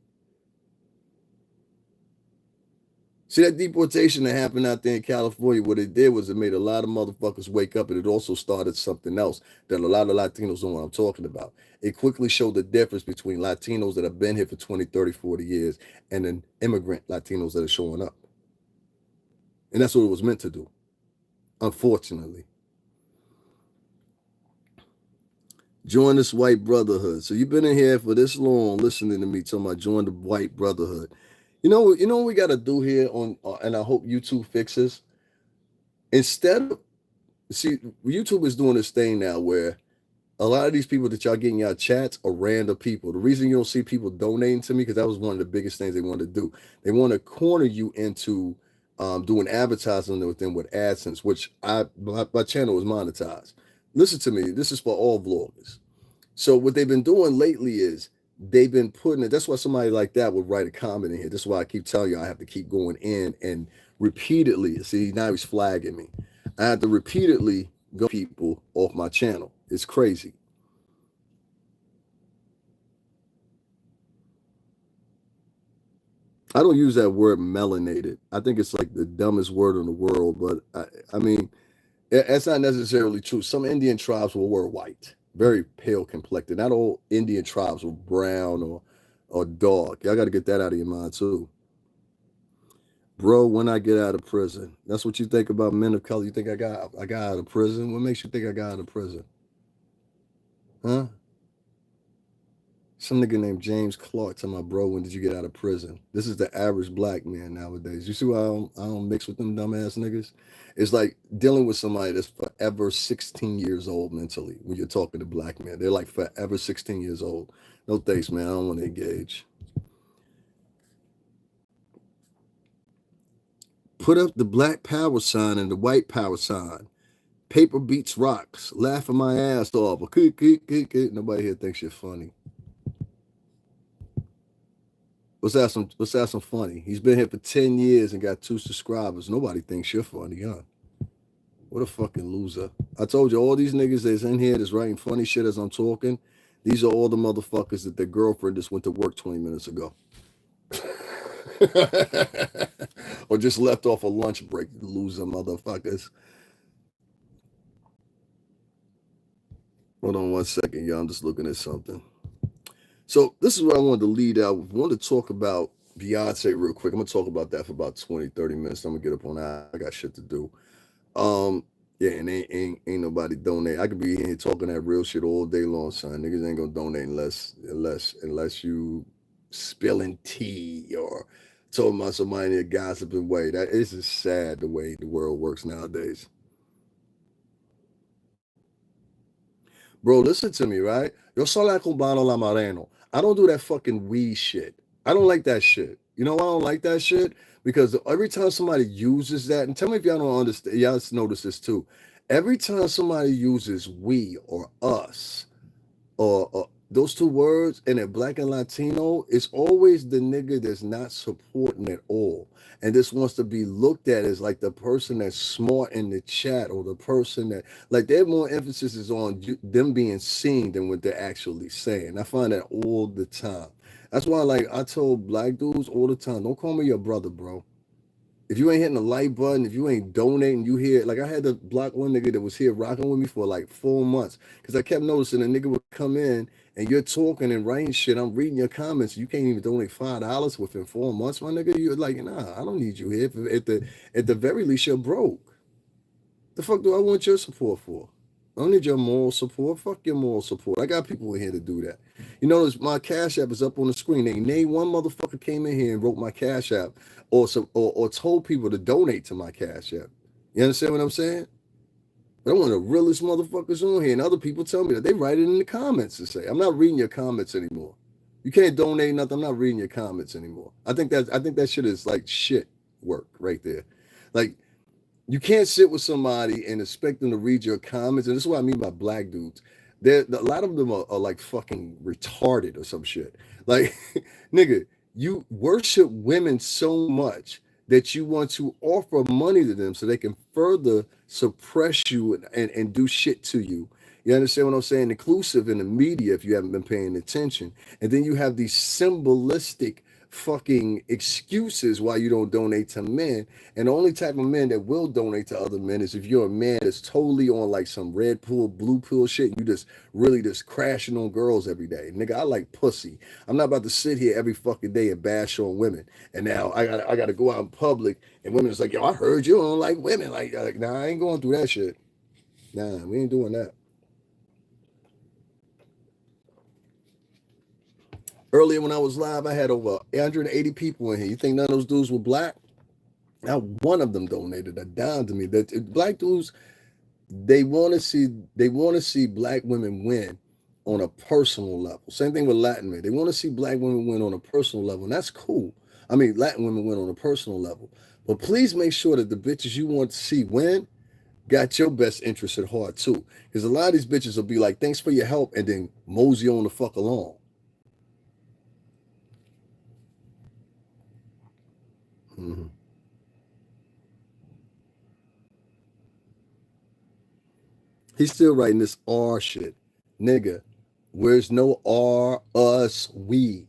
See, that deportation that happened out there in California, what it did was it made a lot of motherfuckers wake up, and it also started something else that a lot of Latinos know what I'm talking about. It quickly showed the difference between Latinos that have been here for 20, 30, 40 years and then immigrant Latinos that are showing up. And that's what it was meant to do, unfortunately. Join this white brotherhood. So you've been in here for this long listening to me talking about join the white brotherhood. You know what we got to do here and I hope YouTube fixes. Instead of, see, YouTube is doing this thing now where a lot of these people that y'all get in y'all chats are random people. The reason you don't see people donating to me, because that was one of the biggest things they want to do. They want to corner you into doing advertising with them with AdSense, which my channel is monetized. Listen to me. This is for all vloggers. So what they've been doing lately is they've been putting it. That's why somebody like that would write a comment in here. That's why I keep telling you I have to keep going in and repeatedly. See, now he's flagging me. I have to repeatedly go people off my channel. It's crazy. I don't use that word melanated. I think it's like the dumbest word in the world, but I mean, that's not necessarily true. Some Indian tribes were white, very pale complected. Not all Indian tribes were brown or dark. Y'all got to get that out of your mind too. Bro, when I get out of prison, that's what you think about men of color. You think I got out of prison? What makes you think I got out of prison? Huh? Some nigga named James Clark to my bro, when did you get out of prison? This is the average black man nowadays. You see why I don't mix with them dumbass niggas? It's like dealing with somebody that's forever 16 years old mentally when you're talking to black men. They're like forever 16 years old. No thanks, man. I don't want to engage. Put up the black power sign and the white power sign. Paper beats rocks. Laughing my ass off. Nobody here thinks you're funny. Let's have some funny. He's been here for 10 years and got 2 subscribers. Nobody thinks you're funny, huh? What a fucking loser. I told you, all these niggas that's in here that's writing funny shit as I'm talking, these are all the motherfuckers that their girlfriend just went to work 20 minutes ago. Or just left off a lunch break, loser motherfuckers. Hold on 1 second, y'all. I'm just looking at something. So this is what I wanted to lead out with. I wanted to talk about Beyonce real quick. I'm going to talk about that for about 20, 30 minutes. I'm going to get up on that. I got shit to do. Yeah, and ain't nobody donate. I could be in here talking that real shit all day long, son. Niggas ain't going to donate unless you spilling tea or talking about somebody in a gossiping way. That is just sad the way the world works nowadays. Bro, listen to me, right? Yo soy la cubano la mareno. I don't do that fucking weed shit. I don't like that shit. You know why I don't like that shit? Because every time somebody uses that, and tell me if y'all don't understand, y'all notice this too. Every time somebody uses we or us or those two words and a black and Latino, it's always the nigga that's not supporting at all. And this wants to be looked at as like the person that's smart in the chat, or the person that, like, their more emphasis is on them being seen than what they're actually saying. I find that all the time. That's why, like, I told black dudes all the time, don't call me your brother, bro. If you ain't hitting the like button, if you ain't donating, you hear, like, I had to block one nigga that was here rocking with me for like 4 months because I kept noticing a nigga would come in and you're talking and writing shit. I'm reading your comments. You can't even donate $5 within 4 months, my nigga. You're like, nah, I don't need you here. At the very least, you're broke. The fuck do I want your support for? I don't need your moral support. Fuck your moral support. I got people in here to do that. You notice my Cash App is up on the screen. They name one motherfucker came in here and wrote my Cash App, or told people to donate to my Cash App. You understand what I'm saying? But I'm one of the realest motherfuckers on here, and other people tell me that. They write it in the comments and say, I'm not reading your comments anymore. You can't donate nothing. I'm not reading your comments anymore. I think that shit is like shit work right there. Like, you can't sit with somebody and expect them to read your comments. And this is what I mean by black dudes. A lot of them are like fucking retarded or some shit. Like, nigga, you worship women so much that you want to offer money to them so they can further suppress you and do shit to you. You understand what I'm saying? Inclusive in the media, if you haven't been paying attention. And then you have these symbolistic fucking excuses why you don't donate to men. And the only type of men that will donate to other men is if you're a man that's totally on like some red pill, blue pill shit. You just really just crashing on girls every day. Nigga, I like pussy. I'm not about to sit here every fucking day and bash on women. And now I got to go out in public and women is like, yo, I heard you don't like women. Like, nah, I ain't going through that shit. Nah, we ain't doing that. Earlier when I was live, I had over 180 people in here. You think none of those dudes were black? Not one of them donated a dime to me. That black dudes, they want to see black women win on a personal level. Same thing with Latin men. They want to see black women win on a personal level, and that's cool. I mean, Latin women win on a personal level. But please make sure that the bitches you want to see win got your best interest at heart too. Because a lot of these bitches will be like, thanks for your help, and then mosey on the fuck along. Mm-hmm. He's still writing this R shit. Nigga, where's no R, us, we?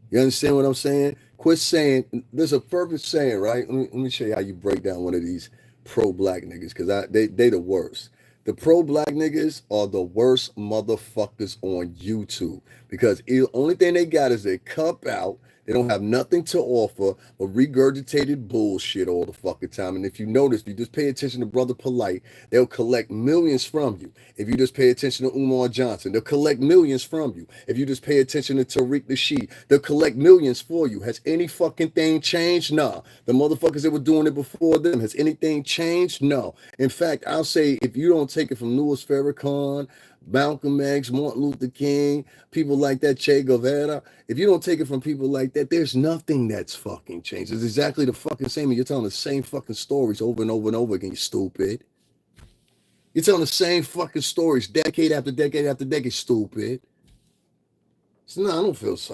You understand what I'm saying? Quit saying, there's a perfect saying, right? Let me show you how you break down one of these pro-black niggas, because they the worst. The pro-black niggas are the worst motherfuckers on YouTube, because the only thing they got is their cup out. They don't have nothing to offer but regurgitated bullshit all the fucking time. And if you notice, if you just pay attention to Brother Polite, they'll collect millions from you. If you just pay attention to Umar Johnson, they'll collect millions from you. If you just pay attention to Tariq Nasheed, they'll collect millions for you. Has any fucking thing changed? No. The motherfuckers that were doing it before them, has anything changed? No. In fact, I'll say, if you don't take it from Louis Farrakhan, Malcolm X, Martin Luther King, people like that, Che Guevara, if you don't take it from people like that, there's nothing that's fucking changed. It's exactly the fucking same. And you're telling the same fucking stories over and over and over again, you stupid. You're telling the same fucking stories decade after decade after decade, stupid. So no, I don't feel so.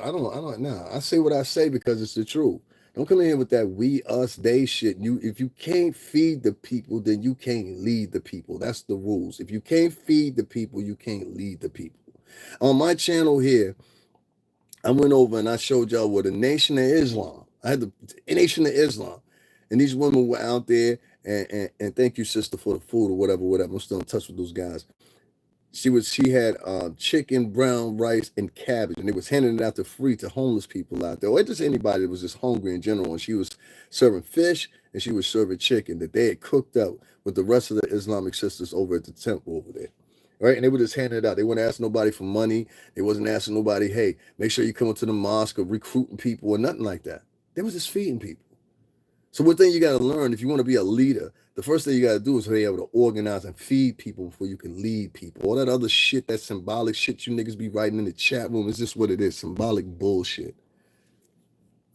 No. I say what I say because it's the truth. Don't come in here with that we, us, they shit. If you can't feed the people, then you can't lead the people. That's the rules. If you can't feed the people, you can't lead the people. On my channel here, I went over and I showed y'all what a Nation of Islam. I had the Nation of Islam. And these women were out there, and thank you, sister, for the food or whatever. I'm still in touch with those guys. She had chicken, brown rice, and cabbage, and they was handing it out to free to homeless people out there, or just anybody that was just hungry in general. And she was serving fish and she was serving chicken that they had cooked up with the rest of the Islamic sisters over at the temple over there. Right? And they were just handing it out. They weren't asking nobody for money. They wasn't asking nobody, hey, make sure you come to the mosque or recruiting people or nothing like that. They was just feeding people. So one thing you got to learn, if you want to be a leader, the first thing you got to do is be able to organize and feed people before you can lead people. All that other shit, that symbolic shit you niggas be writing in the chat room, is just what it is, symbolic bullshit.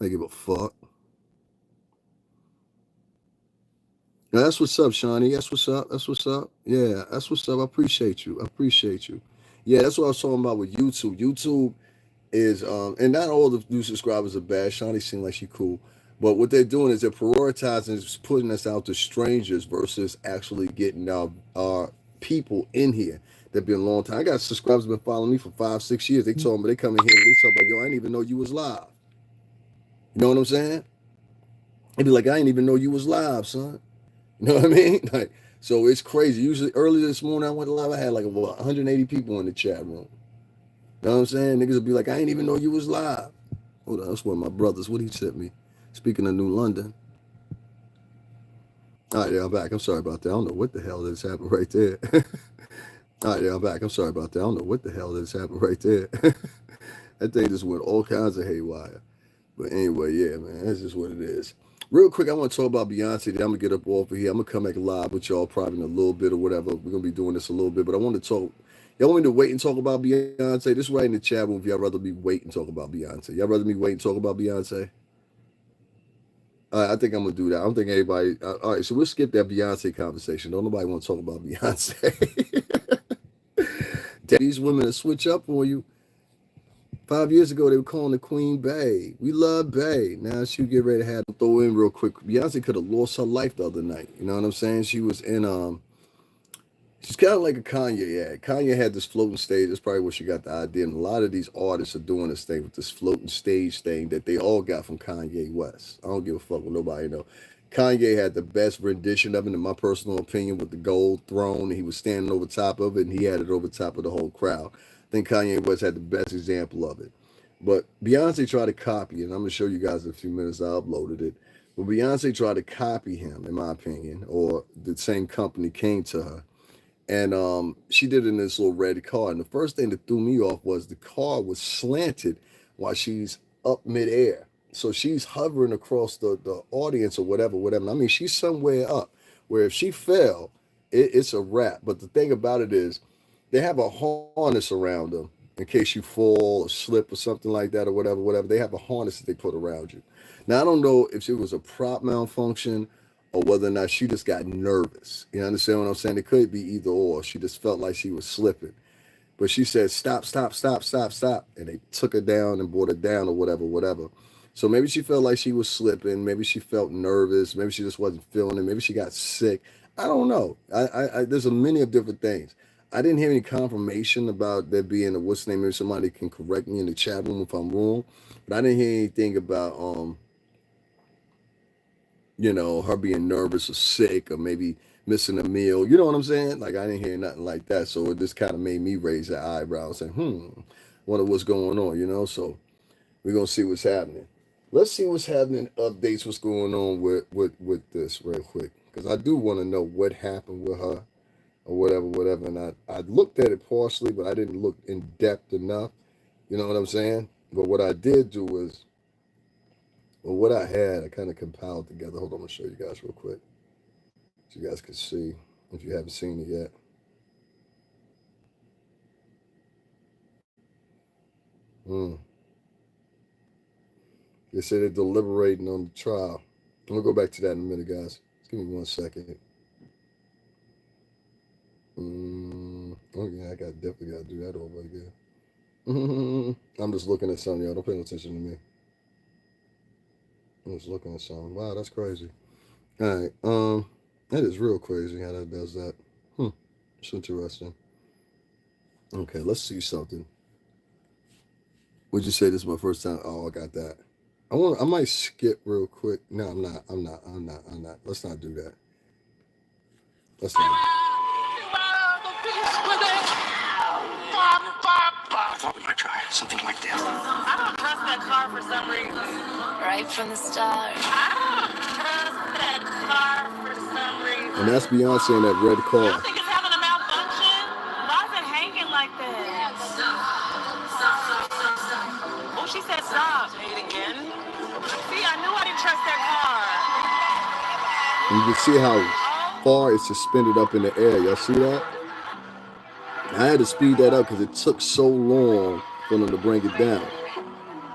I give a fuck. Now, that's what's up, Shawnee. That's what's up. That's what's up. Yeah, that's what's up. I appreciate you. Yeah, that's what I was talking about with YouTube. YouTube is and not all the new subscribers are bad. Shawnee seems like she cool. But what they're doing is they're prioritizing is putting us out to strangers versus actually getting our people in here. They've been a long time. I got subscribers been following me for 5, 6 years. They told me they come in here and they talk about, yo, I didn't even know you was live. You know what I'm saying? They'd be like, I didn't even know you was live, son. You know what I mean? Like, so it's crazy. Usually earlier this morning I went live, I had like 180 people in the chat room. You know what I'm saying? Niggas would be like, I didn't even know you was live. Hold on, that's one of my brothers. What he sent me. Speaking of New London. All right, yeah, I'm back. I'm sorry about that. I don't know what the hell that's happened right there. All right, yeah, I'm back. I'm sorry about that. I don't know what the hell that's happened right there. That thing just went all kinds of haywire. But anyway, yeah, man, that's just what it is. Real quick, I want to talk about Beyonce. Then I'm gonna get up off of here. I'm gonna come back live with y'all probably in a little bit or whatever. We're gonna be doing this a little bit, but I want to talk. Y'all want me to wait and talk about Beyonce? This right in the chat room. If y'all rather me wait and talk about Beyonce, y'all rather me wait and talk about Beyonce? I think I'm gonna do that. I don't think anybody. All right, so we'll skip that Beyonce conversation. Don't nobody want to talk about Beyonce. These women to switch up on you. 5 years ago, they were calling the Queen Bey. We love Bey. Now she get ready to have to throw in real quick. Beyonce could have lost her life the other night. You know what I'm saying? She was in she's kind of like a Kanye ad. Kanye had this floating stage. That's probably where she got the idea. And a lot of these artists are doing this thing with this floating stage thing that they all got from Kanye West. I don't give a fuck what nobody know. Kanye had the best rendition of it, in my personal opinion, with the gold throne. He was standing over top of it, and he had it over top of the whole crowd. I think Kanye West had the best example of it. But Beyonce tried to copy it. And I'm going to show you guys in a few minutes. I uploaded it. But Beyonce tried to copy him, in my opinion, or the same company came to her. And she did it in this little red car. And the first thing that threw me off was the car was slanted while she's up midair. So she's hovering across the audience or whatever. I mean, she's somewhere up where if she fell, it's a wrap. But the thing about it is they have a harness around them in case you fall or slip or something like that or whatever. They have a harness that they put around you. Now, I don't know if it was a prop malfunction or whether or not she just got nervous. You understand what I'm saying? It could be either or. She just felt like she was slipping. But she said, stop. And they took her down and brought her down or whatever. So maybe she felt like she was slipping. Maybe she felt nervous. Maybe she just wasn't feeling it. Maybe she got sick. I don't know. There's a many of different things. I didn't hear any confirmation about there being a what's name. Maybe somebody can correct me in the chat room if I'm wrong. But I didn't hear anything about her being nervous or sick or maybe missing a meal. You know what I'm saying? Like, I didn't hear nothing like that. So it just kind of made me raise the eyebrow and say, wonder what's going on, So we're going to see what's happening. Let's see what's happening, updates, what's going on with this real quick. Because I do want to know what happened with her or whatever. And I looked at it partially, but I didn't look in depth enough. You know what I'm saying? But what I did do was, what I had, I kind of compiled together. Hold on, I'm going to show you guys real quick. So you guys can see if you haven't seen it yet. They say they're deliberating on the trial. I'm going to go back to that in a minute, guys. Just give me 1 second. I definitely got to do that over again. I'm just looking at something, y'all. Don't pay no attention to me. I'm just looking at something. Wow, that's crazy. All right. That is real crazy how that does that. It's interesting. Okay, let's see something. Would you say this is my first time? Oh, I got that. I might skip real quick. No, I'm not. Let's not do that. Let's not. I thought we might try something like this. I don't trust that car for some reason. Right from the start. I don't trust that car for some reason. And that's Beyonce in that red car. I think it's having a malfunction. Why is it hanging like that? Oh, she said stop. Say it again. See, I knew I didn't trust that car. And you can see how far it's suspended up in the air. Y'all see that? I had to speed that up because it took so long for them to bring it down.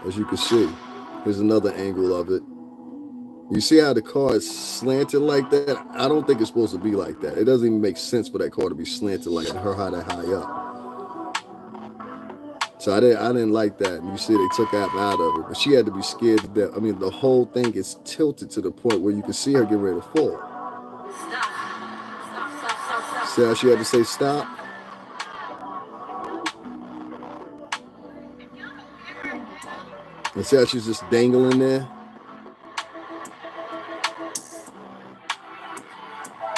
As you can see, here's another angle of it. You see how the car is slanted like that? I don't think it's supposed to be like that. It doesn't even make sense for that car to be slanted like her high up. So I didn't like that. And you see they took Apple out of it. But she had to be scared to death. I mean, the whole thing is tilted to the point where you can see her get ready to fall. See how she had to say stop? And see how she's just dangling there?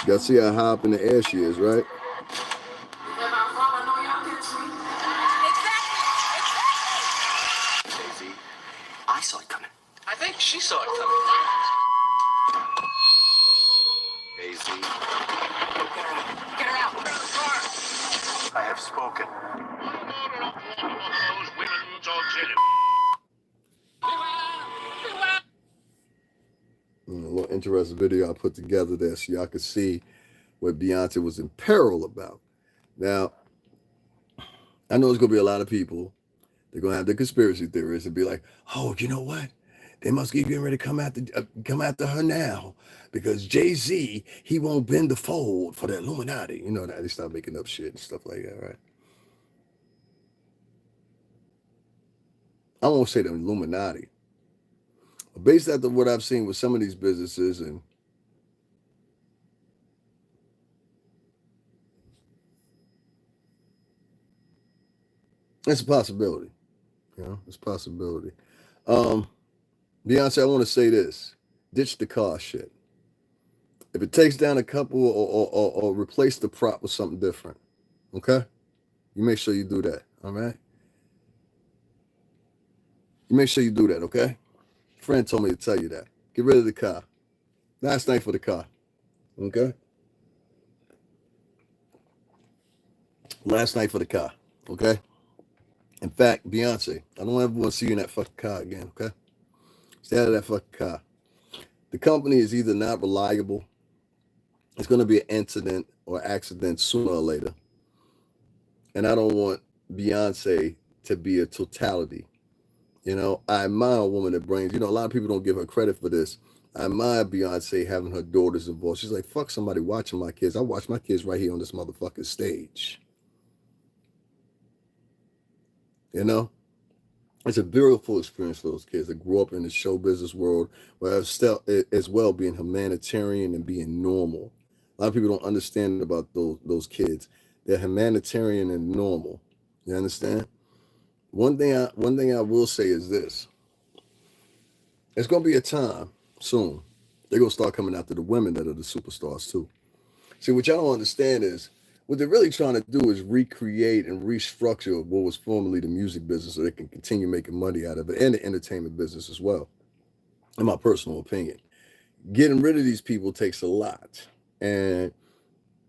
Y'all see how high up in the air she is, right? Jay-Z, I saw it coming. I think she saw it coming. Jay-Z, Get her out. I have spoken. A little interesting video I put together there so y'all could see what Beyonce was in peril about. Now, I know there's going to be a lot of people. They're going to have the conspiracy theorists and be like, oh, you know what? They must be getting ready to come after her now because Jay-Z, he won't bend the fold for the Illuminati. You know that. They start making up shit and stuff like that, right? I won't say the Illuminati. Based after what I've seen with some of these businesses, and it's a possibility. You know, it's a possibility. Beyonce, I want to say this. Ditch the car shit. If it takes down a couple or replace the prop with something different, okay? You make sure you do that, all right? You make sure you do that, okay? A friend told me to tell you that. Get rid of the car. Last night for the car, okay? Last night for the car, okay? In fact, Beyonce, I don't ever want to see you in that fucking car again, okay? Stay out of that fucking car. The company is either not reliable, it's going to be an incident or accident sooner or later. And I don't want Beyonce to be a totality. You know, I admire a woman that brings, you know, a lot of people don't give her credit for this. I admire Beyonce having her daughters involved. She's like, fuck somebody watching my kids. I watch my kids right here on this motherfucking stage. You know? It's a beautiful experience for those kids that grew up in the show business world, where as well being humanitarian and being normal. A lot of people don't understand about those kids. They're humanitarian and normal. You understand? One thing I will say is this. It's going to be a time soon. They're going to start coming after the women that are the superstars too. See, what y'all don't understand is what they're really trying to do is recreate and restructure what was formerly the music business so they can continue making money out of it, and the entertainment business as well, in my personal opinion. Getting rid of these people takes a lot. And,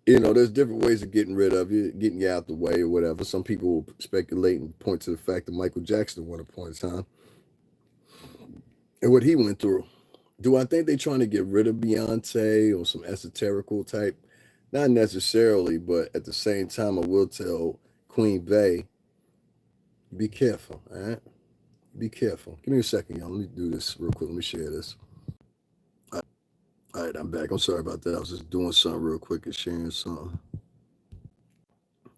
you know, there's different ways of getting rid of you, getting you out the way or whatever. Some people will speculate and point to the fact that Michael Jackson at one point in time and what he went through. Do I think they're trying to get rid of Beyonce or some esoterical type? Not necessarily, but at the same time, I will tell Queen Bey, be careful, all right? Be careful. Give me a second, y'all. Let me do this real quick. Let me share this. All right, I'm back. I'm sorry about that. I was just doing something real quick and sharing something.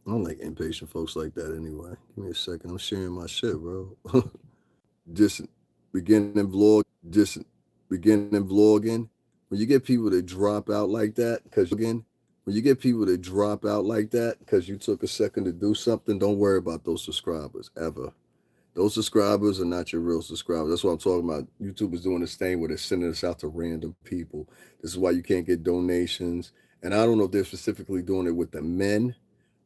I don't like impatient folks like that anyway. Give me a second. I'm sharing my shit, bro. Just beginning vlogging. When you get people that drop out like that, because you took a second to do something, don't worry about those subscribers ever. Those subscribers are not your real subscribers. That's what I'm talking about. YouTube is doing this thing where they're sending us out to random people. This is why you can't get donations. And I don't know if they're specifically doing it with the men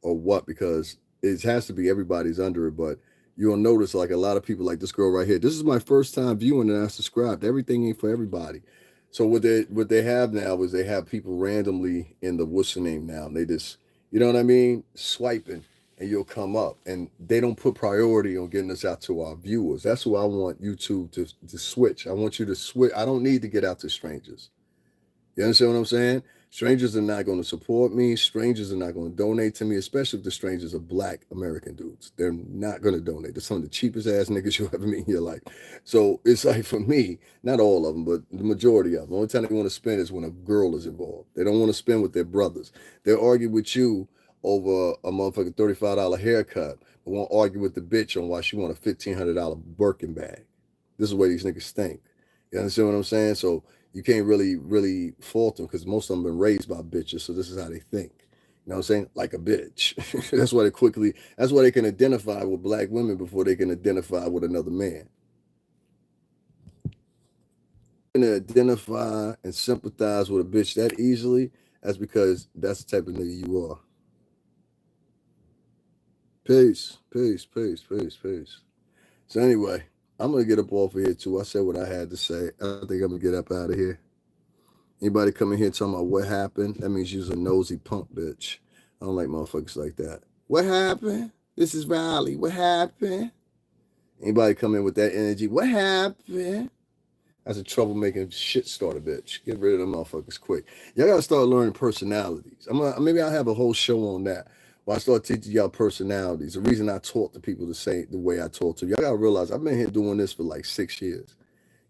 or what, because it has to be everybody's under it. But you'll notice like a lot of people like this girl right here. This is my first time viewing and I subscribed. Everything ain't for everybody. So what they have now is they have people randomly in the what's the name now. And they just, you know what I mean? Swiping. And you'll come up, and they don't put priority on getting us out to our viewers. That's who I want YouTube to switch. I want you to switch. I don't need to get out to strangers. You understand what I'm saying? Strangers are not going to support me. Strangers are not going to donate to me, especially if the strangers are Black American dudes. They're not going to donate. They're some of the cheapest ass niggas you'll ever meet in your life. So it's like, for me, not all of them, but the majority of them, the only time they want to spend is when a girl is involved. They don't want to spend with their brothers. They'll argue with you over a motherfucking $35 haircut, but won't argue with the bitch on why she want a $1,500 Birkin bag. This is the way these niggas think. You understand what I'm saying? So you can't really fault them because most of them been raised by bitches, so this is how they think. You know what I'm saying? Like a bitch. That's why they can identify with black women before they can identify with another man. To identify and sympathize with a bitch that easily, that's because that's the type of nigga you are. Peace. So anyway, I'm gonna get up off of here too. I said what I had to say. I think I'm gonna get up out of here. Anybody come in here talking about what happened, that means you's a nosy punk bitch. I don't like motherfuckers like that. What happened? This is Riley. What happened? Anybody come in with that energy? What happened? That's a troublemaking shit starter bitch. Get rid of them motherfuckers quick. Y'all gotta start learning personalities. Maybe I'll have a whole show on that. Where I start teaching y'all personalities. The reason I taught the people to say the way I taught to y'all gotta realize I've been here doing this for like 6 years.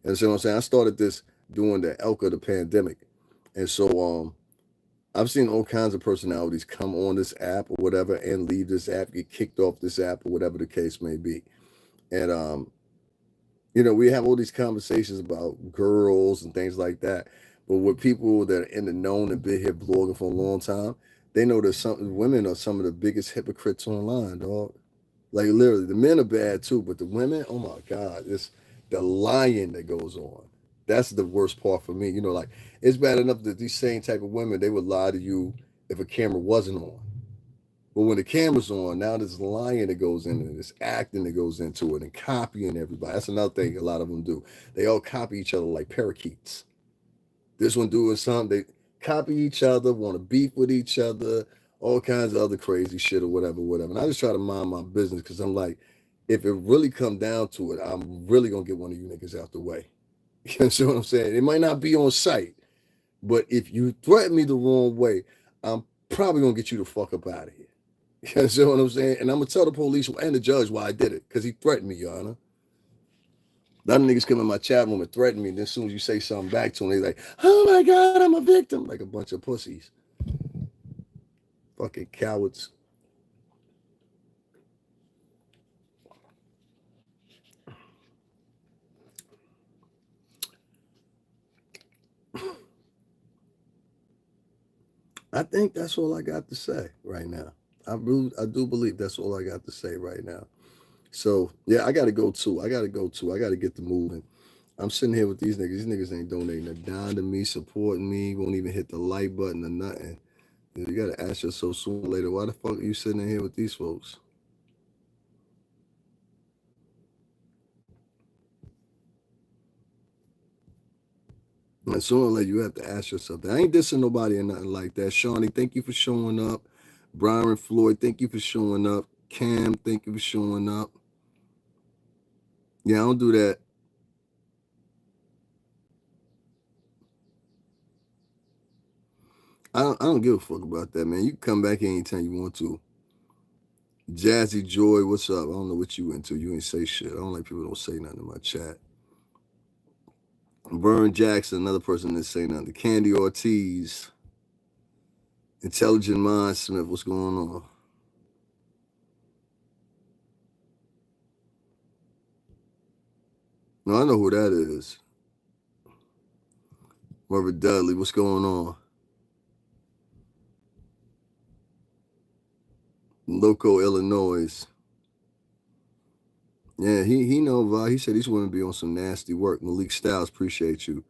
You understand what I'm saying? I started this during the elk of the pandemic. And so I've seen all kinds of personalities come on this app or whatever and leave this app, get kicked off this app or whatever the case may be. And we have all these conversations about girls and things like that. But with people that are in the known and been here blogging for a long time, they know that women are some of the biggest hypocrites online, dog. Like literally, the men are bad too, but the women, oh my God, it's the lying that goes on. That's the worst part for me. Like it's bad enough that these same type of women, they would lie to you if a camera wasn't on. But when the camera's on, now there's lying that goes into it, this acting that goes into it, and copying everybody. That's another thing a lot of them do. They all copy each other like parakeets. This one doing something, they copy each other, want to beef with each other, all kinds of other crazy shit or whatever. And I just try to mind my business because I'm like, if it really come down to it, I'm really going to get one of you niggas out the way. You see what I'm saying? It might not be on sight, but if you threaten me the wrong way, I'm probably going to get you the fuck up out of here. You see what I'm saying? And I'm going to tell the police and the judge why I did it because he threatened me, Your Honor. A lot of niggas come in my chat room and threaten me, and then as soon as you say something back to them, they're like, oh my God, I'm a victim. Like a bunch of pussies. Fucking cowards. I think that's all I got to say right now. I do believe that's all I got to say right now. So, yeah, I got to go too. I got to get the moving. I'm sitting here with these niggas. These niggas ain't donating a dime to me, supporting me, won't even hit the like button or nothing. You got to ask yourself sooner or later, why the fuck are you sitting in here with these folks? And sooner or later, you have to ask yourself that. I ain't dissing nobody or nothing like that. Shawnee, thank you for showing up. Brian Floyd, thank you for showing up. Cam, thank you for showing up. Yeah, I don't do that. I don't give a fuck about that, man. You can come back anytime you want to. Jazzy Joy, what's up? I don't know what you into. You ain't say shit. I don't like people don't say nothing in my chat. Vern Jackson, another person that say nothing. Candy Ortiz. Intelligent Mind Smith, what's going on? No, I know who that is. Robert Dudley, what's going on? Loco, Illinois. Yeah, he know. He said these women be on some nasty work. Malik Styles, appreciate you.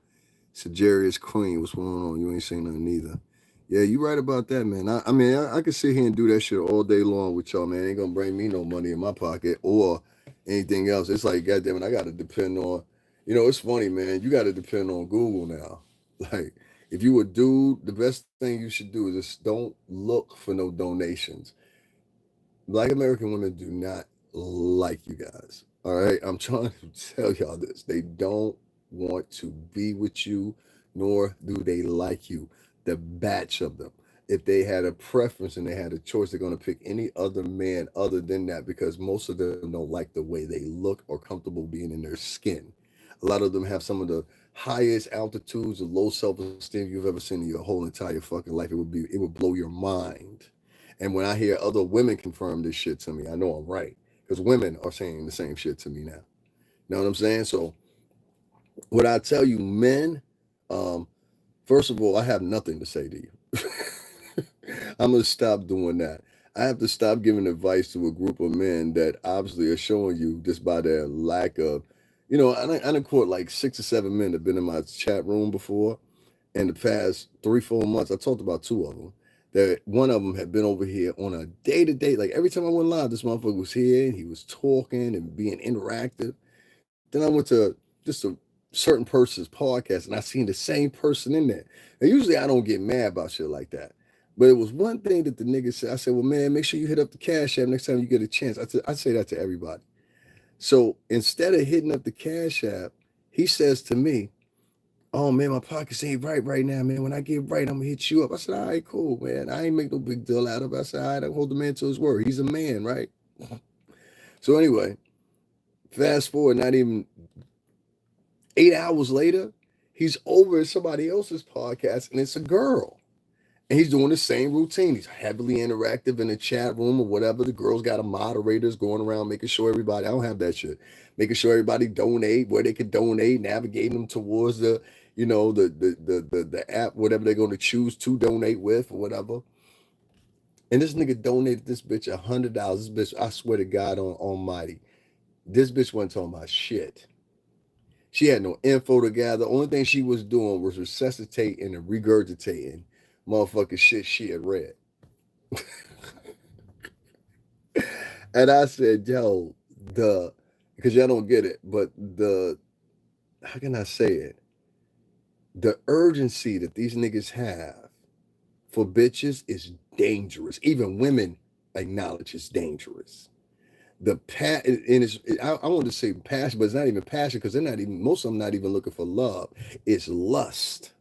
Sajarius Queen, what's going on? You ain't saying nothing either. Yeah, you right about that, man. I mean, I could sit here and do that shit all day long with y'all, man. Ain't gonna bring me no money in my pocket or anything else. It's like, goddamn it, I gotta depend on. It's funny, man. You gotta depend on Google now. Like, if you a dude, the best thing you should do is just don't look for no donations. Black American women do not like you guys. All right. I'm trying to tell y'all this. They don't want to be with you, nor do they like you. The batch of them. If they had a preference and they had a choice, they're going to pick any other man other than that because most of them don't like the way they look or comfortable being in their skin. A lot of them have some of the highest altitudes of low self-esteem you've ever seen in your whole entire fucking life. It would blow your mind. And when I hear other women confirm this shit to me, I know I'm right. Because women are saying the same shit to me now. You know what I'm saying? So what I tell you, men, um, first of all, I have nothing to say to you. I'm gonna stop doing that. I have to stop giving advice to a group of men that obviously are showing you just by their lack of, I done caught like 6 or 7 men that have been in my chat room before in the past 3, 4 months. I talked about 2 of them. That one of them had been over here on a day to day. Like every time I went live, this motherfucker was here and he was talking and being interactive. Then I went to just a certain person's podcast and I seen the same person in there. And usually I don't get mad about shit like that. But it was one thing that the nigga said. I said, well, man, make sure you hit up the Cash App next time you get a chance. I say that to everybody. So instead of hitting up the Cash App, he says to me, oh man, my pockets ain't right now, man. When I get right, I'm gonna hit you up. I said, all right, cool, man. I ain't make no big deal out of it. I said, all right, I hold the man to his word. He's a man, right? So anyway, fast forward, not even 8 hours later, he's over at somebody else's podcast, and it's a girl. And he's doing the same routine. He's heavily interactive in the chat room or whatever. The girls got a moderators going around making sure everybody, I don't have that shit, making sure everybody donate where they could donate, navigating them towards the app, whatever they're going to choose to donate with or whatever. And this nigga donated this bitch $100. This bitch, I swear to God on Almighty, this bitch wasn't talking about shit. She had no info to gather. The only thing she was doing was resuscitating and regurgitating motherfucking shit she had read. And I said, yo, because y'all don't get it, but how can I say it? The urgency that these niggas have for bitches is dangerous. Even women acknowledge it's dangerous. I want to say passion, but it's not even passion because most of them not even looking for love. It's lust.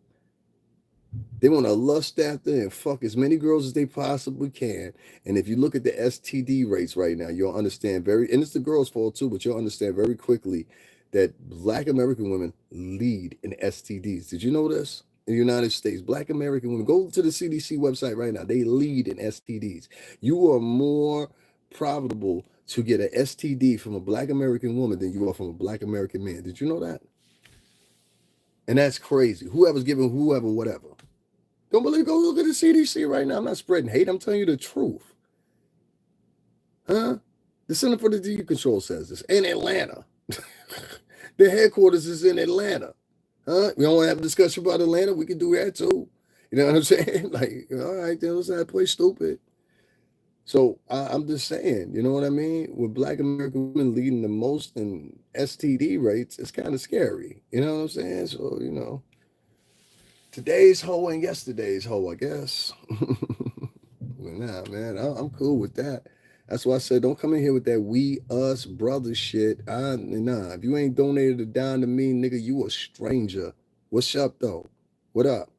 They want to lust after and fuck as many girls as they possibly can. And if you look at the STD rates right now, you'll understand and it's the girls' fault too, but you'll understand very quickly that Black American women lead in STDs. Did you know this? In the United States, Black American women, go to the CDC website right now. They lead in STDs. You are more profitable to get an STD from a Black American woman than you are from a Black American man. Did you know that? And that's crazy. Whoever's giving whoever whatever. Don't believe, go look at the CDC right now. I'm not spreading hate. I'm telling you the truth. Huh? The Center for the Disease Control says this. In Atlanta. Their headquarters is in Atlanta. Huh? We don't want to have a discussion about Atlanta. We can do that too. You know what I'm saying? Like, all right, then let's not play stupid. So I'm just saying, you know what I mean? With Black American women leading the most in STD rates, it's kind of scary. You know what I'm saying? So, today's hoe and yesterday's hoe, I guess. But nah, man, I'm cool with that. That's why I said don't come in here with that we, us, brother shit. Nah, if you ain't donated a dime to me, nigga, you a stranger. What's up, though? What up?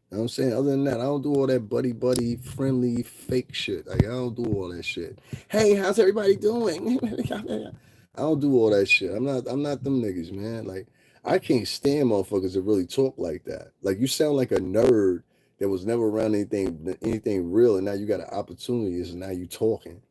You know what I'm saying? Other than that, I don't do all that buddy, friendly, fake shit. Like, I don't do all that shit. Hey, how's everybody doing? I don't do all that shit. I'm not them niggas, man. Like, I can't stand motherfuckers that really talk like that. Like, you sound like a nerd that was never around anything real, and now you got an opportunity, and now you talking.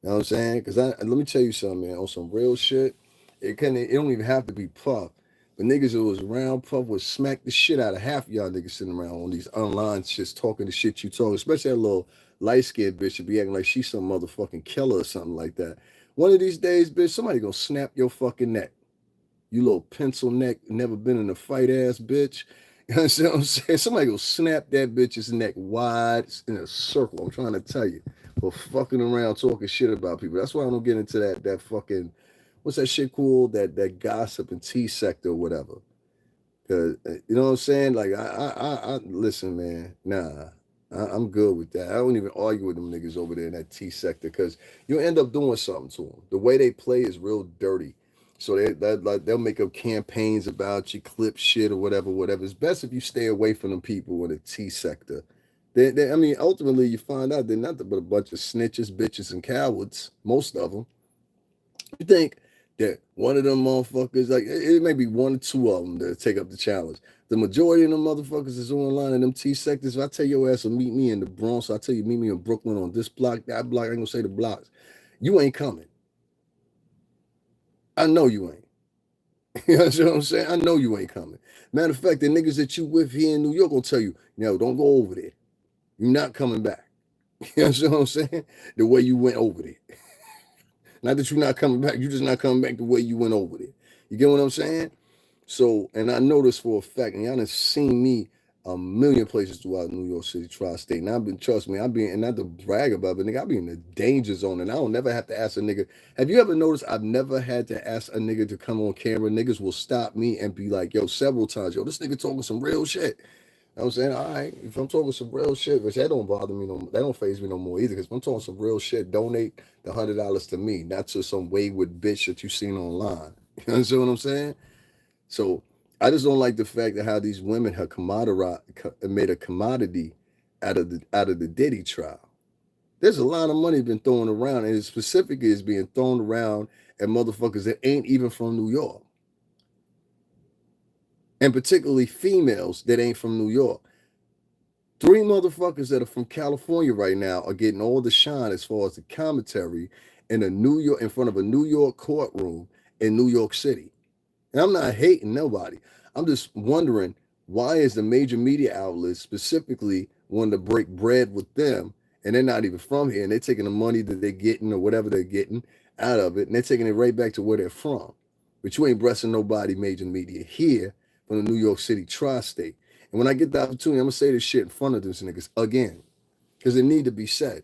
You know what I'm saying? Because let me tell you something, man. On some real shit, it don't even have to be Puff. But niggas that was around Puff would smack the shit out of half of y'all niggas sitting around on these online shits talking the shit you talk. Especially that little light-skinned bitch should be acting like she's some motherfucking killer or something like that. One of these days, bitch, somebody gonna snap your fucking neck. You little pencil neck, never been in a fight ass bitch. You know what I'm saying? Somebody gonna snap that bitch's neck wide in a circle. I'm trying to tell you. For fucking around talking shit about people. That's why I don't get into that fucking, what's that shit called? That gossip and tea sector or whatever. Cause you know what I'm saying? Like I listen, man. Nah, I'm good with that. I don't even argue with them niggas over there in that tea sector because you'll end up doing something to them. The way they play is real dirty. So they'll make up campaigns about you, clip shit or whatever. It's best if you stay away from them people in the tea sector. I mean, ultimately, you find out they're nothing but a bunch of snitches, bitches, and cowards, most of them. You think Yeah, one of them motherfuckers, like it may be one or two of them that take up the challenge. The majority of them motherfuckers is online in them T sectors. If I tell your ass to meet me in the Bronx, I tell you meet me in Brooklyn on this block, that block. I ain't gonna say the blocks. You ain't coming. I know you ain't. You know what I'm saying? I know you ain't coming. Matter of fact, the niggas that you with here in New York gonna tell you, no, don't go over there. You're not coming back. You know what I'm saying? The way you went over there. Not that you're not coming back, you're just not coming back the way you went over there. You get what I'm saying? So, and I know this for a fact, and y'all done seen me a million places throughout New York City, tri-state. And I've been, trust me, I've been, and not to brag about it, but nigga, I be in the danger zone, and I don't never have to ask a nigga. Have you ever noticed I've never had to ask a nigga to come on camera? Niggas will stop me and be like, yo, several times, yo, this nigga talking some real shit. You know what I'm saying, all right, if I'm talking some real shit, which that don't bother me no, that don't faze me no more either. Because if I'm talking some real shit, donate the $100 to me, not to some wayward bitch that you seen online. You understand what I'm saying? So I just don't like the fact that how these women have made a commodity out of the Diddy trial. There's a lot of money been thrown around, and it specifically is being thrown around at motherfuckers that ain't even from New York, and particularly females that ain't from New York. 3 motherfuckers that are from California right now are getting all the shine as far as the commentary in front of a New York courtroom in New York City. And I'm not hating nobody. I'm just wondering, why is the major media outlets specifically wanting to break bread with them, and they're not even from here, and they're taking the money that they're getting or whatever they're getting out of it, and they're taking it right back to where they're from. But you ain't breasting nobody major media here from the New York City tri-state. And when I get the opportunity, I'm gonna say this shit in front of these niggas again, because it need to be said.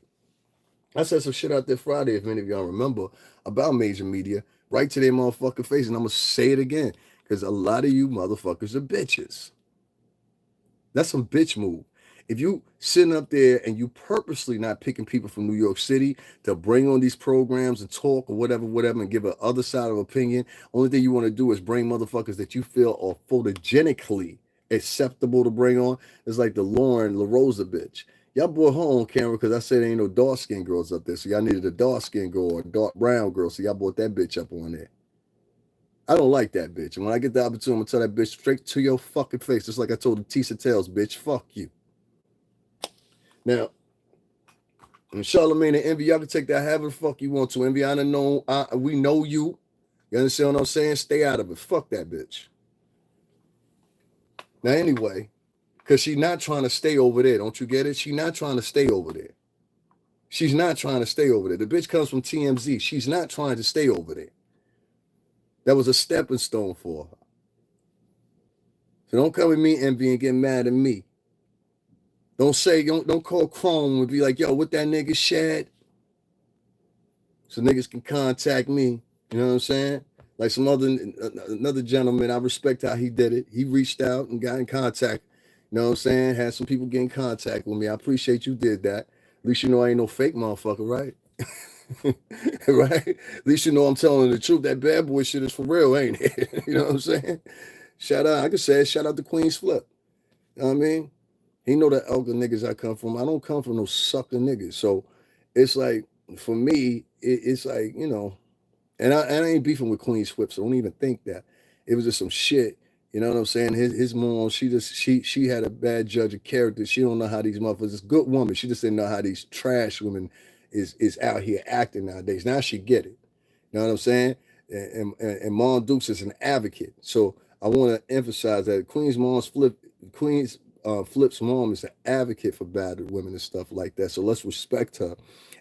I said some shit out there Friday, if many of y'all remember, about major media, right to their motherfucking face, and I'm gonna say it again, because a lot of you motherfuckers are bitches. That's some bitch move. If you sitting up there and you purposely not picking people from New York City to bring on these programs and talk or whatever, and give a other side of opinion, only thing you want to do is bring motherfuckers that you feel are photogenically acceptable to bring on. It's like the Lauren LaRosa bitch. Y'all brought her on camera because I said there ain't no dark skinned girls up there. So y'all needed a dark skinned girl or a dark brown girl. So y'all brought that bitch up on there. I don't like that bitch. And when I get the opportunity, I'm gonna tell that bitch straight to your fucking face, just like I told the Tisa Tales bitch, fuck you. Now, and Charlamagne and Envy, y'all can take that however the fuck you want to. Envy, we know you. You understand what I'm saying? Stay out of it. Fuck that bitch. Now, anyway, because she's not trying to stay over there. Don't you get it? She's not trying to stay over there. She's not trying to stay over there. The bitch comes from TMZ. She's not trying to stay over there. That was a stepping stone for her. So don't come with me, Envy, and get mad at me. Don't call Chrome and be like, yo, what that nigga said? So niggas can contact me. You know what I'm saying? Like another gentleman, I respect how he did it. He reached out and got in contact. You know what I'm saying? Had some people get in contact with me. I appreciate you did that. At least you know I ain't no fake motherfucker, right? Right? At least you know I'm telling the truth. That bad boy shit is for real, ain't it? You know what I'm saying? I can say shout out to Queen's Flip. You know what I mean? He know the elder niggas I come from. I don't come from no sucker niggas. So it's like, for me, it's like, you know, and I ain't beefing with Queen Swift, so don't even think that. It was just some shit. You know what I'm saying? His mom, she had a bad judge of character. She don't know how these motherfuckers, it's a good woman. She just didn't know how these trash women is out here acting nowadays. Now she get it. You know what I'm saying? And Mom Dukes is an advocate. So I want to emphasize that Queen's Flip's mom is an advocate for battered women and stuff like that. So let's respect her.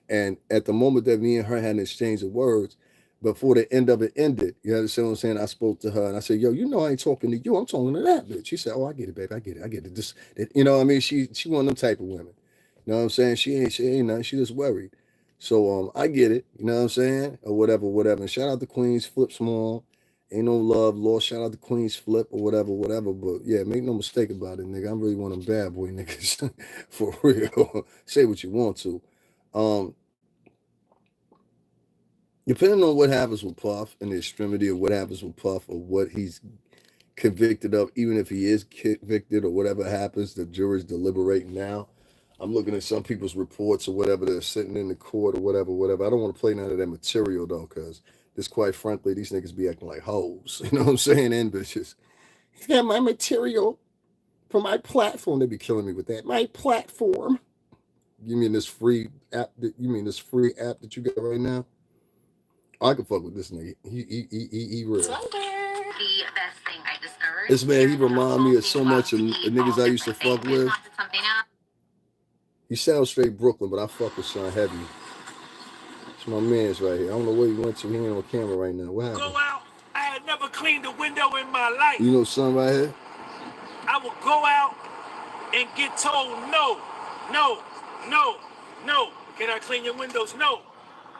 And at the moment that me and her had an exchange of words, before the end of it ended, you understand what I'm saying? I spoke to her and I said, yo, you know I ain't talking to you. I'm talking to that bitch. She said, oh, I get it, baby. I get it. This, you know what I mean? She one of them type of women. You know what I'm saying? She ain't nothing. She just worried. So I get it. You know what I'm saying? Or whatever. And shout out to Queen's Flip's mom. Ain't no love lost. Shout out to Queen's Flip or whatever. But yeah, make no mistake about it, nigga. I'm really one of them bad boy niggas for real. Say what you want to. Depending on what happens with Puff and the extremity of what happens with Puff or what he's convicted of, even if he is convicted or whatever happens, the jury's deliberating now. I'm looking at some people's reports or whatever, they're sitting in the court or whatever. I don't want to play none of that material though, because This, quite frankly, these niggas be acting like hoes. You know what I'm saying? And bitches. Yeah, my material for my platform. They be killing me with that. My platform. You mean this free app? Free app that you got right now? I can fuck with this nigga. He real. The best thing I discovered. This man, he remind me of so much of the niggas I used to fuck with. He sounds straight Brooklyn, but I fuck with Sean heavy. It's my man's right here. I don't know where he went to. He ain't on camera right now. What happened? Go out. I had never cleaned a window in my life. You know son right here? I would go out and get told no. Can I clean your windows? No.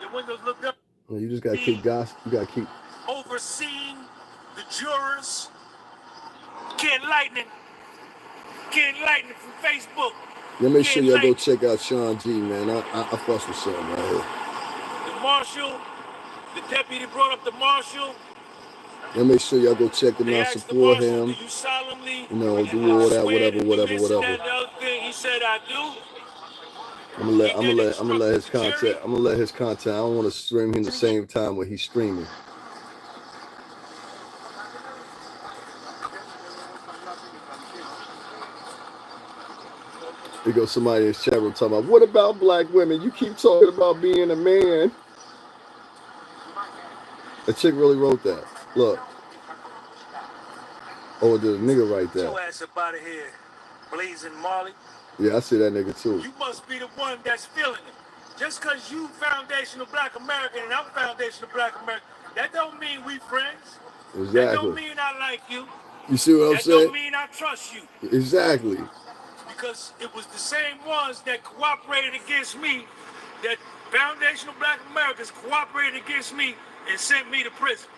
Your windows look up. Well, you just gotta keep gossip. You gotta keep overseeing the jurors. Ken Lightning from Facebook. Yeah, make sure y'all go check out Sean G, man. I fuss with Sean right here. The marshal, the deputy brought up the marshal. Yeah, make sure y'all go check him out, support him. You solemnly, do all that, whatever. He said I do. I'm gonna let his content. I'm gonna let his content. I don't want to stream him the same time when he's streaming. There goes somebody in his chat room talking about, what about black women? You keep talking about being a man. A chick really wrote that. Look. Oh, did a nigga write that? Your ass up out of here, Blazing Marley. Yeah, I see that nigga too. You must be the one that's feeling it. Just because you foundational black American and I'm foundational black American, that don't mean we friends. Exactly. That don't mean I like you. You see what I'm saying? That don't mean I trust you. Exactly. Because it was the same ones that cooperated against me, that foundational black Americans cooperated against me and sent me to prison.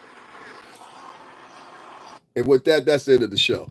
And with that, that's the end of the show.